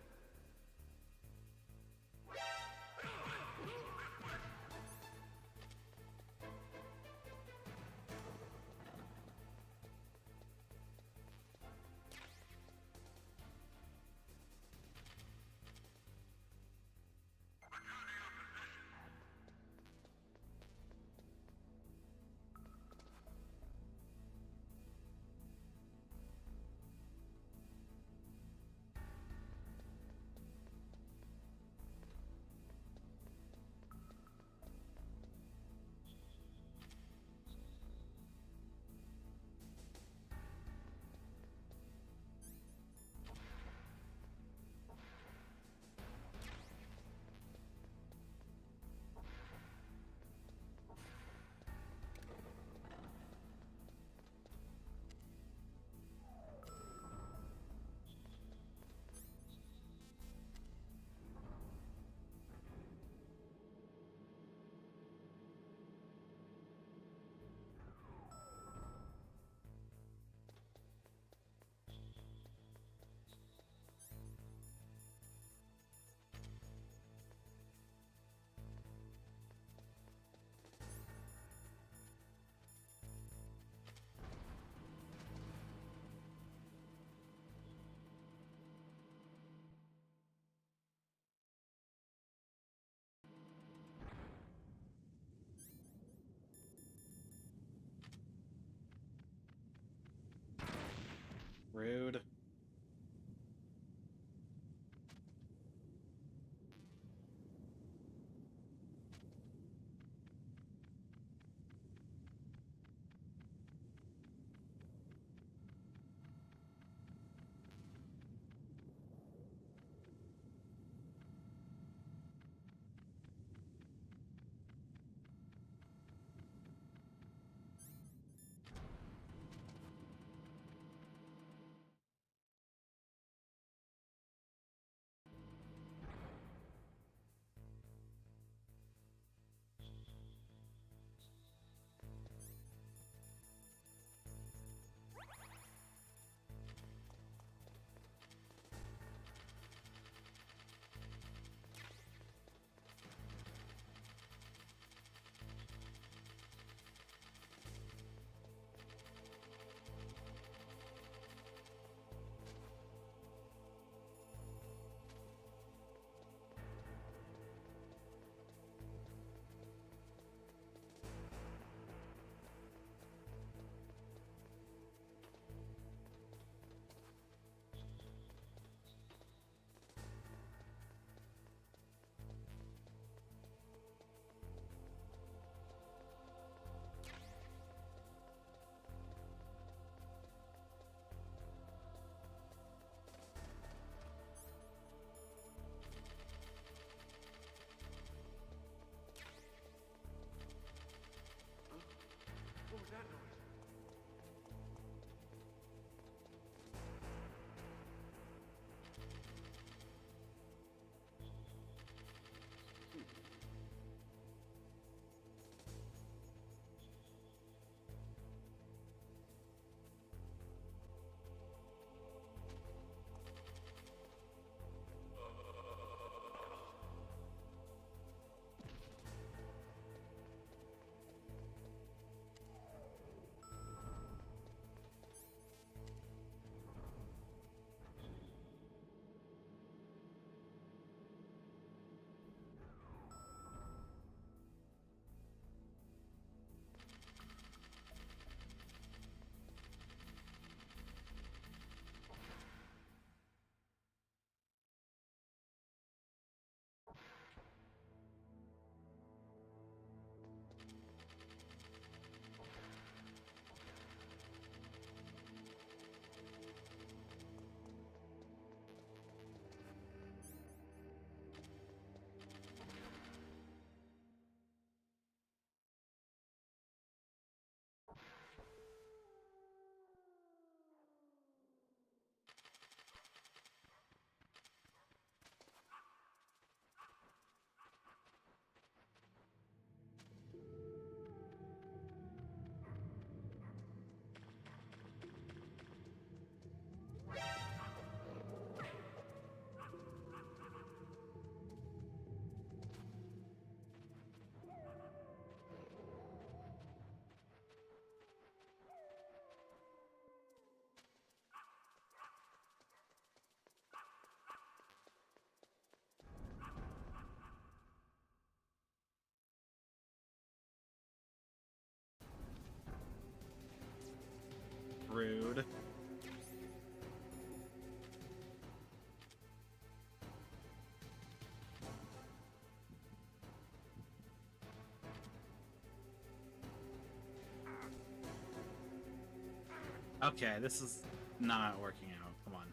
Okay, this is not working out. Come on.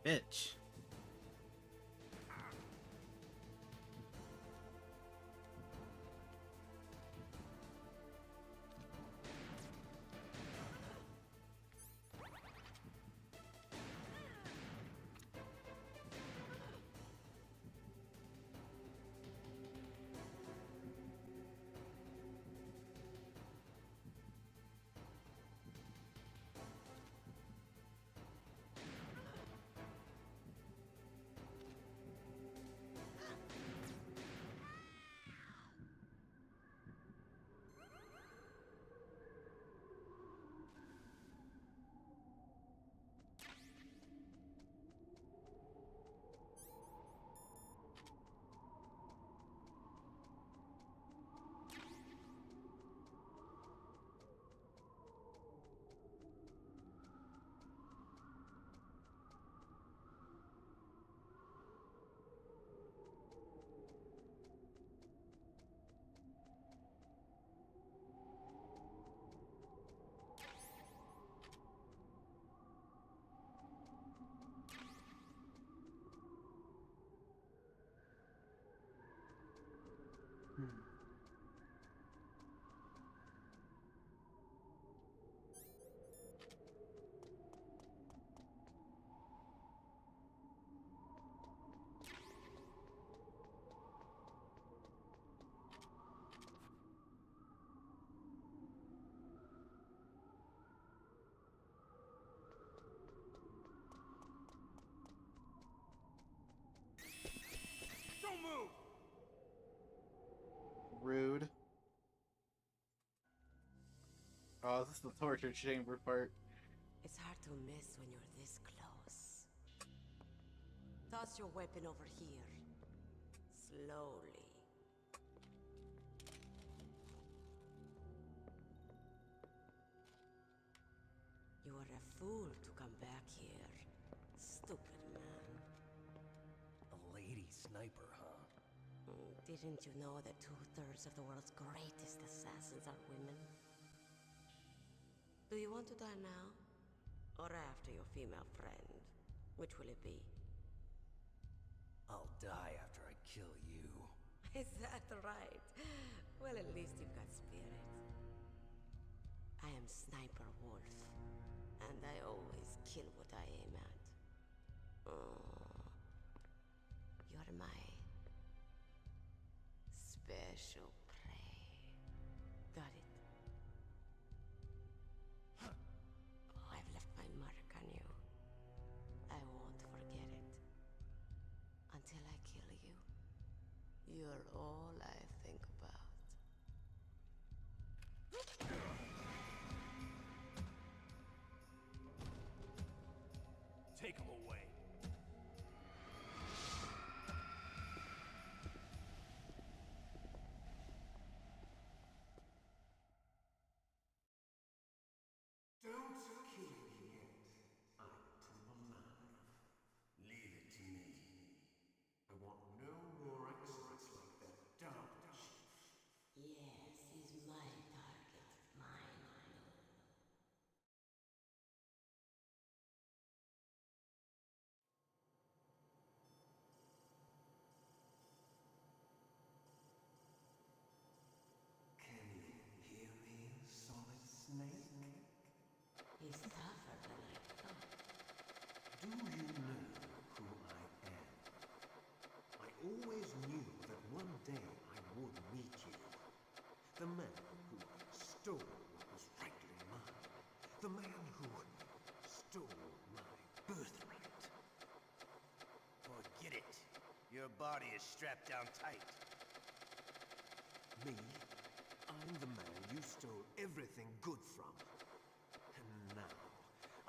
Bitch. Don't move! Rude. Oh, this is the torture chamber part. It's hard to miss when you're this close. Toss your weapon over here. Slowly. You are a fool to come back here. Stupid man. A lady sniper, huh? Didn't you know that 2/3 of the world's greatest assassins are women? Do you want to die now? Or after your female friend? Which will it be? I'll die after I kill you. Is that right? Well, at least you've got spirit. I am Sniper Wolf, and I always kill what I aim at. Oh, you're my special prey. Got it? I've left my mark on you. I won't forget it. Until I kill you. You're all I think about. Take him away. Don't kill me yet, Timberland. Leave it to me. I want no more experts like that dumb chief. Yes, he's my target. Mine. Can you hear me, Solid Snake? He's tougher than I thought. Do you know who I am? I always knew that one day I would meet you. The man who stole what was rightly mine. The man who stole my birthright. Forget it. Your body is strapped down tight. Me? I'm the man you stole everything good from. And now,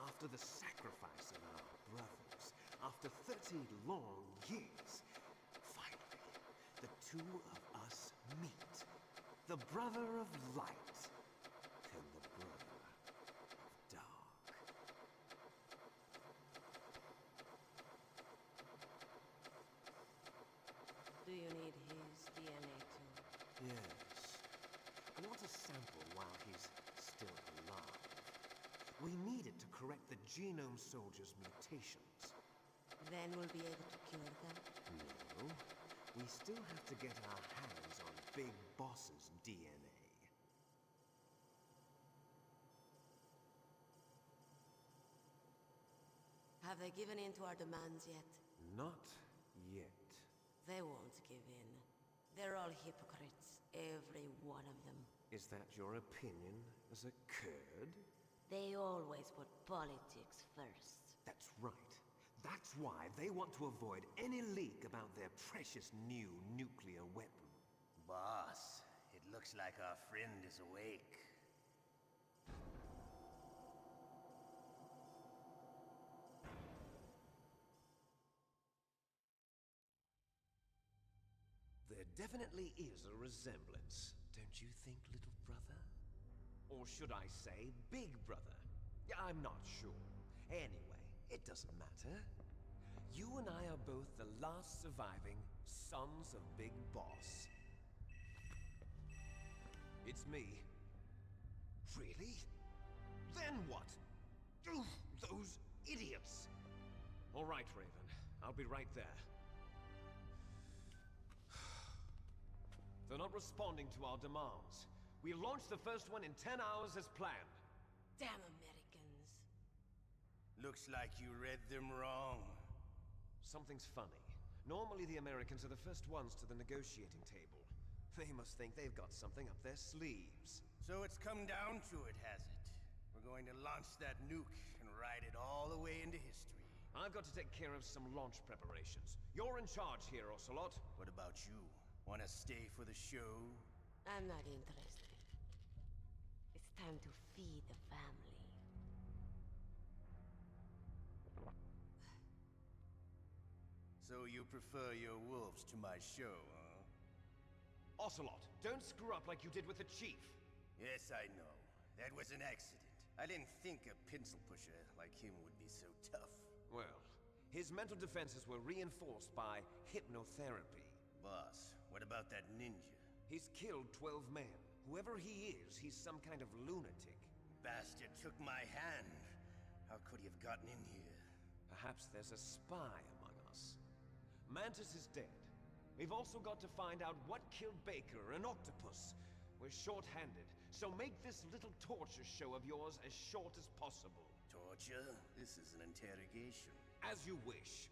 after the sacrifice of our brothers, after 30 long years, finally, the two of us meet. The brother of light and the brother of dark. Do you need his DNA too? Yes. I want a sample while he's still alive. We need it to correct the Genome Soldier's mutations. Then we'll be able to cure them? No. We still have to get our hands on Big Boss's DNA. Have they given in to our demands yet? Not yet. They won't give in. They're all hypocrites, every one of them. Is that your opinion as a Kurd? They always put politics first. That's right. That's why they want to avoid any leak about their precious new nuclear weapon. Boss, it looks like our friend is awake. There definitely is a resemblance, don't you think, little brother? Or should I say, big brother? I'm not sure. Anyway, it doesn't matter. You and I are both the last surviving sons of Big Boss. It's me. Really? Then what? Oof, those idiots! All right, Raven. I'll be right there. They're not responding to our demands. We launched the first one in 10 hours as planned. Damn Americans. Looks like you read them wrong. Something's funny. Normally the Americans are the first ones to the negotiating table. They must think they've got something up their sleeves. So it's come down to it, has it? We're going to launch that nuke and ride it all the way into history. I've got to take care of some launch preparations. You're in charge here, Ocelot. What about you? Want to stay for the show? I'm not interested. It's time to feed the family. So you prefer your wolves to my show, huh? Ocelot, don't screw up like you did with the Chief. Yes, I know. That was an accident. I didn't think a pencil pusher like him would be so tough. Well, his mental defenses were reinforced by hypnotherapy. Boss, what about that ninja? He's killed 12 men. Whoever he is, he's some kind of lunatic. Bastard took my hand. How could he have gotten in here? Perhaps there's a spy among us. Mantis is dead. We've also got to find out what killed Baker and Octopus. We're short-handed, so make this little torture show of yours as short as possible. Torture? This is an interrogation. As you wish.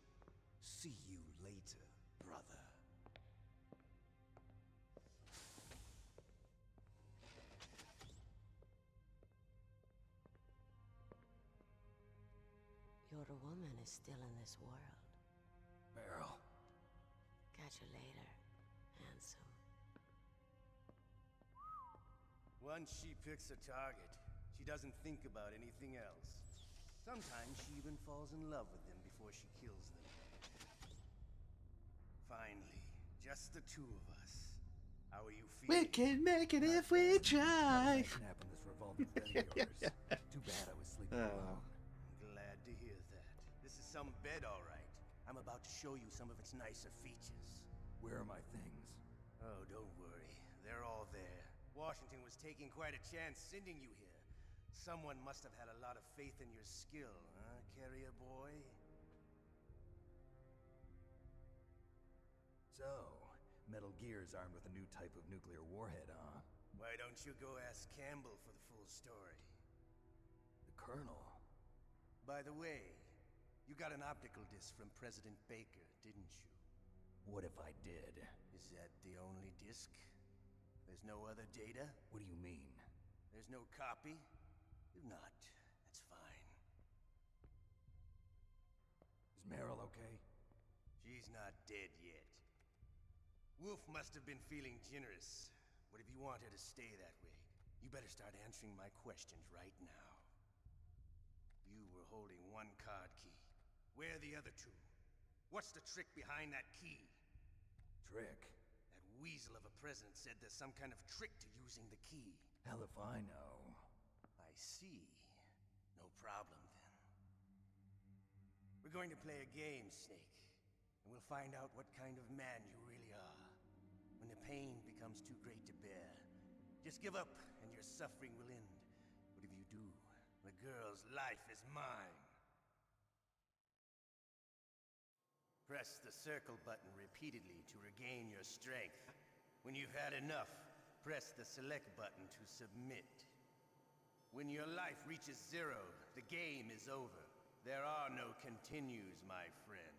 See you later, brother. Your woman is still in this world. Meryl. Catch you later, handsome. Once she picks a target, she doesn't think about anything else. Sometimes she even falls in love with them before she kills them. Finally, just the two of us. How are you feeling? We can make it if we try. Nap in this revolving bed of yours. Too bad I was sleeping alone. Glad to hear that. This is some bed, all right. I'm about to show you some of its nicer features. Where are my things? Oh, don't worry. They're all there. Washington was taking quite a chance sending you here. Someone must have had a lot of faith in your skill, huh, carrier boy? So, Metal Gear's armed with a new type of nuclear warhead, huh? Why don't you go ask Campbell for the full story? The Colonel? By the way, you got an optical disc from President Baker, didn't you? What if I did? Is that the only disc? There's no other data? What do you mean? There's no copy? If not, that's fine. Is Meryl okay? She's not dead yet. Wolf must have been feeling generous. But if you want her to stay that way, you better start answering my questions right now. You were holding one card key. Where are the other two? What's the trick behind that key? Trick? That weasel of a president said there's some kind of trick to using the key. Hell if I know. I see. No problem, then. We're going to play a game, Snake. And we'll find out what kind of man you really are. When the pain becomes too great to bear, just give up and your suffering will end. But if you do, the girl's life is mine. Press the circle button repeatedly to regain your strength. When you've had enough, press the select button to submit. When your life reaches 0, the game is over. There are no continues, my friend.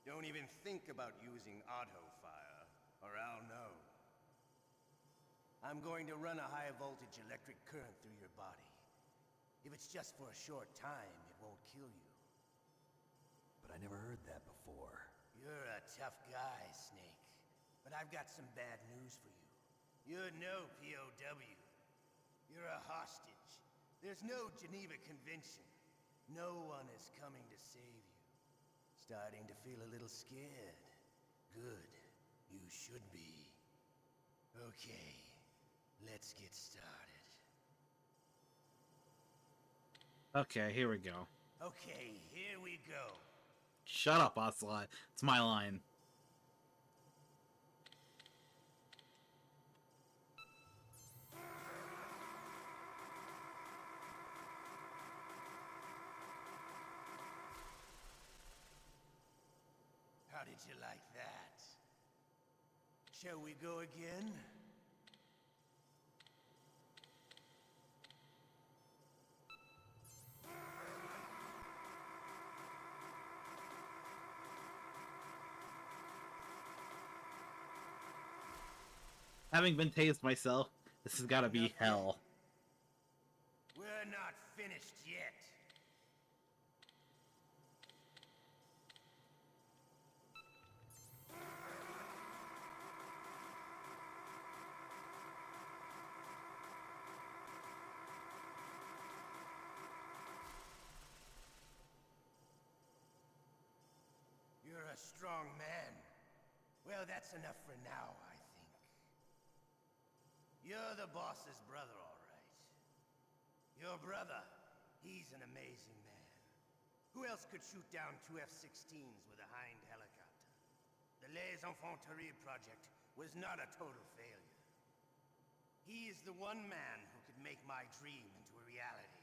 Don't even think about using auto fire, or I'll know. I'm going to run a high-voltage electric current through your body. If it's just for a short time, it won't kill you. But I never heard that before. You're a tough guy, Snake. But I've got some bad news for you. You're no POW. You're a hostage. There's no Geneva Convention. No one is coming to save you. Starting to feel a little scared. Good. You should be. Okay, let's get started. Okay, here we go. Okay, here we go. Shut up, Ocelot. It's my line. How did you like that? Shall we go again? Having been tased myself, this has gotta be hell. We're not finished yet. You're a strong man. Well, that's enough for now, I think. You're the boss's brother, all right. Your brother, he's an amazing man. Who else could shoot down 2 F-16s with a Hind helicopter? The Les Infanteries project was not a total failure. He is the one man who could make my dream into a reality.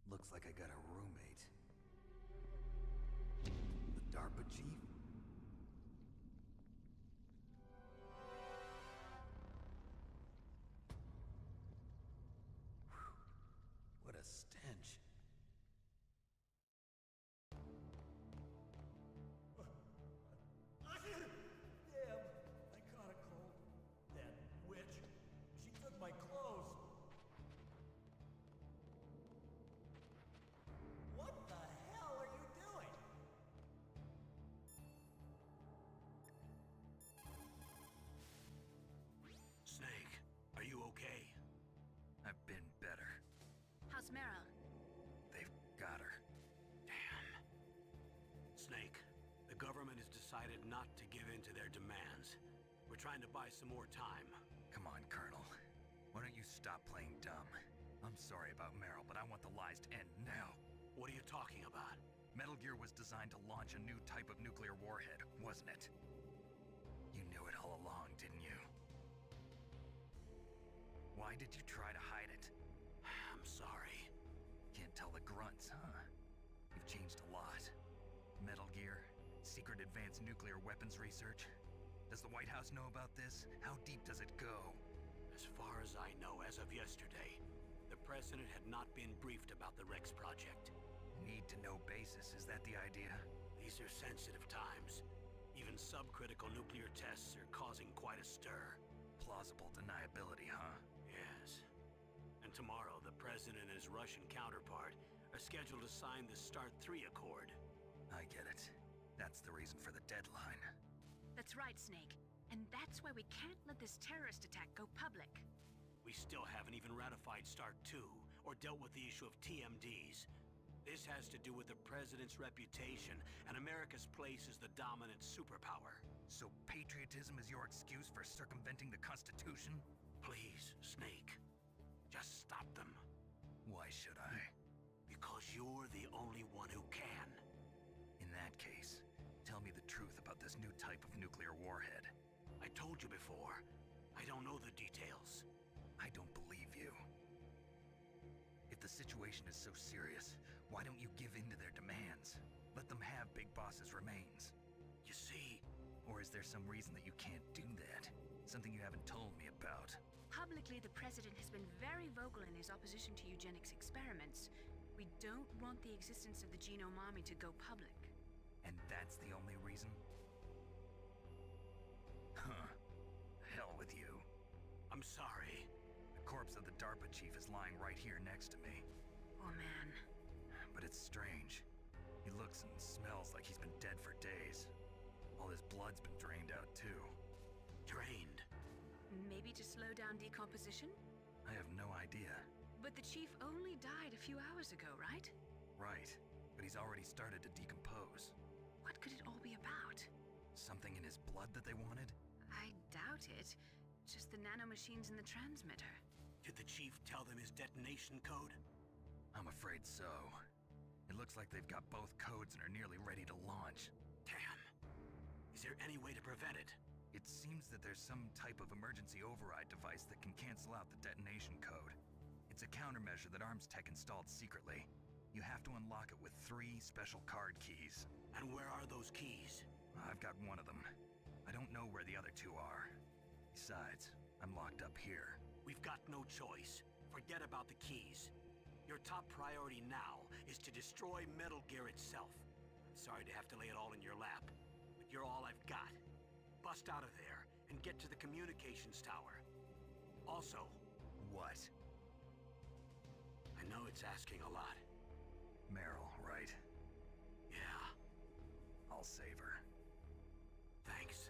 Looks like I got a roommate. The DARPA chief? Whew. What a stench. Damn, I caught a cold. That witch, she took my clothes. What the hell are you doing? Snake, are you okay? I've been better. How's Meryl? They've got her. Damn. Snake, the government has decided not to give in to their demands. We're trying to buy some more time. Come on, Colonel. Why don't you stop playing dumb? I'm sorry about Meryl, but I want the lies to end now. What are you talking about? Metal Gear was designed to launch a new type of nuclear warhead, wasn't it? You knew it all along, didn't you? Why did you try to hide it? I'm sorry. Can't tell the grunts, huh? You've changed a lot. Metal Gear, secret advanced nuclear weapons research. Does the White House know about this? How deep does it go? As far as I know, as of yesterday, the president had not been briefed about the Rex project. Need-to-know basis, is that the idea? These are sensitive times. Even subcritical nuclear tests are causing quite a stir. plausible deniability, huh? Yes. And tomorrow, the President and his Russian counterpart are scheduled to sign the START 3 Accord. I get it. That's the reason for the deadline. That's right, Snake. And that's why we can't let this terrorist attack go public. We still haven't even ratified START 2 or dealt with the issue of TMDs. This has to do with the President's reputation and America's place as the dominant superpower. So patriotism is your excuse for circumventing the Constitution? Please, Snake. Just stop them. Why should I? Because you're the only one who can. In that case, tell me the truth about this new type of nuclear warhead. I told you before. I don't know the details. I don't believe you. If the situation is so serious, why don't you give in to their demands? Let them have Big Boss's remains. You see... Or is there some reason that you can't do that? Something you haven't told me about? Publicly, the President has been very vocal in his opposition to eugenics experiments. We don't want the existence of the Genome Army to go public. And that's the only reason? Huh. Hell with you. I'm sorry. The corpse of the DARPA chief is lying right here next to me. Oh, man. But it's strange. He looks and smells like he's been dead for days. All his blood's been drained out, too. Drained? Maybe to slow down decomposition? I have no idea. But the chief only died a few hours ago, right? Right. But he's already started to decompose. What could it all be about? Something in his blood that they wanted? I doubt it. Just the nanomachines in the transmitter. Did the chief tell them his detonation code? I'm afraid so. It looks like they've got both codes and are nearly ready to launch. Damn. Is there any way to prevent it? It seems that there's some type of emergency override device that can cancel out the detonation code. It's a countermeasure that Arms Tech installed secretly. You have to unlock it with 3 special card keys. And where are those keys? I've got one of them. I don't know where the other 2 are. Besides, I'm locked up here. We've got no choice. Forget about the keys. Your top priority now is to destroy Metal Gear itself. I'm sorry to have to lay it all in your lap, but you're all I've got. Bust out of there and get to the communications tower. Also... What? I know it's asking a lot. Meryl, right? Yeah. I'll save her. Thanks.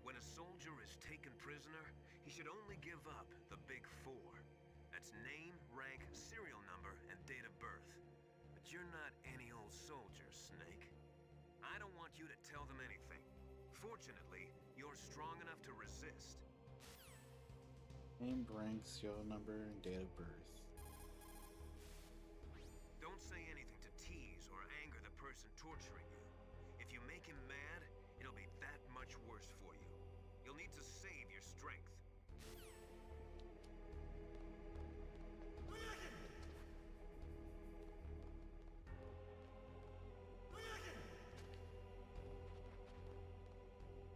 When a soldier is taken prisoner, he should only give up the big 4. That's name, rank, serial number, and date of birth. But you're not any old soldier, Snake. I don't want you to tell them anything. Fortunately, you're strong enough to resist. Name, rank, serial number, and date of birth. Don't say anything to tease or anger the person torturing you. If you make him mad, it'll be that much worse for you. You'll need to save your strength.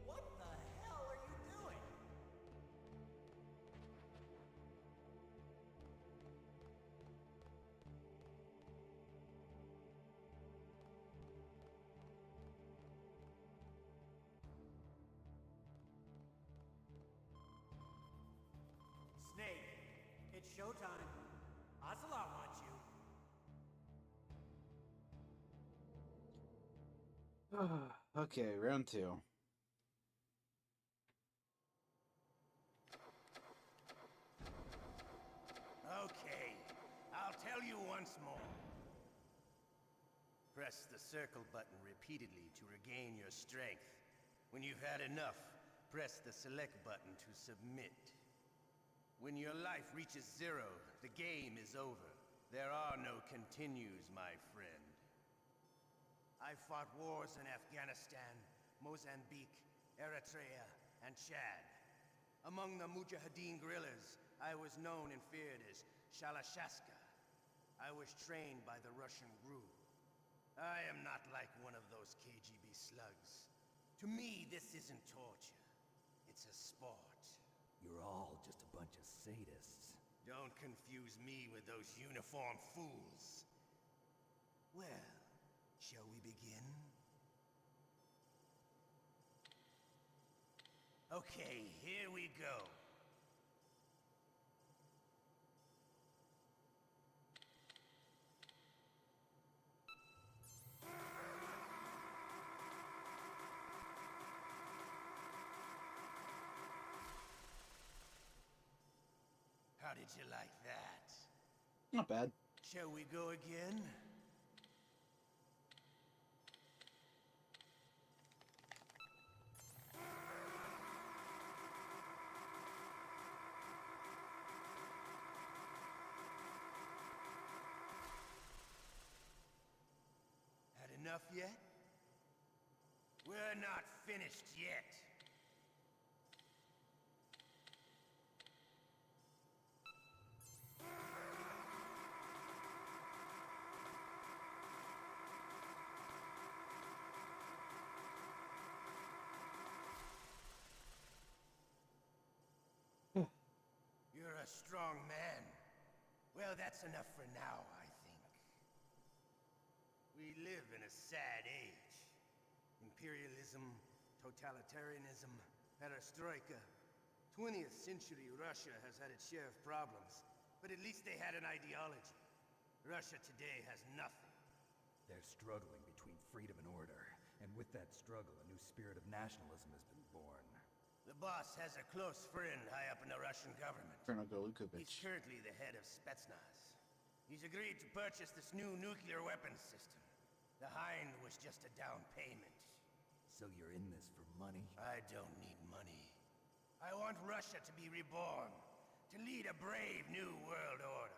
What the hell are you doing? Snake, it's showtime. Ocelot wants you. Okay, round 2. Okay, I'll tell you once more. Press the circle button repeatedly to regain your strength. When you've had enough, press the select button to submit. When your life reaches 0, the game is over. There are no continues, my friend. I fought wars in Afghanistan, Mozambique, Eritrea, and Chad. Among the Mujahideen guerrillas, I was known and feared as Shalashaska. I was trained by the Russian GRU. I am not like one of those KGB slugs. To me, this isn't torture. It's a sport. You're all just a bunch of sadists. Don't confuse me with those uniformed fools. Well, shall we begin? Okay, here we go. How did you like that? Not bad. Shall we go again? Had enough yet? We're not finished yet. You're a strong man. Well, that's enough for now, I think. We live in a sad age. Imperialism, totalitarianism, perestroika. 20th century Russia has had its share of problems, but at least they had an ideology. Russia today has nothing. They're struggling between freedom and order, and with that struggle, a new spirit of nationalism has been born. The boss has a close friend high up in the Russian government. Colonel Golubkovich. He's currently the head of Spetsnaz. He's agreed to purchase this new nuclear weapons system. The Hind was just a down payment. So you're in this for money? I don't need money. I want Russia to be reborn, to lead a brave new world order.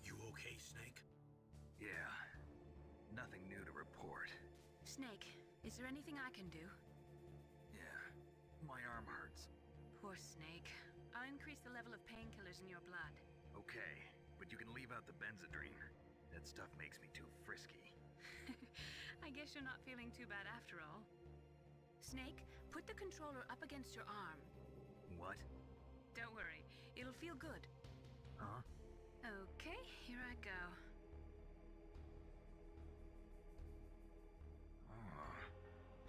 You okay, Snake? Yeah. Nothing new to report. Snake, is there anything I can do? Yeah. My arm hurts. Poor Snake. I'll increase the level of painkillers in your blood. Okay, but you can leave out the Benzedrine. That stuff makes me too frisky. I guess you're not feeling too bad after all. Snake, put the controller up against your arm. What? Don't worry, it'll feel good. Huh? Okay, here I go. Oh.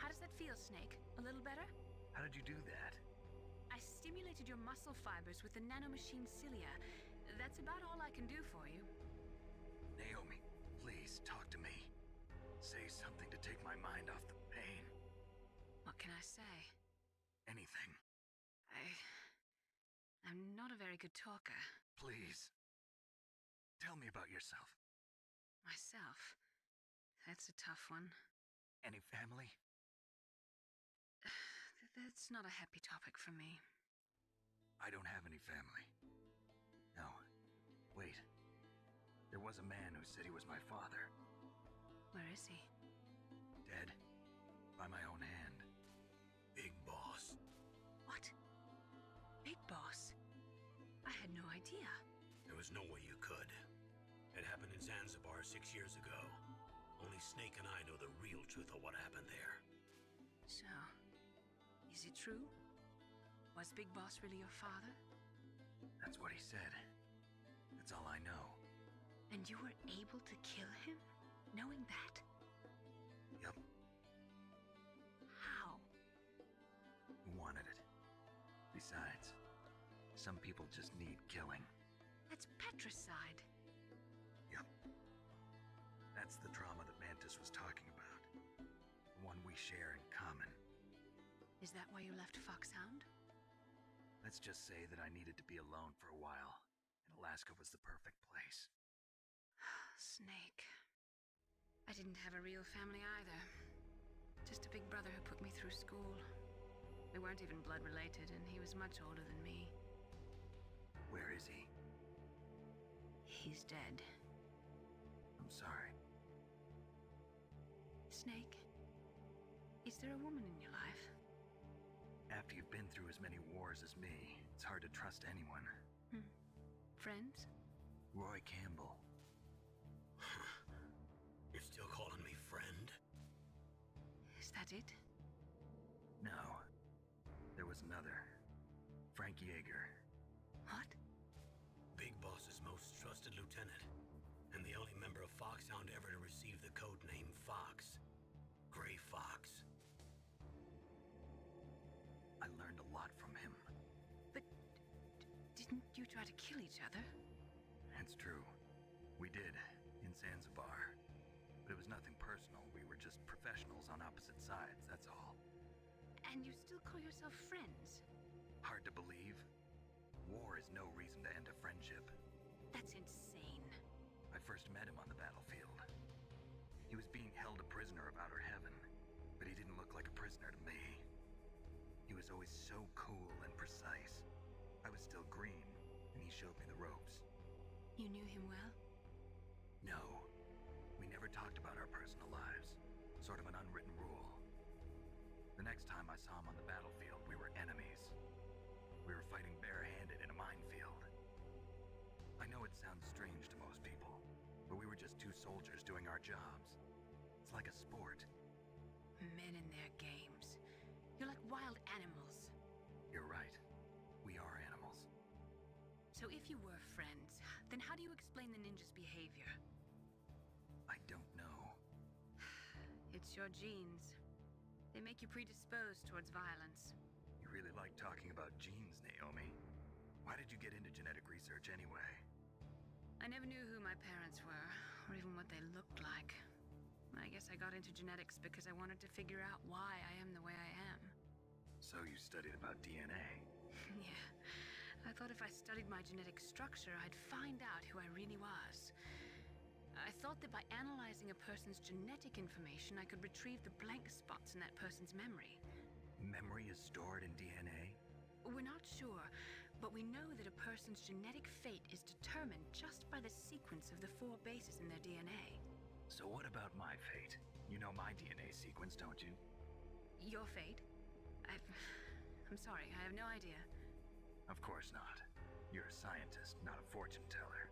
How does that feel, Snake? A little better? How did you do that? I stimulated your muscle fibers with the nanomachine cilia. That's about all I can do for you. Naomi, please talk to me. Say something to take my mind off the pain. What can I say? Anything. I'm not a very good talker. Please. Tell me about yourself. Myself? That's a tough one. Any family? That's not a happy topic for me. I don't have any family. No. Wait. There was a man who said he was my father. Where is he? dead. By my own hand. Big Boss. What? Big Boss? I had no idea. There was no way you could. It happened in Zanzibar 6 years ago. Only Snake and I know the real truth of what happened there. So, is it true? Was Big Boss really your father? That's what he said. That's all I know. And you were able to kill him, knowing that? Yup. How? He wanted it. Besides, some people just need killing. That's patricide. Yup. That's the trauma that Mantis was talking about. The one we share in common. Is that why you left Foxhound? Let's just say that I needed to be alone for a while, and Alaska was the perfect place. Snake. I didn't have a real family either. Just a big brother who put me through school. We weren't even blood related, and he was much older than me. Where is he? He's dead. I'm sorry. Snake, is there a woman in your life? After you've been through as many wars as me, it's hard to trust anyone. Friends? Roy Campbell. You're still calling me friend? Is that it? No. There was another. Frank Yeager. What? Big Boss's most trusted lieutenant, and the only member of Foxhound ever to receive the code name Fox. Gray Fox. I learned a lot from him. But didn't you try to kill each other? It's true. We did, in Zanzibar. But it was nothing personal. We were just professionals on opposite sides, that's all. And you still call yourself friends? Hard to believe. War is no reason to end a friendship. That's insane. I first met him on the battlefield. He was being held a prisoner of Outer Heaven, but he didn't look like a prisoner to me. He was always so cool and precise. I was still green, and he showed me the ropes. You knew him well? No. We never talked about our personal lives. Sort of an unwritten rule. The next time I saw him on the battlefield, we were enemies. We were fighting barehanded in a minefield. I know it sounds strange to most people, but we were just two soldiers doing our jobs. It's like a sport. Men and their games. You're like wild animals. You're right. We are animals. So if you were friends, then how do you explain the ninja's behavior? I don't know. It's your genes. They make you predisposed towards violence. You really like talking about genes, Naomi. Why did you get into genetic research anyway? I never knew who my parents were, or even what they looked like. I guess I got into genetics because I wanted to figure out why I am the way I am. So you studied about DNA? Yeah. I thought if I studied my genetic structure, I'd find out who I really was. I thought that by analyzing a person's genetic information, I could retrieve the blank spots in that person's memory. Memory is stored in DNA? We're not sure, but we know that a person's genetic fate is determined just by the sequence of the 4 bases in their DNA. So what about my fate? You know my DNA sequence, don't you? Your fate? I'm sorry, I have no idea. Of course not. You're a scientist, not a fortune teller.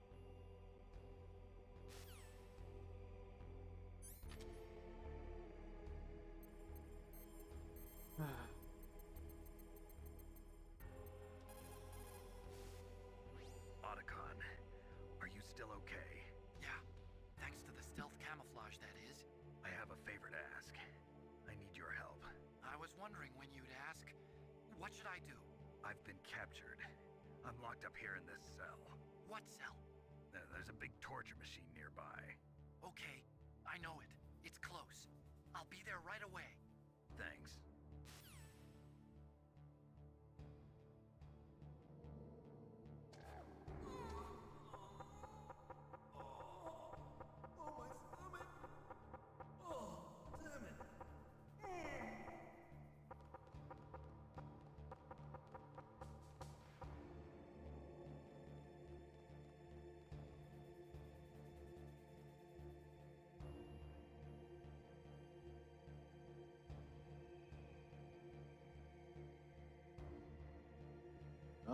Otacon, are you still okay? Yeah, thanks to the stealth camouflage, that is. I have a favor to ask. I need your help. I was wondering when you'd ask. What should I do? I've been captured. I'm locked up here in this cell. What cell? There's a big torture machine nearby. Okay, I know it. It's close. I'll be there right away. Thanks.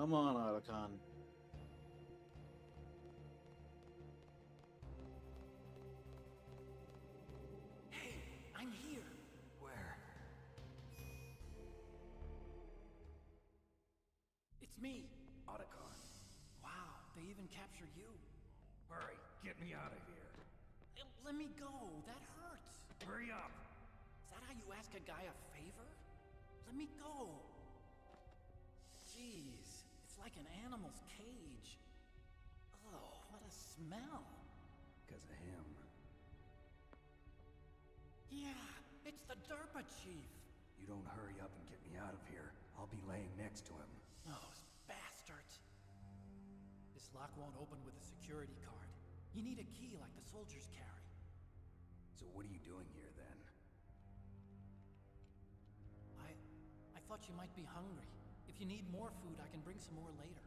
Come on, Otacon. Hey, I'm here. Where? It's me. Otacon. Wow, they even captured you. Hurry, get me out of here. Let me go. That hurts. Hurry up. Is that how you ask a guy a favor? Let me go. Jeez, it's like an animal's cage. Oh, what a smell. Because of him. Yeah, it's the DARPA chief. You don't hurry up and get me out of here, I'll be laying next to him. Those bastards. This lock won't open with a security card. You need a key like the soldiers carry. So what are you doing here, then? I thought you might be hungry. If you need more food, I can bring some more later.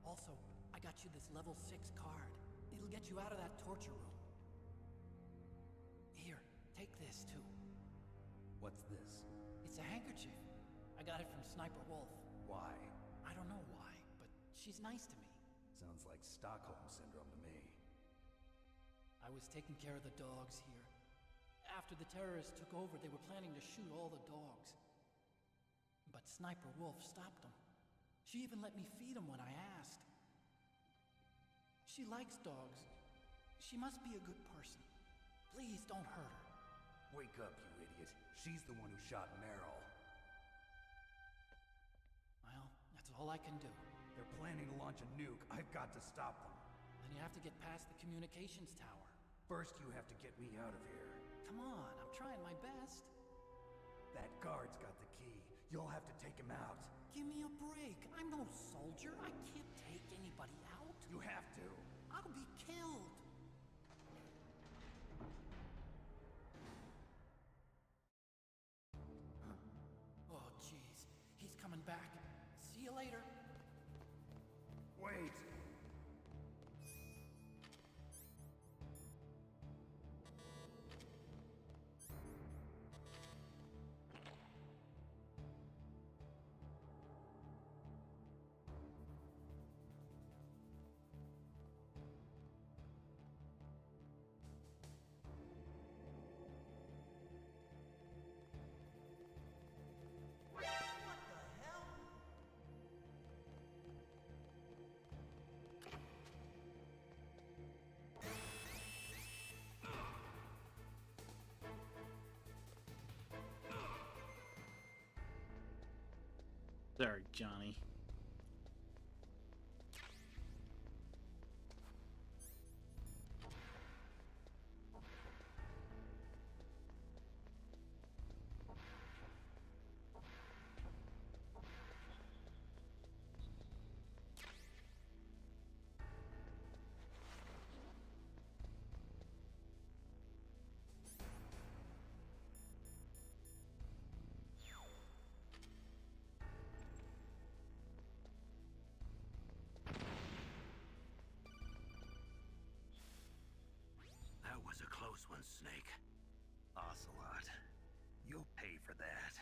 Also, I got you this level 6 card. It'll get you out of that torture room. Here, take this too. What's this? It's a handkerchief. I got it from Sniper Wolf. Why? I don't know why, but she's nice to me. Sounds like Stockholm Syndrome to me. I was taking care of the dogs here. After the terrorists took over, they were planning to shoot all the dogs. But Sniper Wolf stopped them. She even let me feed them when I asked. She likes dogs. She must be a good person. Please don't hurt her. Wake up, you idiot. She's the one who shot Meryl. Well, that's all I can do. They're planning to launch a nuke. I've got to stop them. Then you have to get past the communications tower. First, you have to get me out of here. Come on, I'm trying my best. That guard's got the key. You'll have to take him out. Give me a break. I'm no soldier. I can't take anybody out. You have to. I'll be killed. Oh, jeez. He's coming back. See you later. Wait. Sorry, Johnny. That was a close one, Snake. Ocelot, you'll pay for that.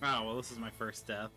Oh, well, this is my first death.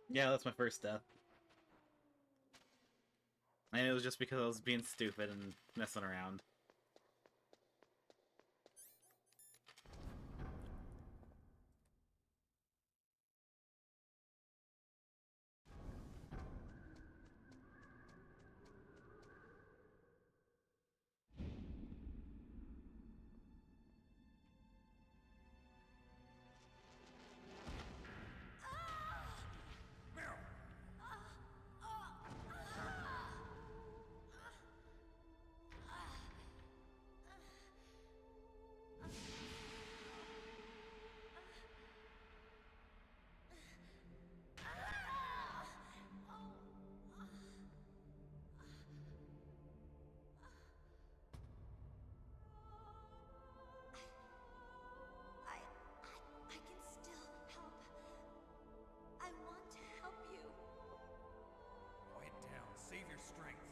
Yeah, that's my first death. And it was just because I was being stupid and messing around. I can still help. I want to help you. Quiet down. Save your strength.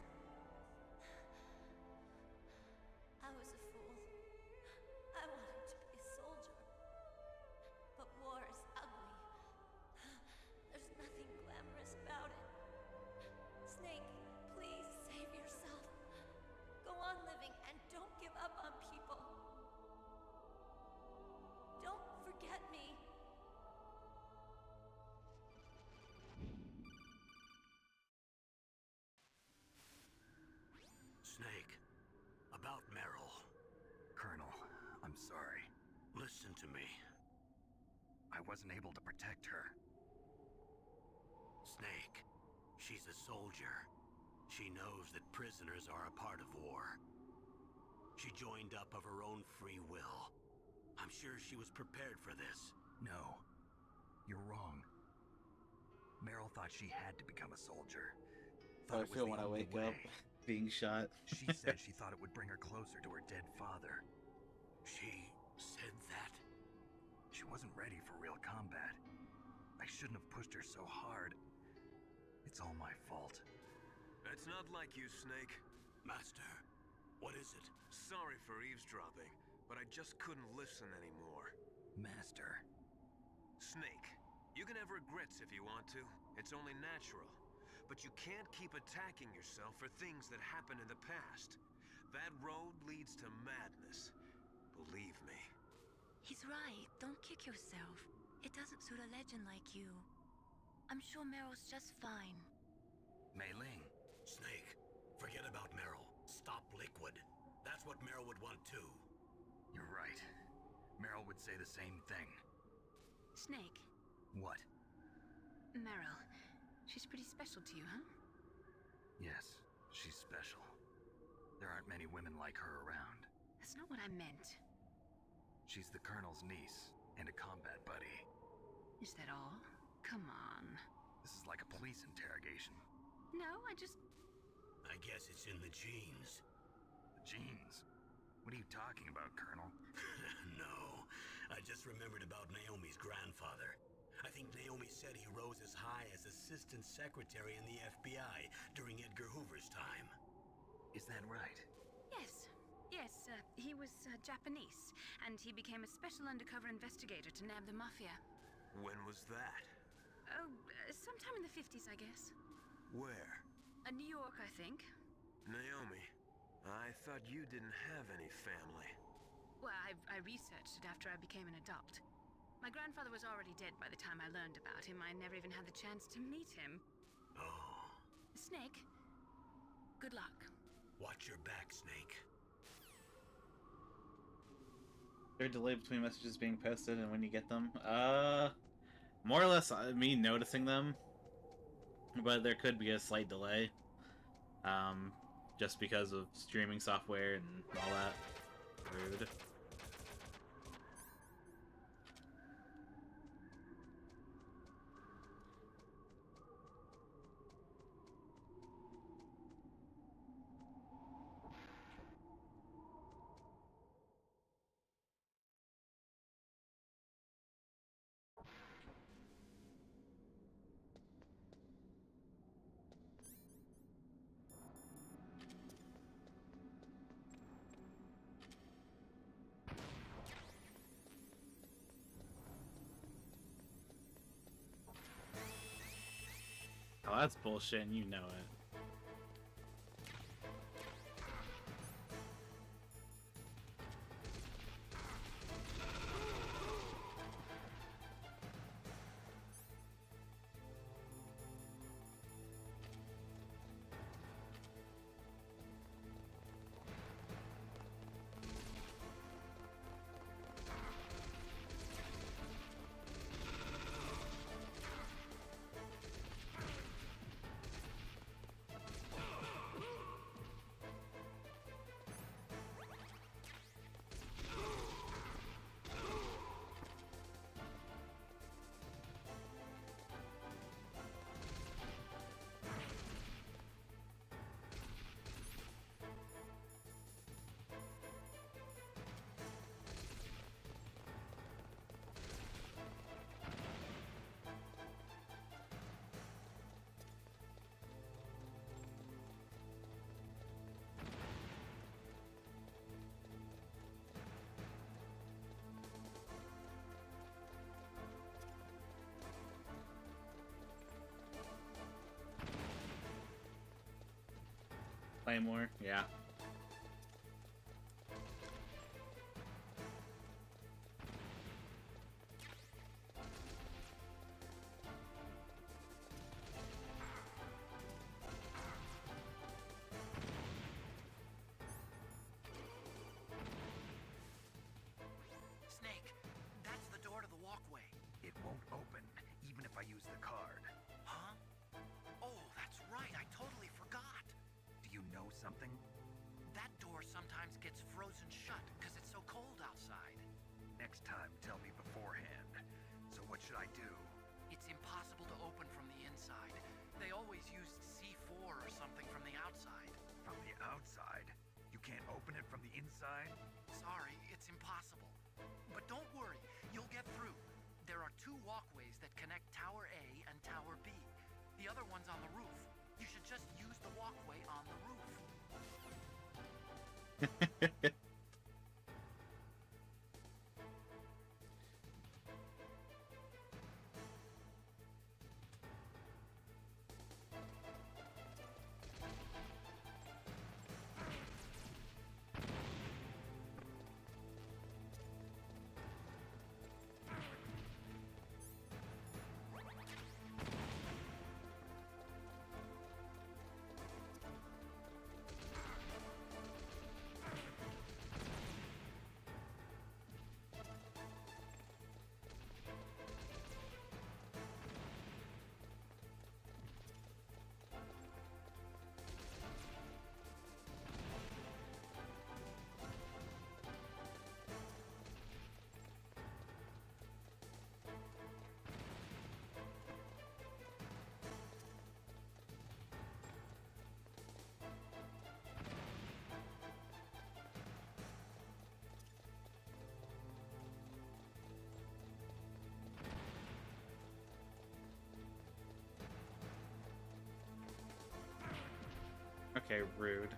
I was a fool. I wanted to be a soldier. But war is ugly. There's nothing glamorous about it. Snake, please save yourself. Go on living and don't give up on people. Don't forget me. Snake, about Meryl. Colonel, I'm sorry. Listen to me. I wasn't able to protect her. Snake, she's a soldier. She knows that prisoners are a part of war. She joined up of her own free will. I'm sure she was prepared for this. No, you're wrong. Meryl thought she had to become a soldier. How I feel when I wake up being shot. She said she thought it would bring her closer to her dead father. She said that? She wasn't ready for real combat. I shouldn't have pushed her so hard. It's all my fault. That's not like you, Snake. Master, what is it? Sorry for eavesdropping, but I just couldn't listen anymore. Master. Snake, you can have regrets if you want to. It's only natural. But you can't keep attacking yourself for things that happened in the past. That road leads to madness. Believe me. He's right. Don't kick yourself. It doesn't suit a legend like you. I'm sure Meryl's just fine. Mei Ling. Snake, forget about Meryl. Stop Liquid. That's That's what Meryl would want too. You're right. Meryl would say the same thing. Snake. What? Meryl. She's pretty special to you, huh? Yes, she's special. There aren't many women like her around. That's not what I meant. She's the Colonel's niece and a combat buddy. Is that all? Come on. This is like a police interrogation. No, I guess it's in the genes. The genes? What are you talking about, Colonel? No, I just remembered about Naomi's grandfather. I think Naomi said he rose as high as assistant secretary in the FBI during Edgar Hoover's time. Is that right? Yes, he was Japanese, and he became a special undercover investigator to nab the Mafia. When was that? Oh, sometime in the 50s, I guess. Where? New York, I think. Naomi, I thought you didn't have any family. Well, I researched it after I became an adult. My grandfather was already dead by the time I learned about him. I never even had the chance to meet him. Oh. Snake, good luck. Watch your back, Snake. There a delay between messages being posted and when you get them? More or less me noticing them, but there could be a slight delay. Just because of streaming software and all that. Rude. Oh, that's bullshit, and you know it. Claymore, yeah. Snake, that's the door to the walkway. It won't open, even if I use the card. Huh? Oh, that's right, I totally forgot. Do you know something? That door sometimes gets frozen shut because it's so cold outside. Next time, tell me beforehand. So what should I do? It's impossible to open from the inside. They always used C4 or something from the outside. From the outside? You can't open it from the inside? Sorry, it's impossible. But don't worry, you'll get through. There are two walkways that connect Tower A and Tower B. The other one's on the roof. You should just use the walkway on the roof. Okay, rude.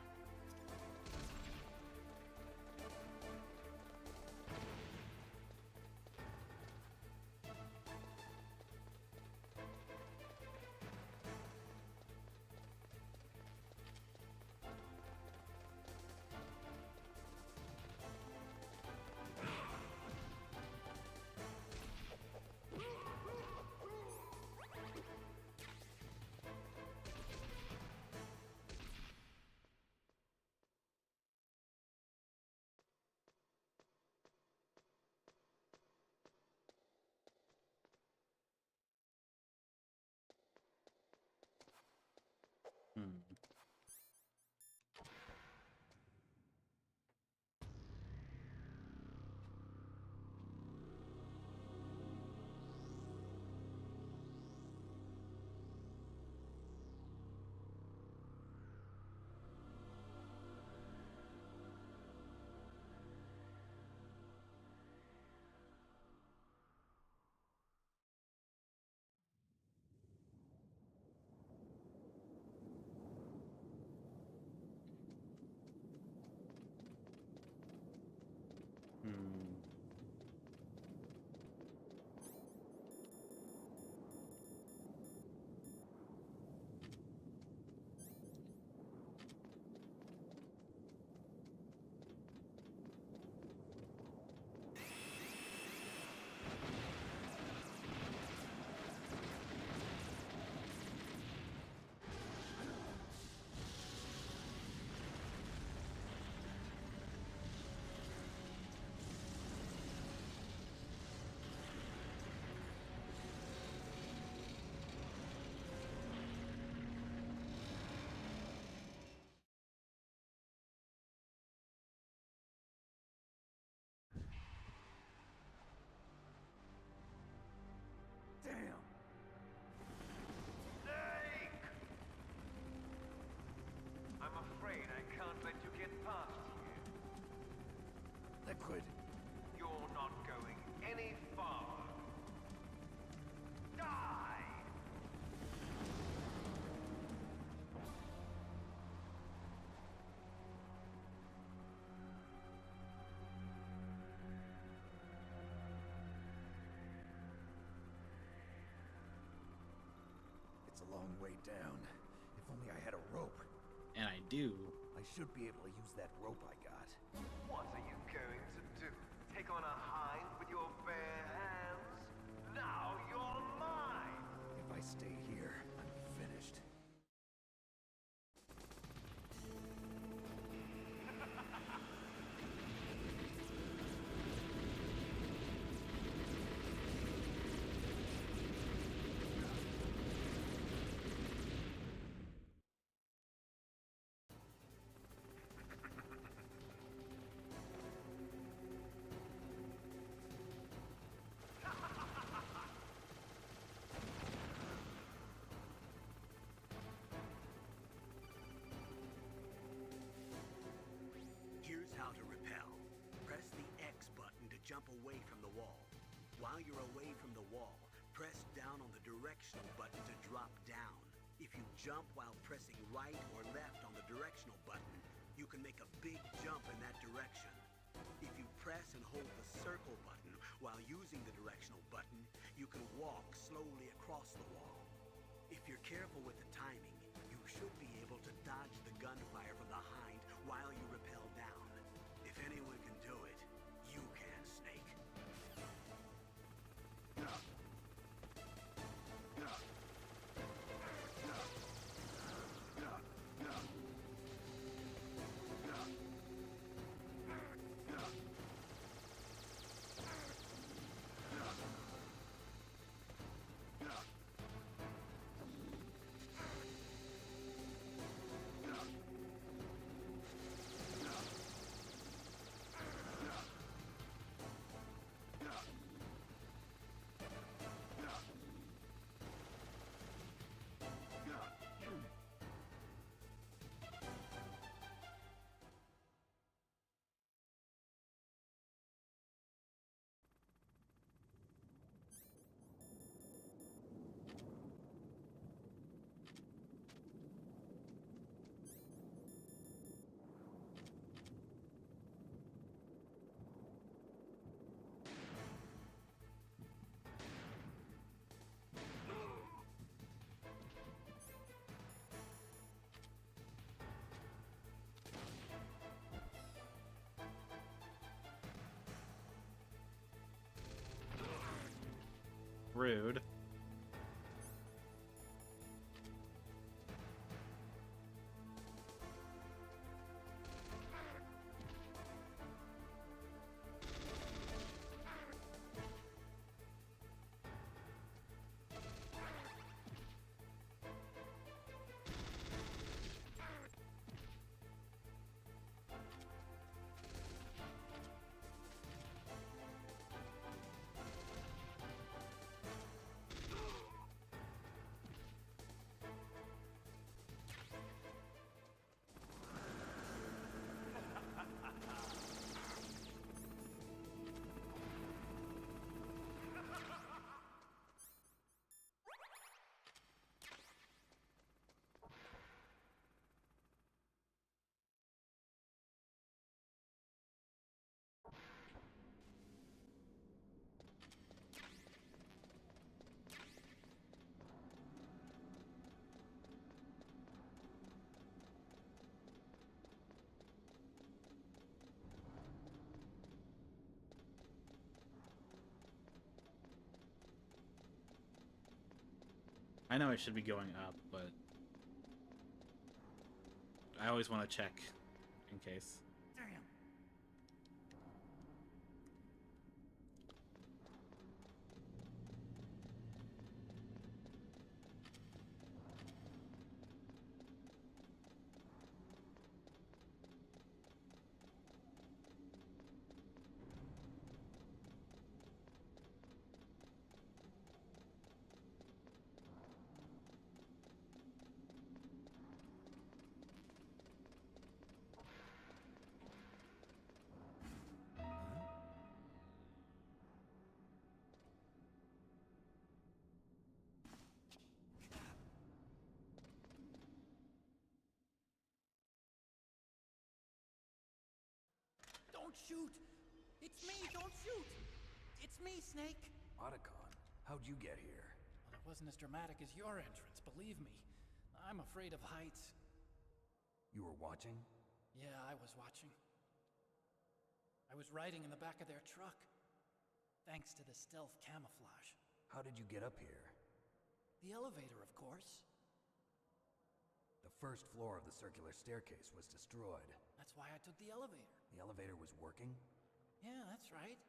Hmm. Hmm. Damn! Snake! I'm afraid I can't let you get past here. Liquid. You're not going any farther. Die! It's a long way down. If only I had a rope. And I do. I should be able to use that rope I got. What are you going to do? Take on a hind with your bare hands? Now you're mine! If I stay here, I'm finished. Here's how to repel. Press the X button to jump away from the wall. While you're away from the wall, press down on the directional button to drop down. If you jump while pressing right or left on the directional button, you can make a big jump in that direction. If you press and hold the circle button while using the directional button, you can walk slowly across the wall. If you're careful with the timing, you should be able to dodge the gunfire from the hind while you rappel down. If anyone can do it, you can, Snake. rude. I know I should be going up, but I always want to check in case. Don't shoot! It's me! Don't shoot! It's me, Snake! Otacon, how'd you get here? Well, it wasn't as dramatic as your entrance, believe me. I'm afraid of heights. You were watching? Yeah, I was watching. I was riding in the back of their truck. Thanks to the stealth camouflage. How did you get up here? The elevator, of course. The first floor of the circular staircase was destroyed. That's why I took the elevator. The elevator was working? Yeah, that's right.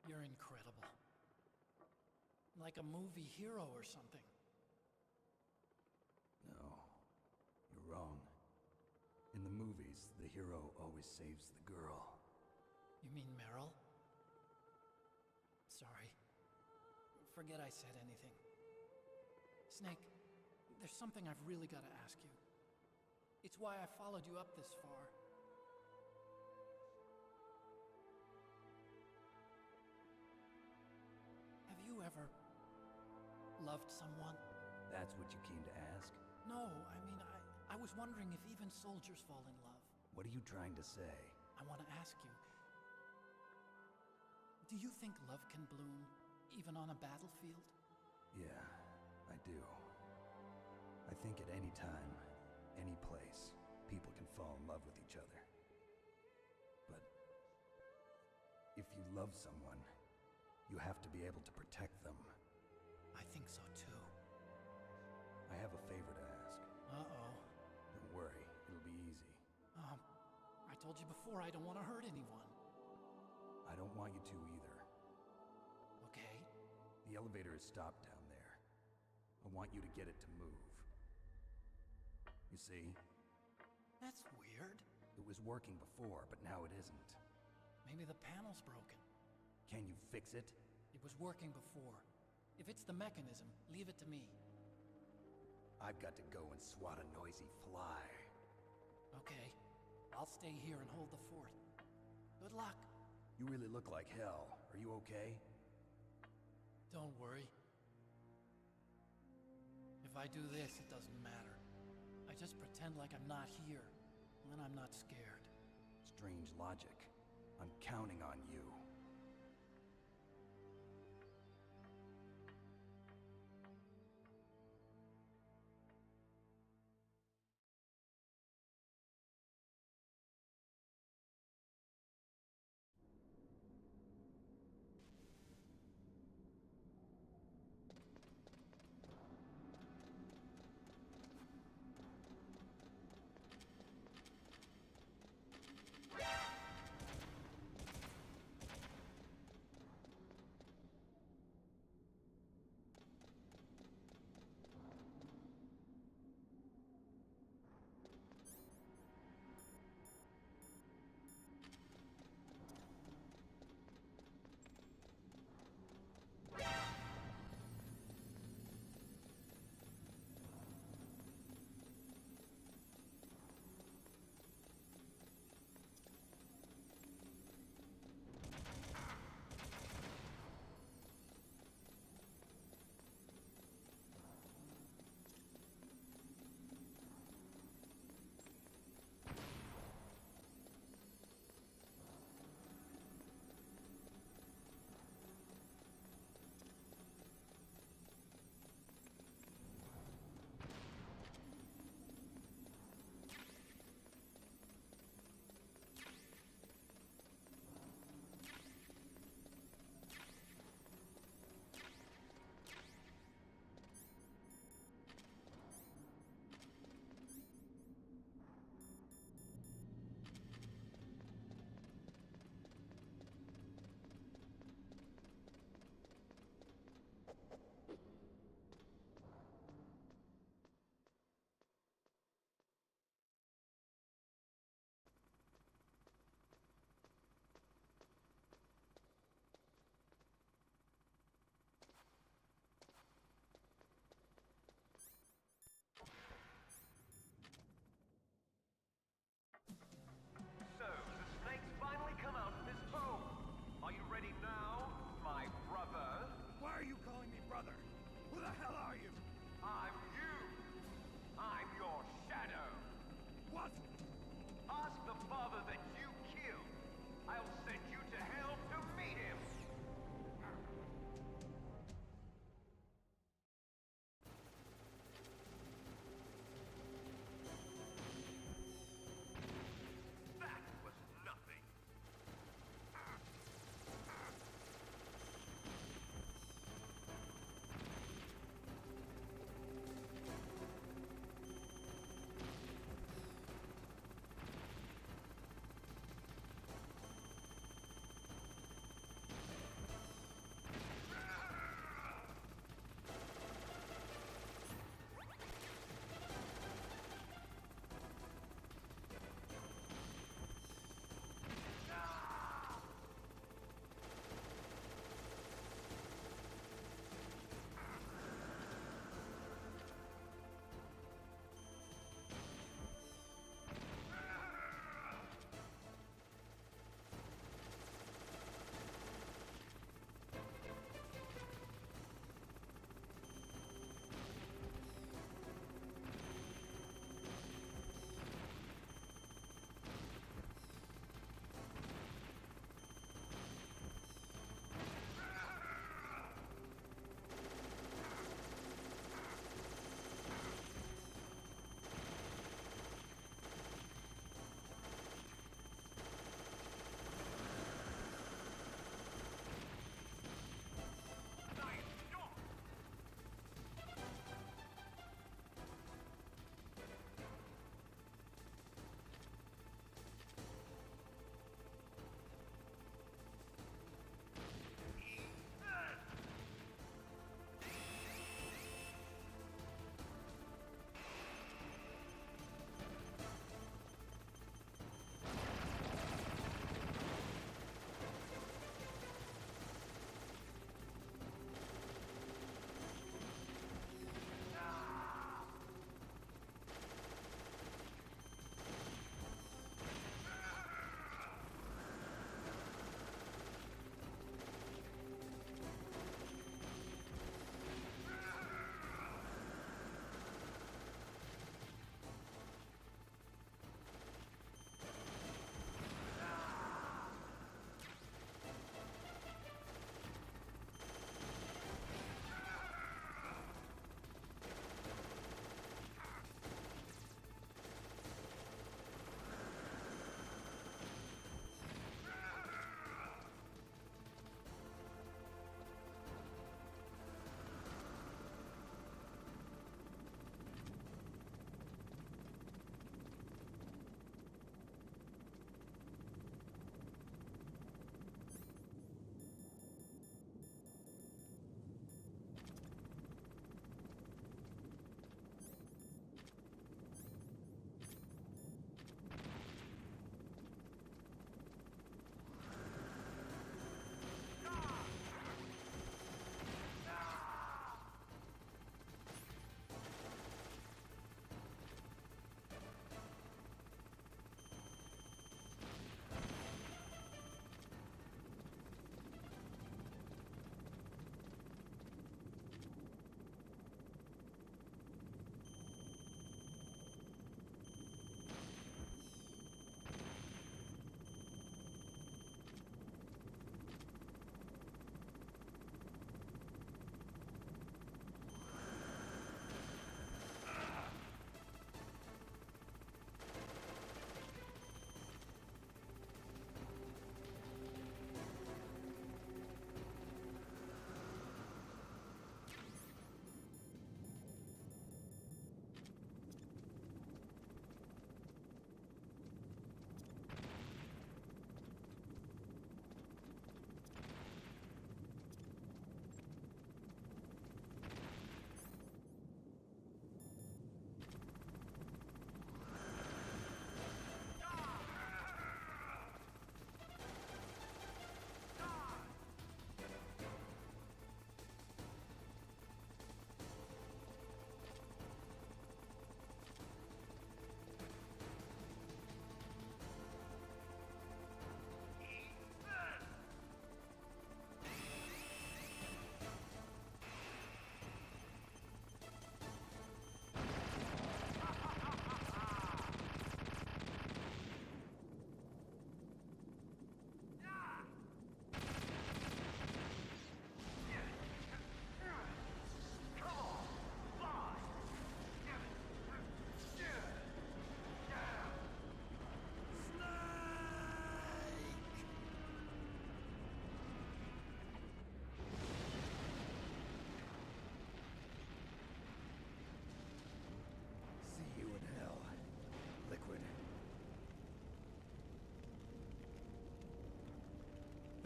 You're incredible. Like a movie hero or something. No, you're wrong. In the movies, the hero always saves the girl. You mean Meryl? Sorry. Forget I said anything. Snake, there's something I've really got to ask you. It's why I followed you up this far. Have you ever loved someone? That's what you came to ask? No, I mean, I was wondering if even soldiers fall in love. What are you trying to say? I want to ask you, do you think love can bloom even on a battlefield? Yeah, I do. I think at any time, any place, people can fall in love with each other. But if you love someone, you have to be able to protect them. I think so too. I have a favor to ask. Uh-oh. Don't worry, it'll be easy. I told you before I don't want to hurt anyone. I don't want you to either. Okay. The elevator is stopped down there. I want you to get it to move. You see? That's weird. It was working before, but now it isn't. Maybe the panel's broken. Can you fix it? It was working before. If it's the mechanism, leave it to me. I've got to go and swat a noisy fly. Okay. I'll stay here and hold the fort. Good luck. You really look like hell. Are you okay? Don't worry. If I do this, it doesn't matter. I just pretend like I'm not here, and I'm not scared. Strange logic. I'm counting on you.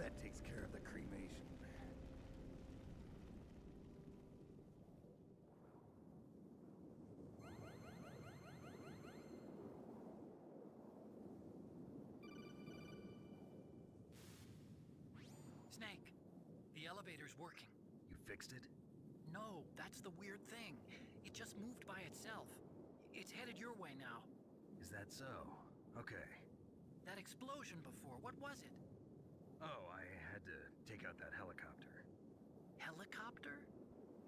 That takes care of the cremation. Snake, the elevator's working. You fixed it? No, that's the weird thing. It just moved by itself. It's headed your way now. Is that so? Okay. That explosion before, what was it? Oh, I had to take out that helicopter. Helicopter?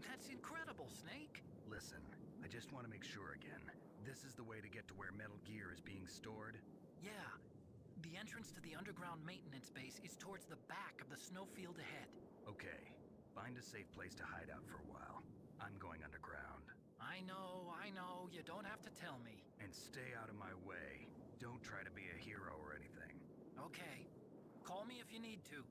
That's incredible, Snake. Listen, I just want to make sure again. This is the way to get to where Metal Gear is being stored? Yeah. The entrance to the underground maintenance base is towards the back of the snowfield ahead. Okay. Find a safe place to hide out for a while. I'm going underground. I know. You don't have to tell me. And stay out of my way. Don't try to be a hero or anything. Okay. Call me if you need to.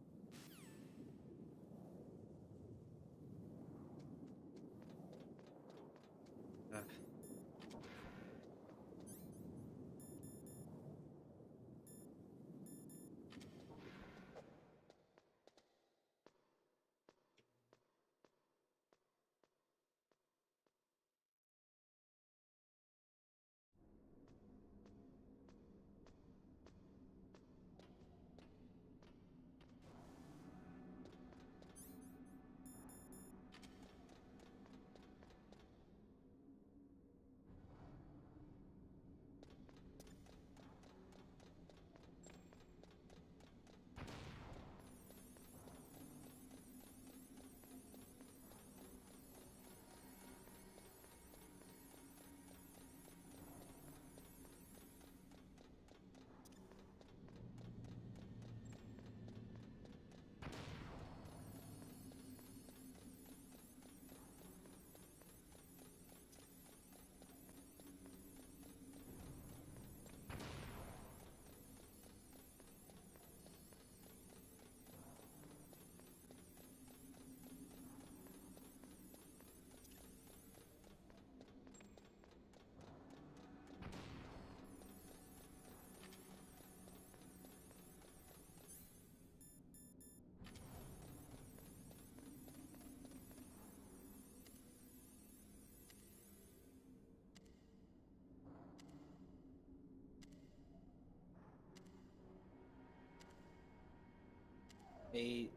Eight,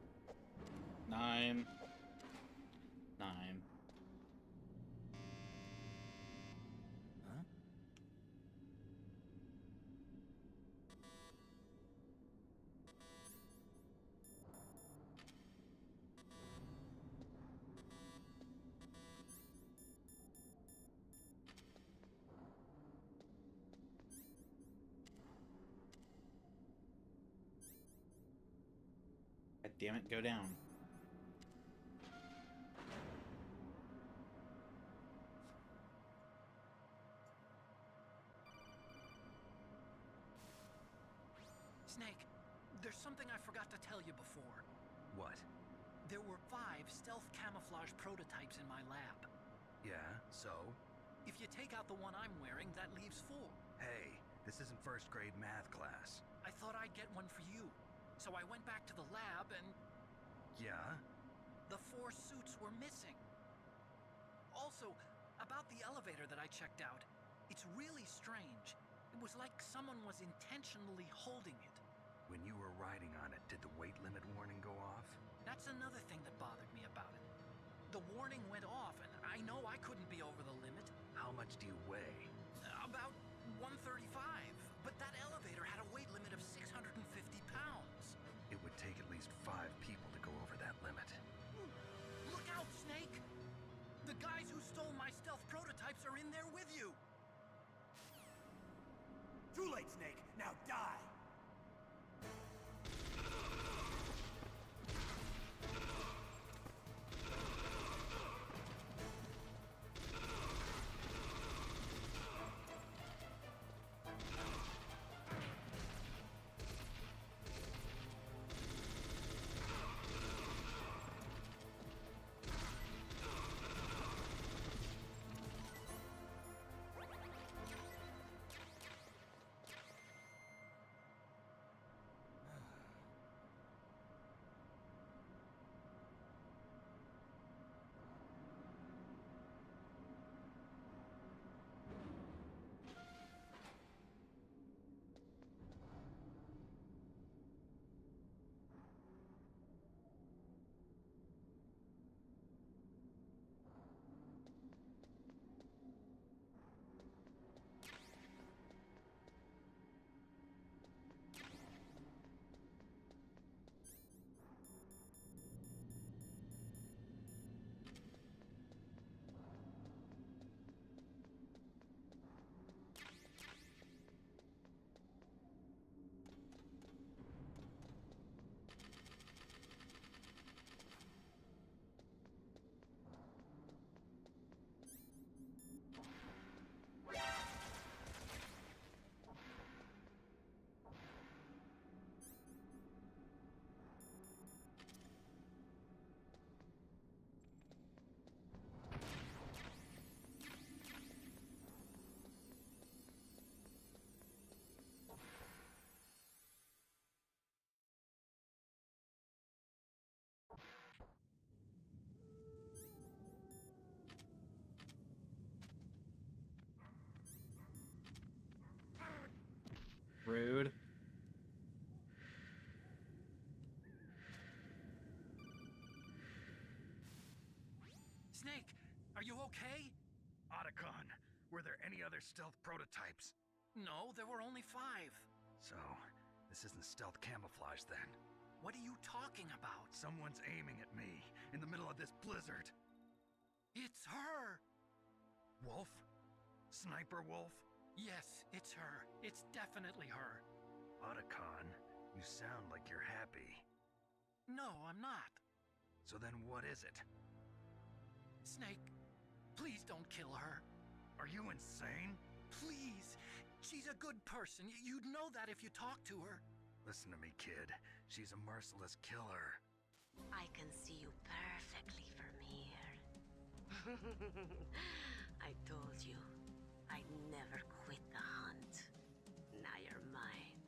9, 9. Huh? God damn it, go down. Snake, there's something I forgot to tell you before. What? There were 5 stealth camouflage prototypes in my lab. Yeah, so? If you take out the one I'm wearing, that leaves 4. Hey, this isn't first grade math class. I thought I'd get one for you. So I went back to the lab and... Yeah? The 4 suits were missing. Also, about the elevator that I checked out, it's really strange. It was like someone was intentionally holding it. When you were riding on it, did the weight limit warning go off? That's another thing that bothered me about it. The warning went off, and I know I couldn't be over the limit. How much do you weigh? About 135, but that elevator had a weight limit of 650 pounds. It would take at least 5 people to go over that limit. Look out, Snake! The guys who stole my stealth prototypes are in there with you! Too late, Snake! Now die! Snake, are you okay? Otacon, were there any other stealth prototypes? No, there were only 5. So, this isn't stealth camouflage then? What are you talking about? Someone's aiming at me in the middle of this blizzard. It's her! Wolf? Sniper Wolf? Yes, it's her. It's definitely her. Otacon, you sound like you're happy. No, I'm not. So then what is it? Snake, please don't kill her. Are you insane? Please. She's a good person. You'd know that if you talked to her. Listen to me, kid. She's a merciless killer. I can see you perfectly from here. I told you, I'd never quit the hunt. Now you're mine.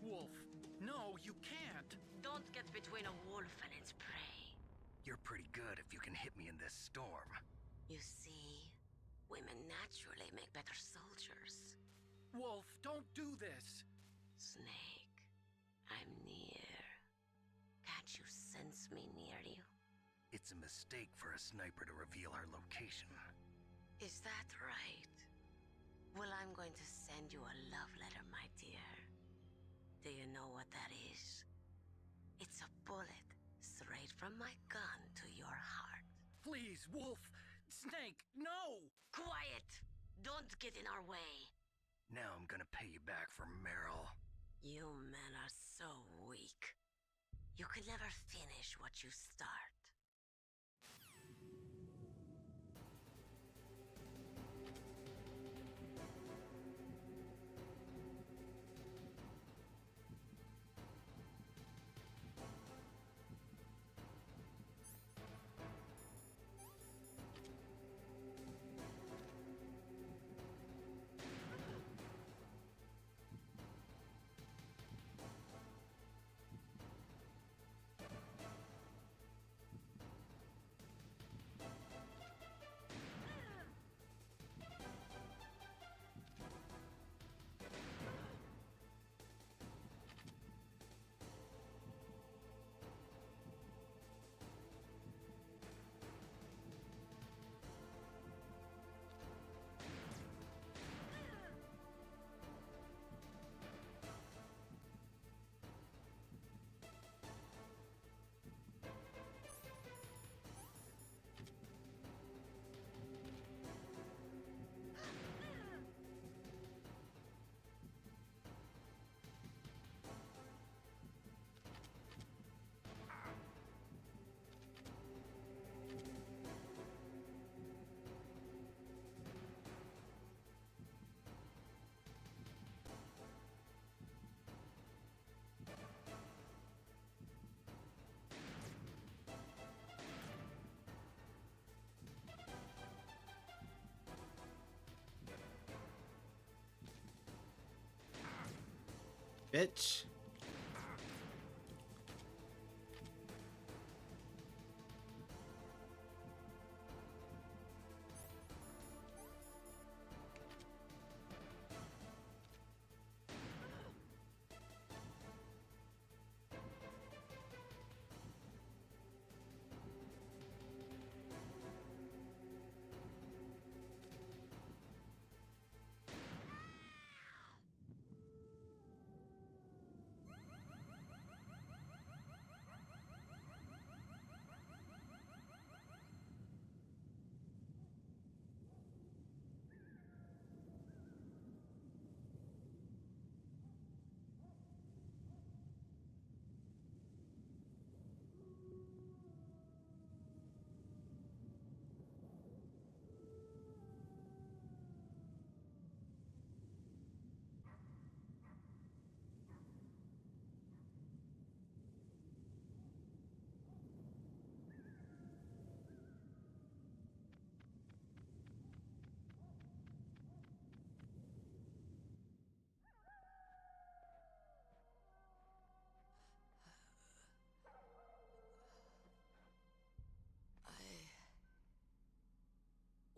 Wolf, no, you can't. Don't get between a wolf and its prey. You're pretty good if you can hit me in this storm. You see, women naturally make better soldiers. Wolf, don't do this. Snake, I'm near. Can't you sense me near you? It's a mistake for a sniper to reveal her location. Is that right? Well, I'm going to send you a love letter, my dear. Do you know what that is? It's a bullet straight from my gun to your heart. Please, Wolf! Snake, no! Quiet! Don't get in our way. Now I'm gonna pay you back for Meryl. You men are so weak. You can never finish what you start. Bitch.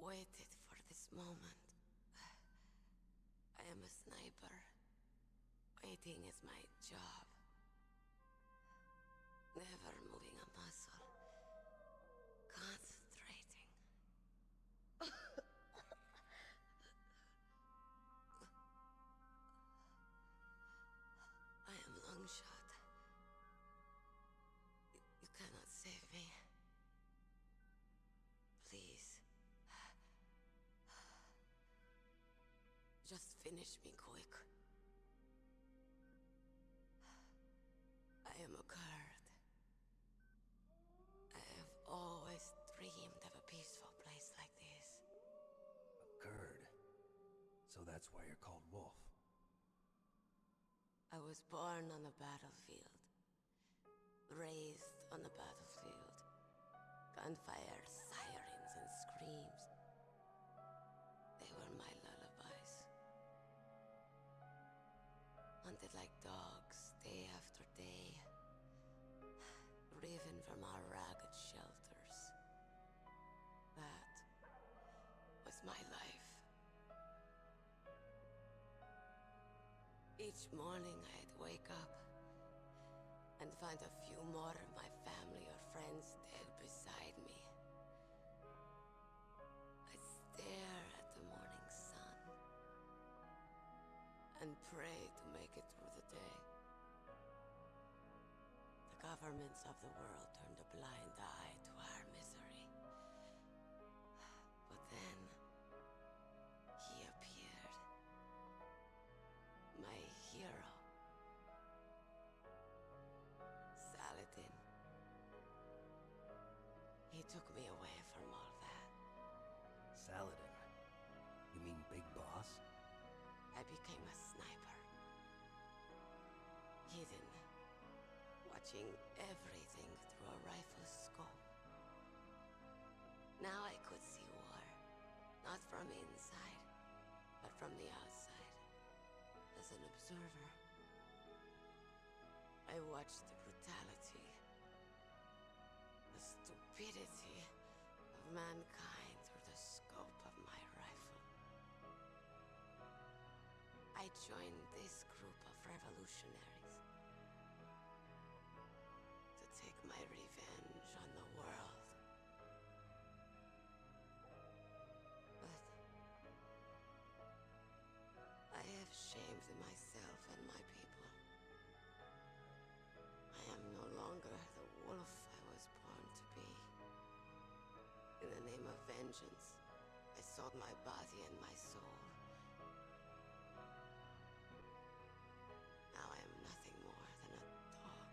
Waited for this moment. I am a sniper. Waiting is my job. Never moving a muscle. Concentrating. finish me quick. I am a Kurd. I have always dreamed of a peaceful place like this. A Kurd. So that's why you're called Wolf. I was born on the battlefield. Raised on the battlefield. Gunfire, sirens, and screams. They were my lullabies. Hunted like dogs, day after day. Driven from our ragged shelters. That was my life. Each morning I'd wake up and find a few more of my family or friends dead beside me. I'd stare at the morning sun and pray to make it through the day. The governments of the world turned a blind eye to our misery. But then, he appeared. My hero. Saladin. He took me away from all that. Saladin? You mean Big Boss? I became a sniper. Hidden. Watching everything through a rifle's scope. Now I could see war. Not from inside, but from the outside. As an observer. I watched the brutality, the stupidity of mankind through the scope of my rifle. I joined this group of revolutionaries to take my revenge on the world. But I have shamed myself and my people. I am no longer the wolf I was born to be. In the name of vengeance, I sold my body and my soul. Now I am nothing more than a dog.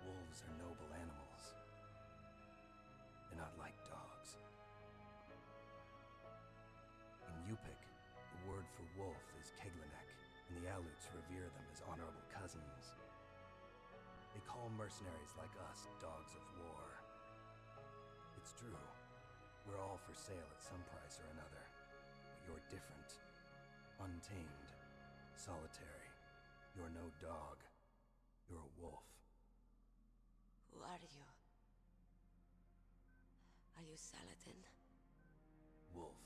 Wolves are noble animals. They're not like dogs. In Yupik, the word for wolf is Keglanek, and the Aleuts revere them as honorable cousins. They call mercenaries like us dogs of war. It's true. We're all for sale at some price or another. But you're different. Untamed. Solitary. You're no dog. You're a wolf. Who are you? Are you Saladin? Wolf.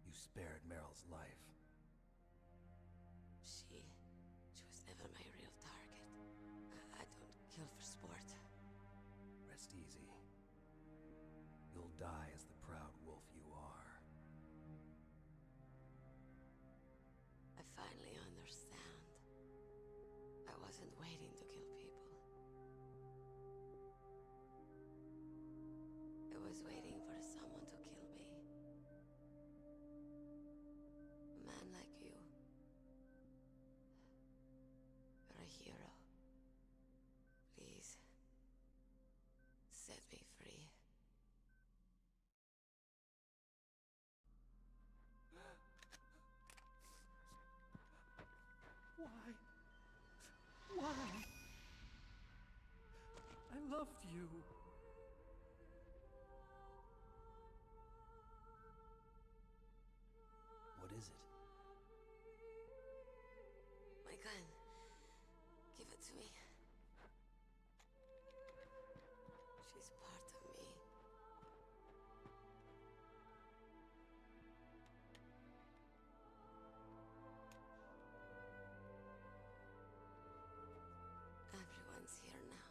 You spared Meryl's life. She was never my real target. I don't kill for sport. Rest easy. You'll die as the proud wolf you are. I finally understand. I wasn't waiting to kill people. I was waiting for someone to kill me. A man like you. You're a hero. Please, set me free. Why? Why? I loved you. What is it? My gun. Give it to me. She's part of me. Everyone's here now.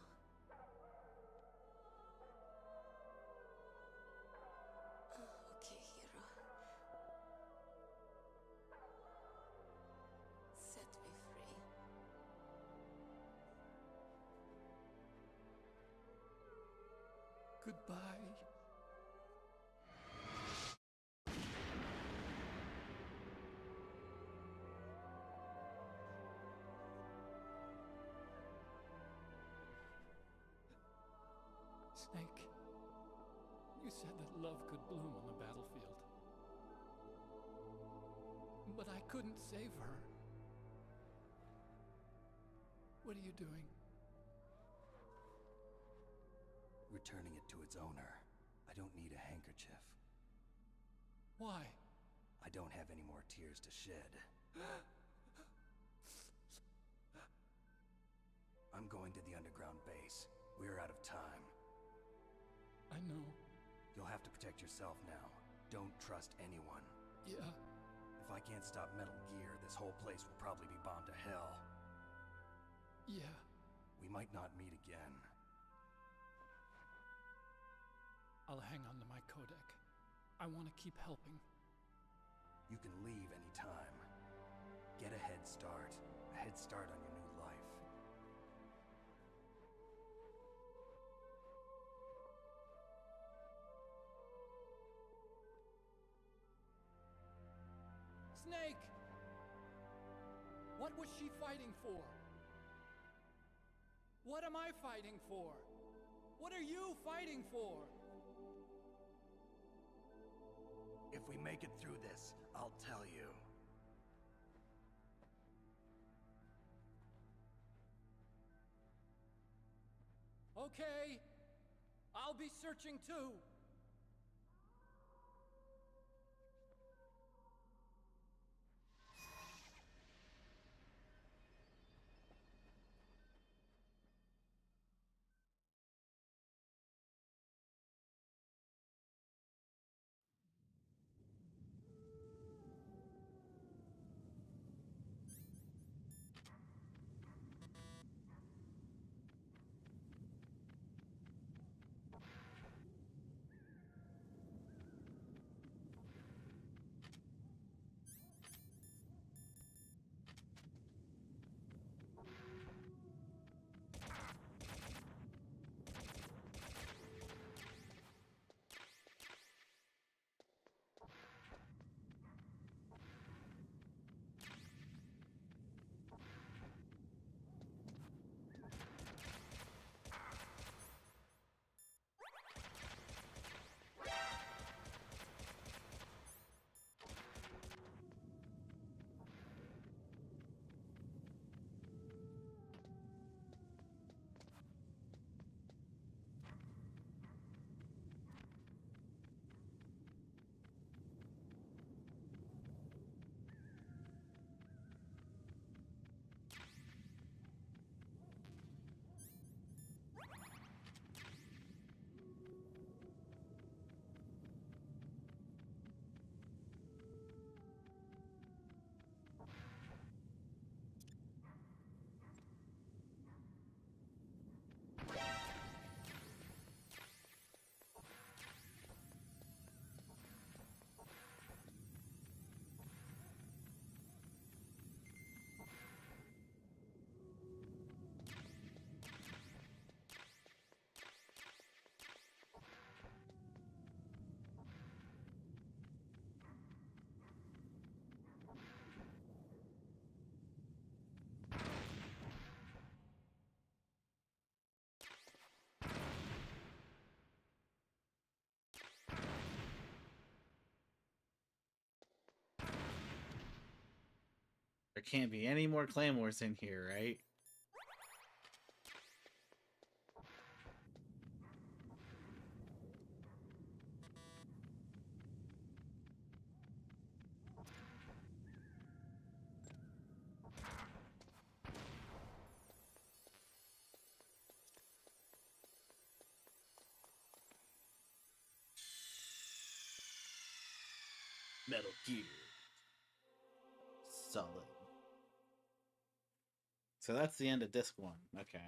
Okay, hero. Set me free. Goodbye. Snake, you said that love could bloom on the battlefield. But I couldn't save her. What are you doing? Returning it to its owner. I don't need a handkerchief. Why? I don't have any more tears to shed. I'm going to the underground base. We're out of time. I know. You'll have to protect yourself now. Don't trust anyone. Yeah. If I can't stop Metal Gear, this whole place will probably be bombed to hell. Yeah. We might not meet again. I'll hang on to my codec. I want to keep helping. You can leave anytime. Get a head start. A head start on your new life. Snake! What was she fighting for? What am I fighting for? What are you fighting for? If we make it through this, I'll tell you. Okay. I'll be searching too. There can't be any more claymores in here, right? Metal Gear Solid. So that's the end of disc 1. Okay.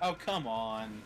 Oh, come on.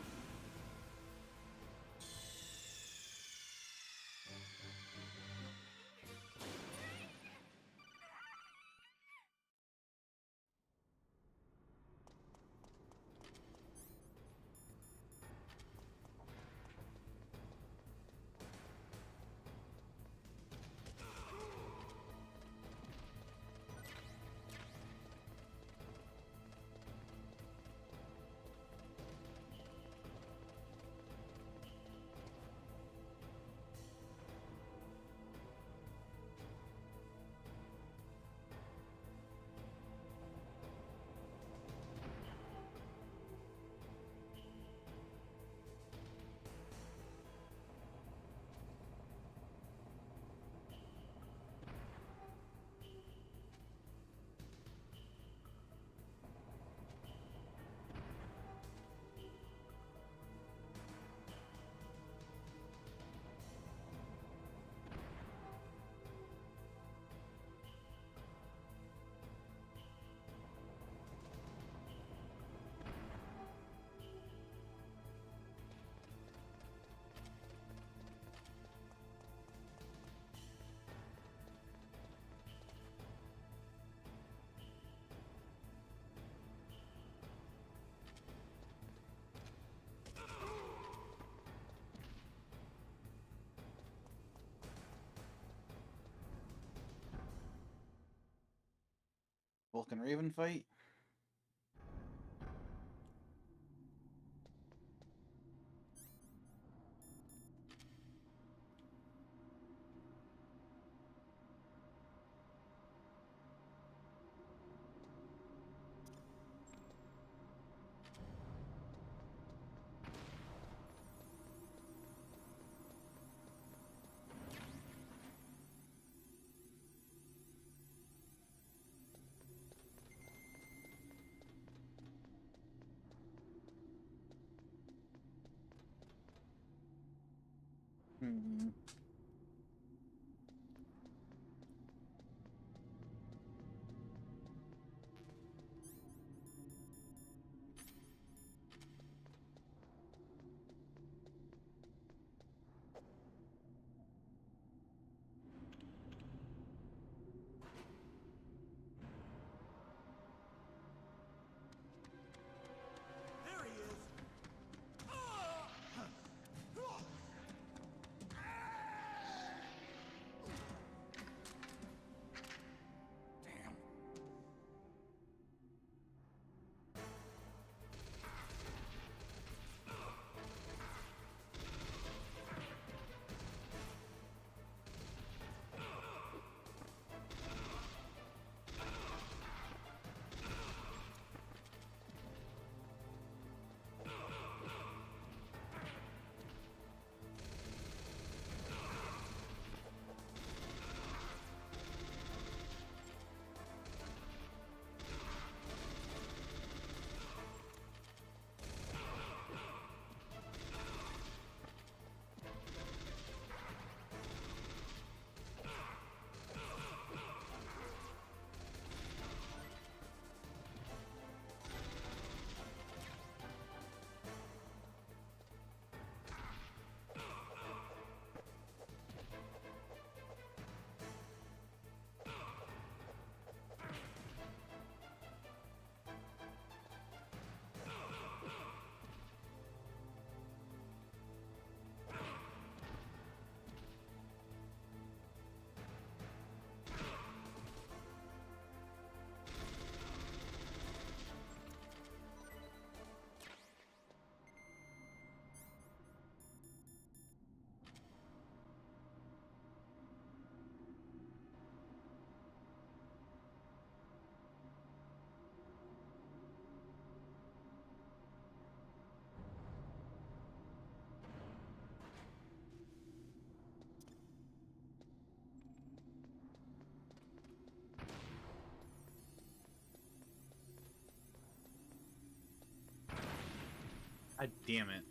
Vulcan Raven fight? Hmm. There he is! Damn. God damn it.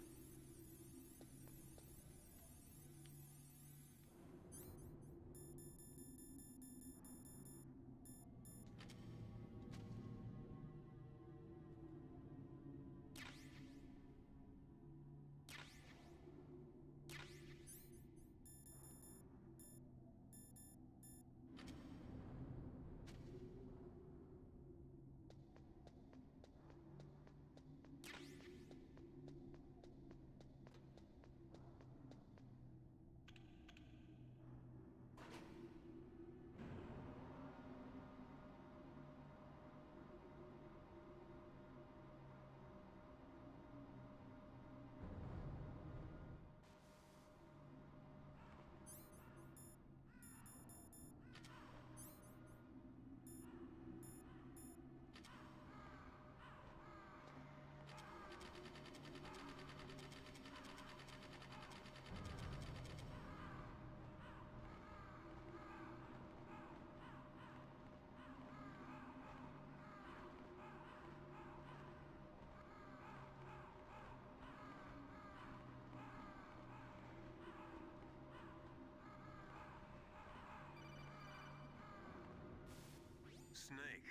Snake.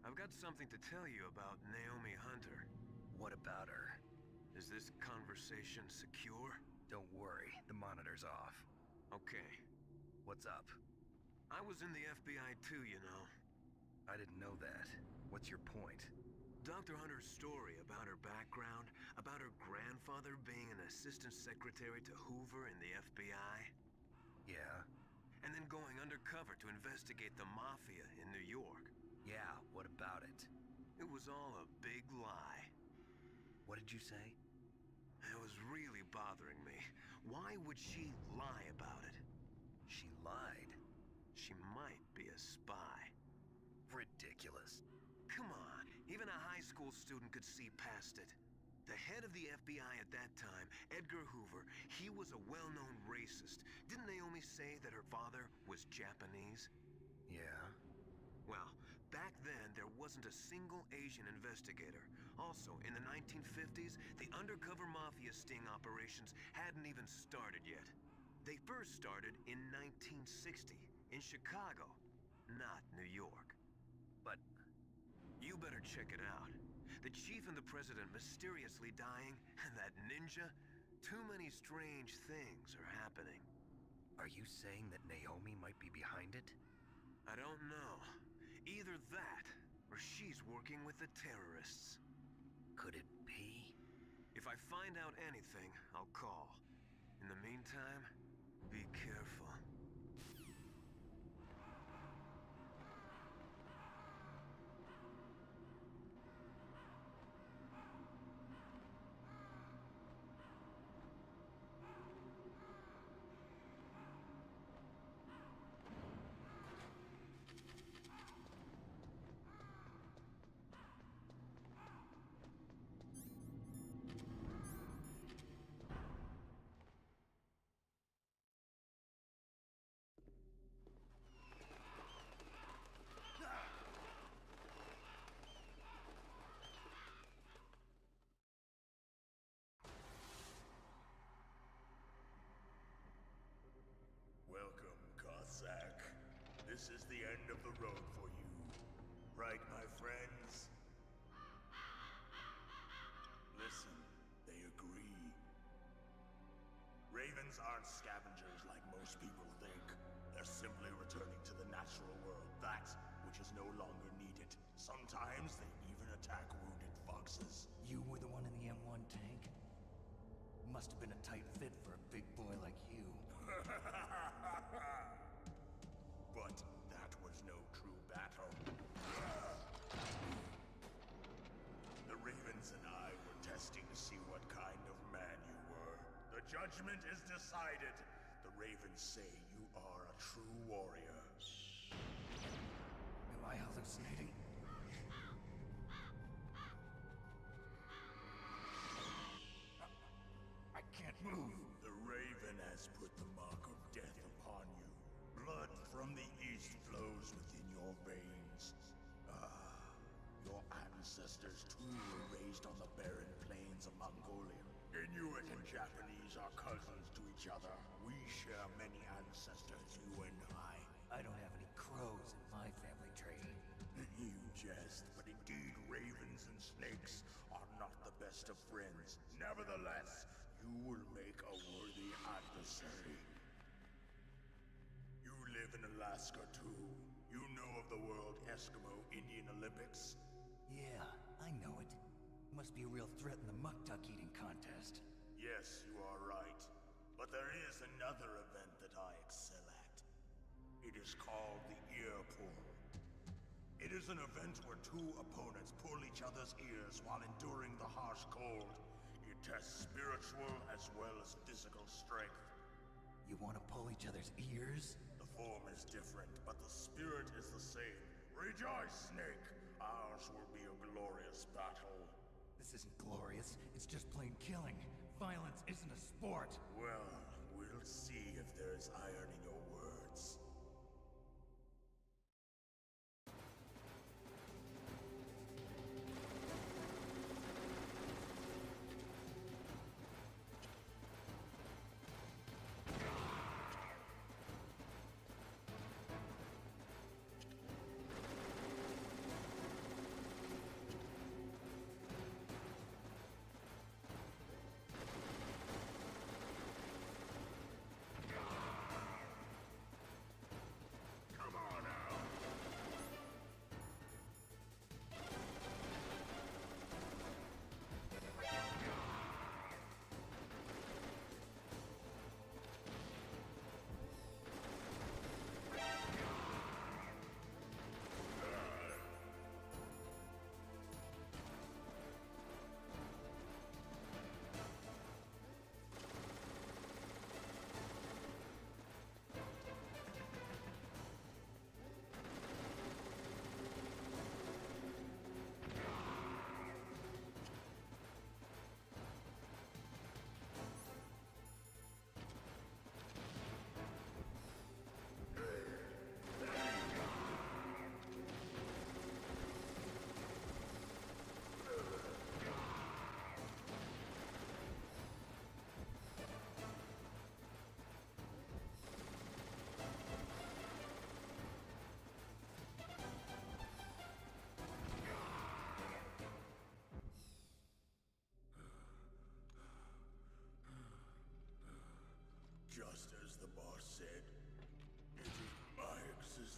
I've got something to tell you about Naomi Hunter. What about her? Is this conversation secure? Don't worry, the monitor's off. Okay. What's up? I was in the FBI too, you know. I didn't know that. What's your point? Dr. Hunter's story about her background, about her grandfather being an assistant secretary to Hoover in the FBI. Yeah? And then going undercover to investigate the Mafia in New York. Yeah, what about it? It was all a big lie. What did you say? It was really bothering me. Why would she lie about it? She lied? She might be a spy. Ridiculous. Come on, even a high school student could see past it. The head of the FBI at that time, Edgar Hoover, he was a well-known racist. Didn't Naomi say that her father was Japanese? Yeah. Well, back then, there wasn't a single Asian investigator. Also, in the 1950s, the undercover mafia sting operations hadn't even started yet. They first started in 1960, in Chicago, not New York. But you better check it out. The chief and the president mysteriously dying, and that ninja? Too many strange things are happening. Are you saying that Naomi might be behind it? I don't know. Either that, or she's working with the terrorists. Could it be? If I find out anything, I'll call. In the meantime, be careful. Welcome, Cossack. This is the end of the road for you. Right, my friends? Listen, they agree. Ravens aren't scavengers like most people think. They're simply returning to the natural world, that which is no longer needed. Sometimes they even attack wounded foxes. You were the one in the M1 tank? Must have been a tight fit for a big boy like you. But that was no true battle. The Ravens and I were testing to see what kind of man you were. The judgment is decided. The Ravens say you are a true warrior. Am I hallucinating? I can't move. The Raven has put the mark of death upon you. Blood from the east flows within your veins. Your ancestors too were raised on the barren plains of Mongolia. Inuit and Japanese are cousins to each other. We share many ancestors, you and I. I don't have any crows in my family tree. You jest, but indeed ravens and snakes are not the best of friends. Nevertheless, you will make a worthy adversary. You live in Alaska too. You know of the World Eskimo Indian Olympics? Yeah, I know it. Must be a real threat in the muck duck eating contest. Yes, you are right. But there is another event that I excel at. It is called the Ear Pull. It is an event where two opponents pull each other's ears while enduring the harsh cold. It tests spiritual as well as physical strength. You want to pull each other's ears? The form is different, but the spirit is the same. Rejoice, Snake! Ours will be a glorious battle. This isn't glorious. It's just plain killing. Violence isn't a sport. Well, we'll see if there's iron in your words.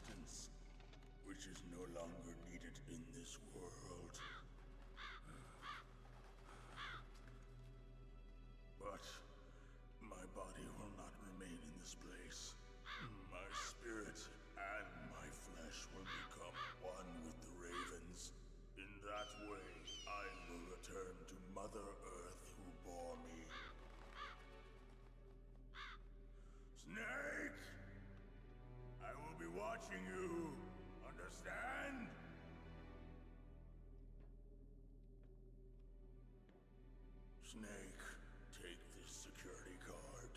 assistance, which is no longer needed in this world. But my body will not remain in this place. My spirit and my flesh will become one with the ravens. In that way, I will return to Mother Earth who bore me. Snake! I will be watching you. Understand? Snake, take this security card.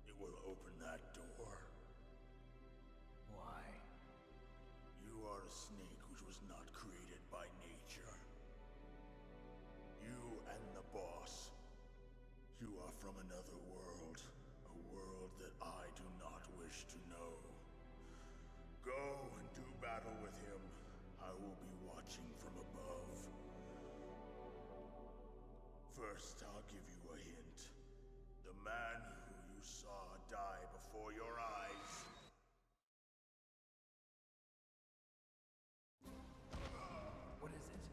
It will open that door. Why? You are a snake which was not created by nature. You and the boss. You are from another world. A world that I do not wish to know. Go and do battle with him. I will be watching from above. First, I'll give you a hint. The man who you saw die before your eyes. What is it?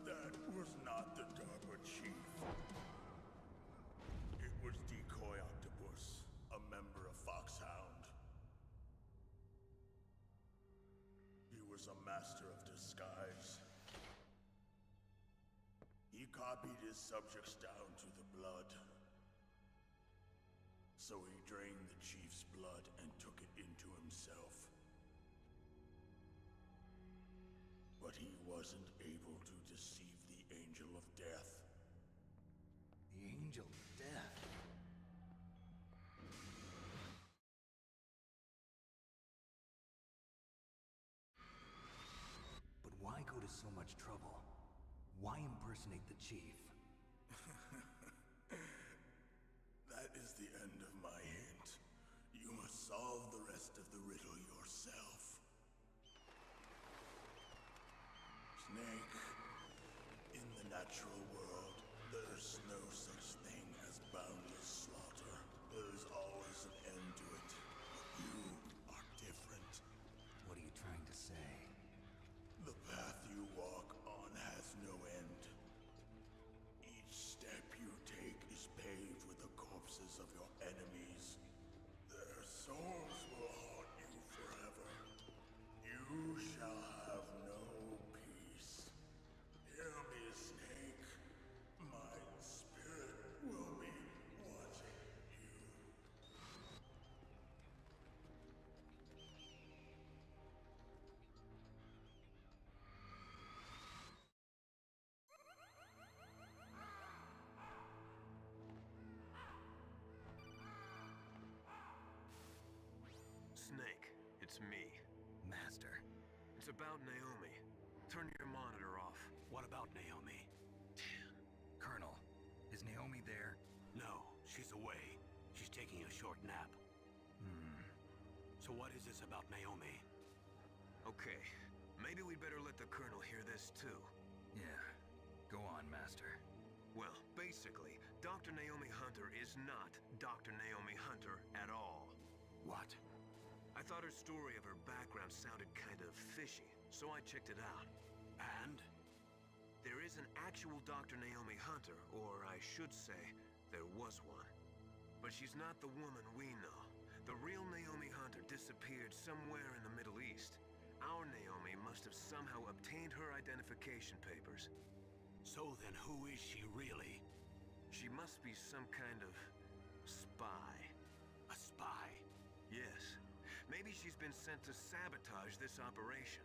That was not the DARPA chief. It was Decoy Octopus, a member of Foxhound. He was a master of disguise. He copied his subjects down to the blood. So he drained the chief's blood and took it into himself. But he wasn't able to deceive the Angel of Death. The Angel of Death? But why go to so much trouble? Why impersonate the chief? That is the end of my hint. You must solve the rest of the riddle yourself. Snake, in the natural world, there's no such thing as boundless slaughter. There is always an end to it. But you are different. What are you trying to say? The path you walk on has no end. Each step you take is paved with the corpses of your enemies. Their souls will haunt you forever. You shall have no peace. Hear me, Snake. My spirit will be watching you. Snake, it's me. Master. It's about Naomi. Turn your monitor off. What about Naomi? Colonel, is Naomi there? No, she's away. She's taking a short nap. So what is this about Naomi? Okay, maybe we'd better let the Colonel hear this too. Yeah. Go on, Master. Well, basically, Dr. Naomi Hunter is not Dr. Naomi Hunter at all. What? I thought her story of her background sounded kind of fishy, so I checked it out. And? There is an actual Dr. Naomi Hunter, or I should say, there was one. But she's not the woman we know. The real Naomi Hunter disappeared somewhere in the Middle East. Our Naomi must have somehow obtained her identification papers. So then who is she really? She must be some kind of spy. A spy? Yes. Maybe she's been sent to sabotage this operation.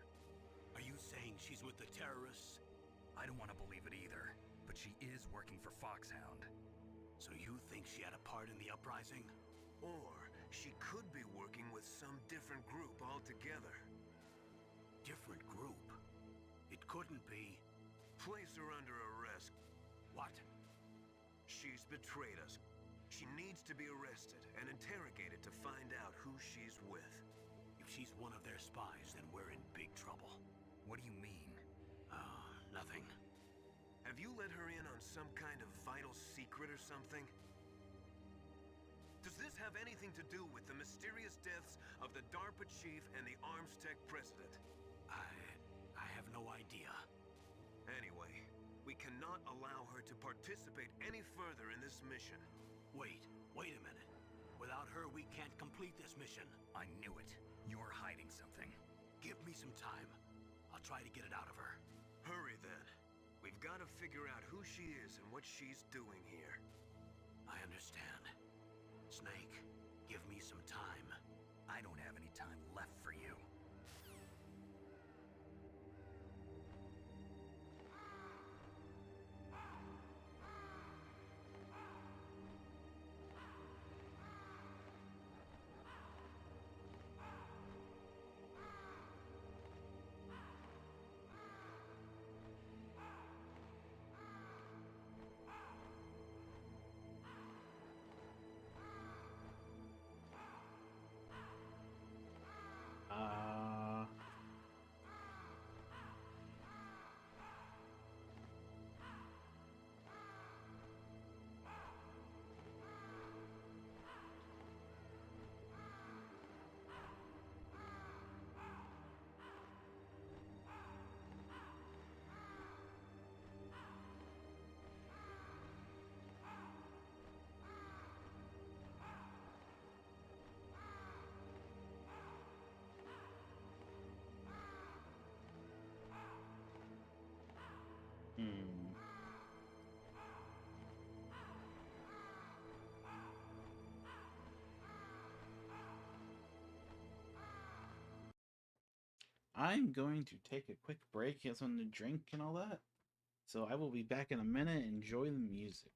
Are you saying she's with the terrorists? I don't want to believe it either, but she is working for Foxhound. So you think she had a part in the uprising? Or she could be working with some different group altogether. Different group? It couldn't be. Place her under arrest. What? She's betrayed us. She needs to be arrested and interrogated to find out who she's with. If she's one of their spies, then we're in big trouble. What do you mean? Nothing. Have you let her in on some kind of vital secret or something? Does this have anything to do with the mysterious deaths of the DARPA chief and the Armstech president? I have no idea. Anyway, we cannot allow her to participate any further in this mission. Wait a minute. Without her, we can't complete this mission. I knew it. You're hiding something. Give me some time. I'll try to get it out of her. Hurry then. We've got to figure out who she is and what she's doing here. I understand. Snake, give me some time. I don't have any time left for you. I'm going to take a quick break, get something to drink and all that. So I will be back in a minute. Enjoy the music.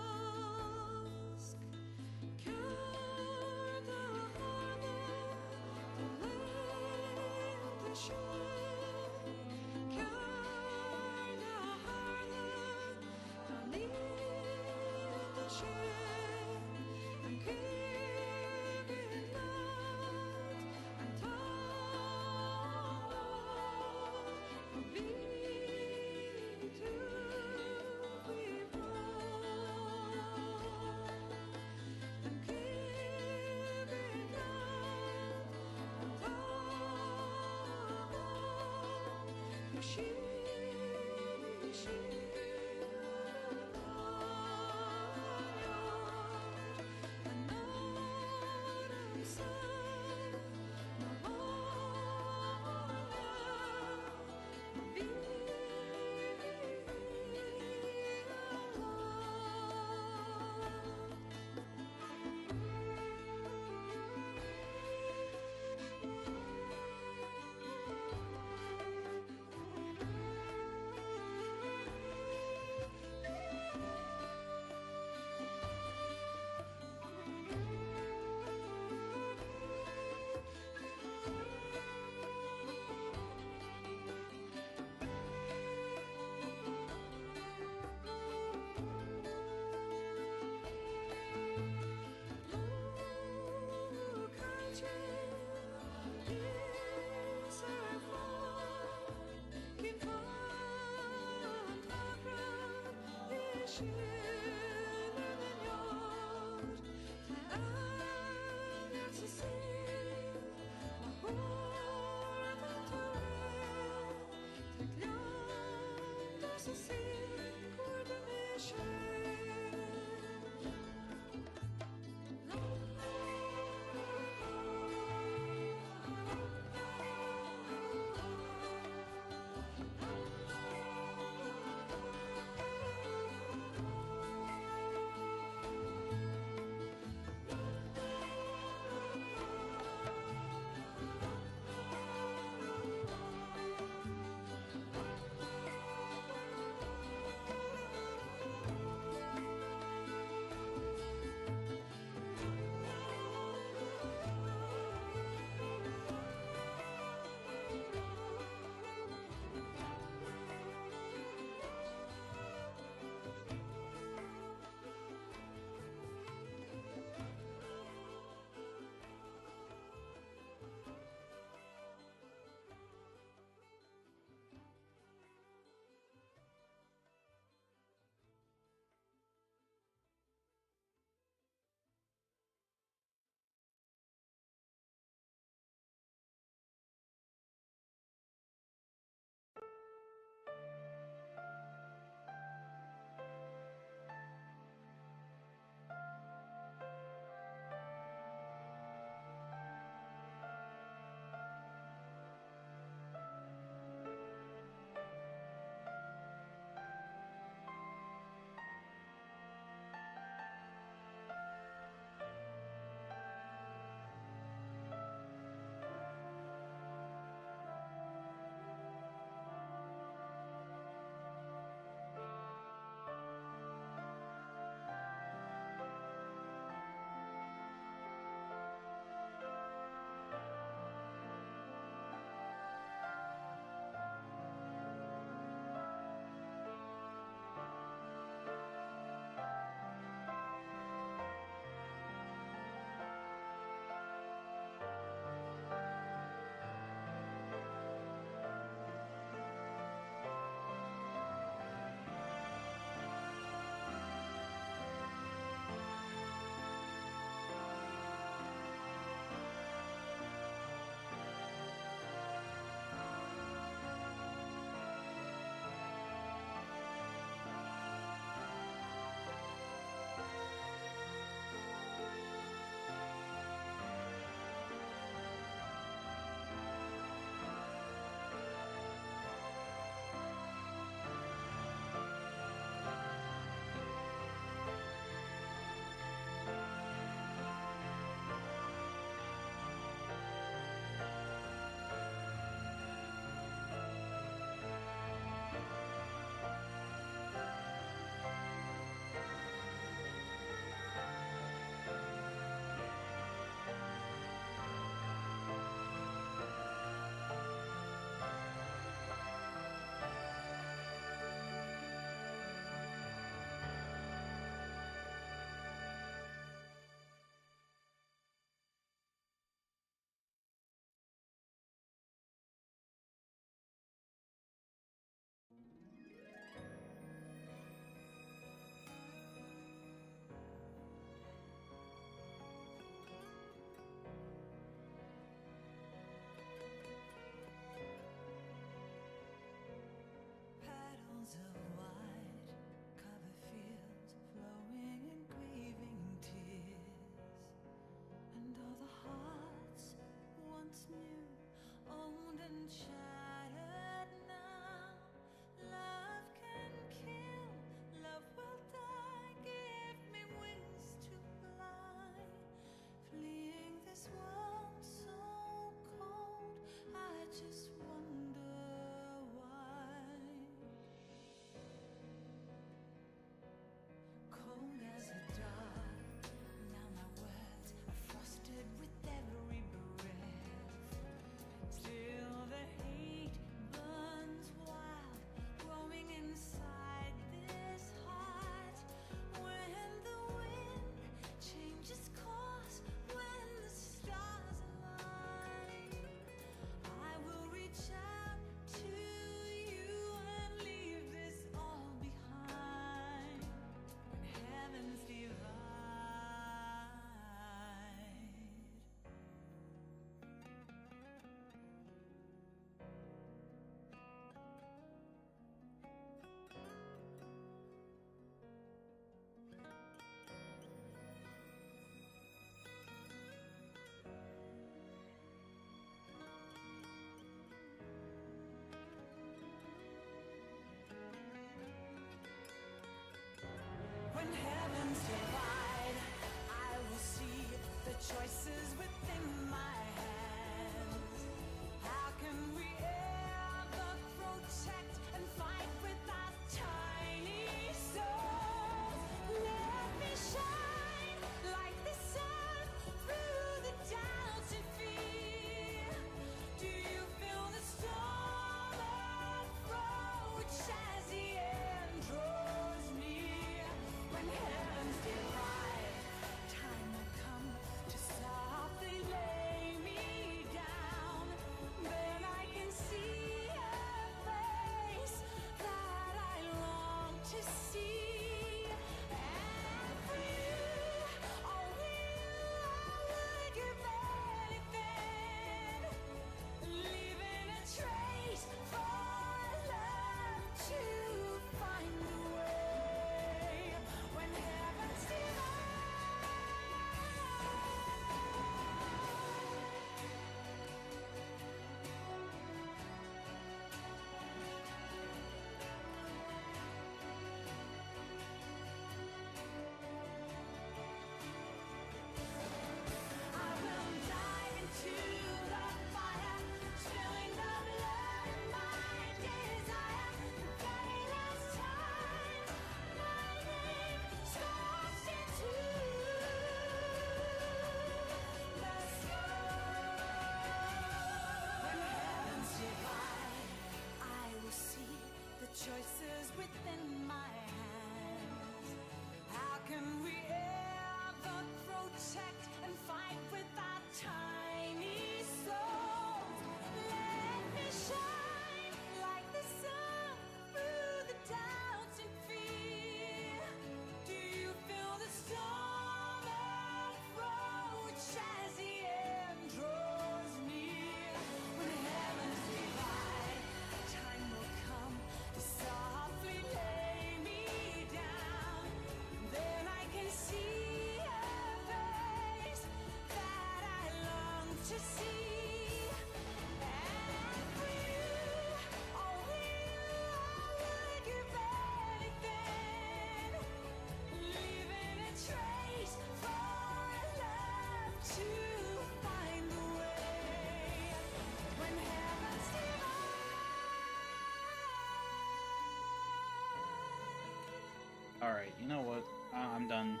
Alright, you know what? I'm done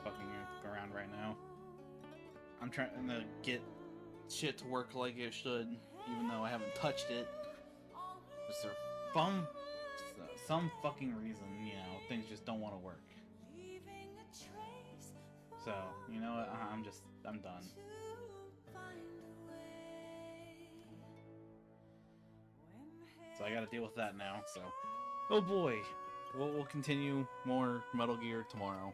fucking around right now. I'm trying to get shit to work like it should, even though I haven't touched it. Just for some fucking reason, you know, things just don't want to work. So, you know what? I'm done. So I gotta deal with that now, so. Oh boy! We'll continue more Metal Gear tomorrow.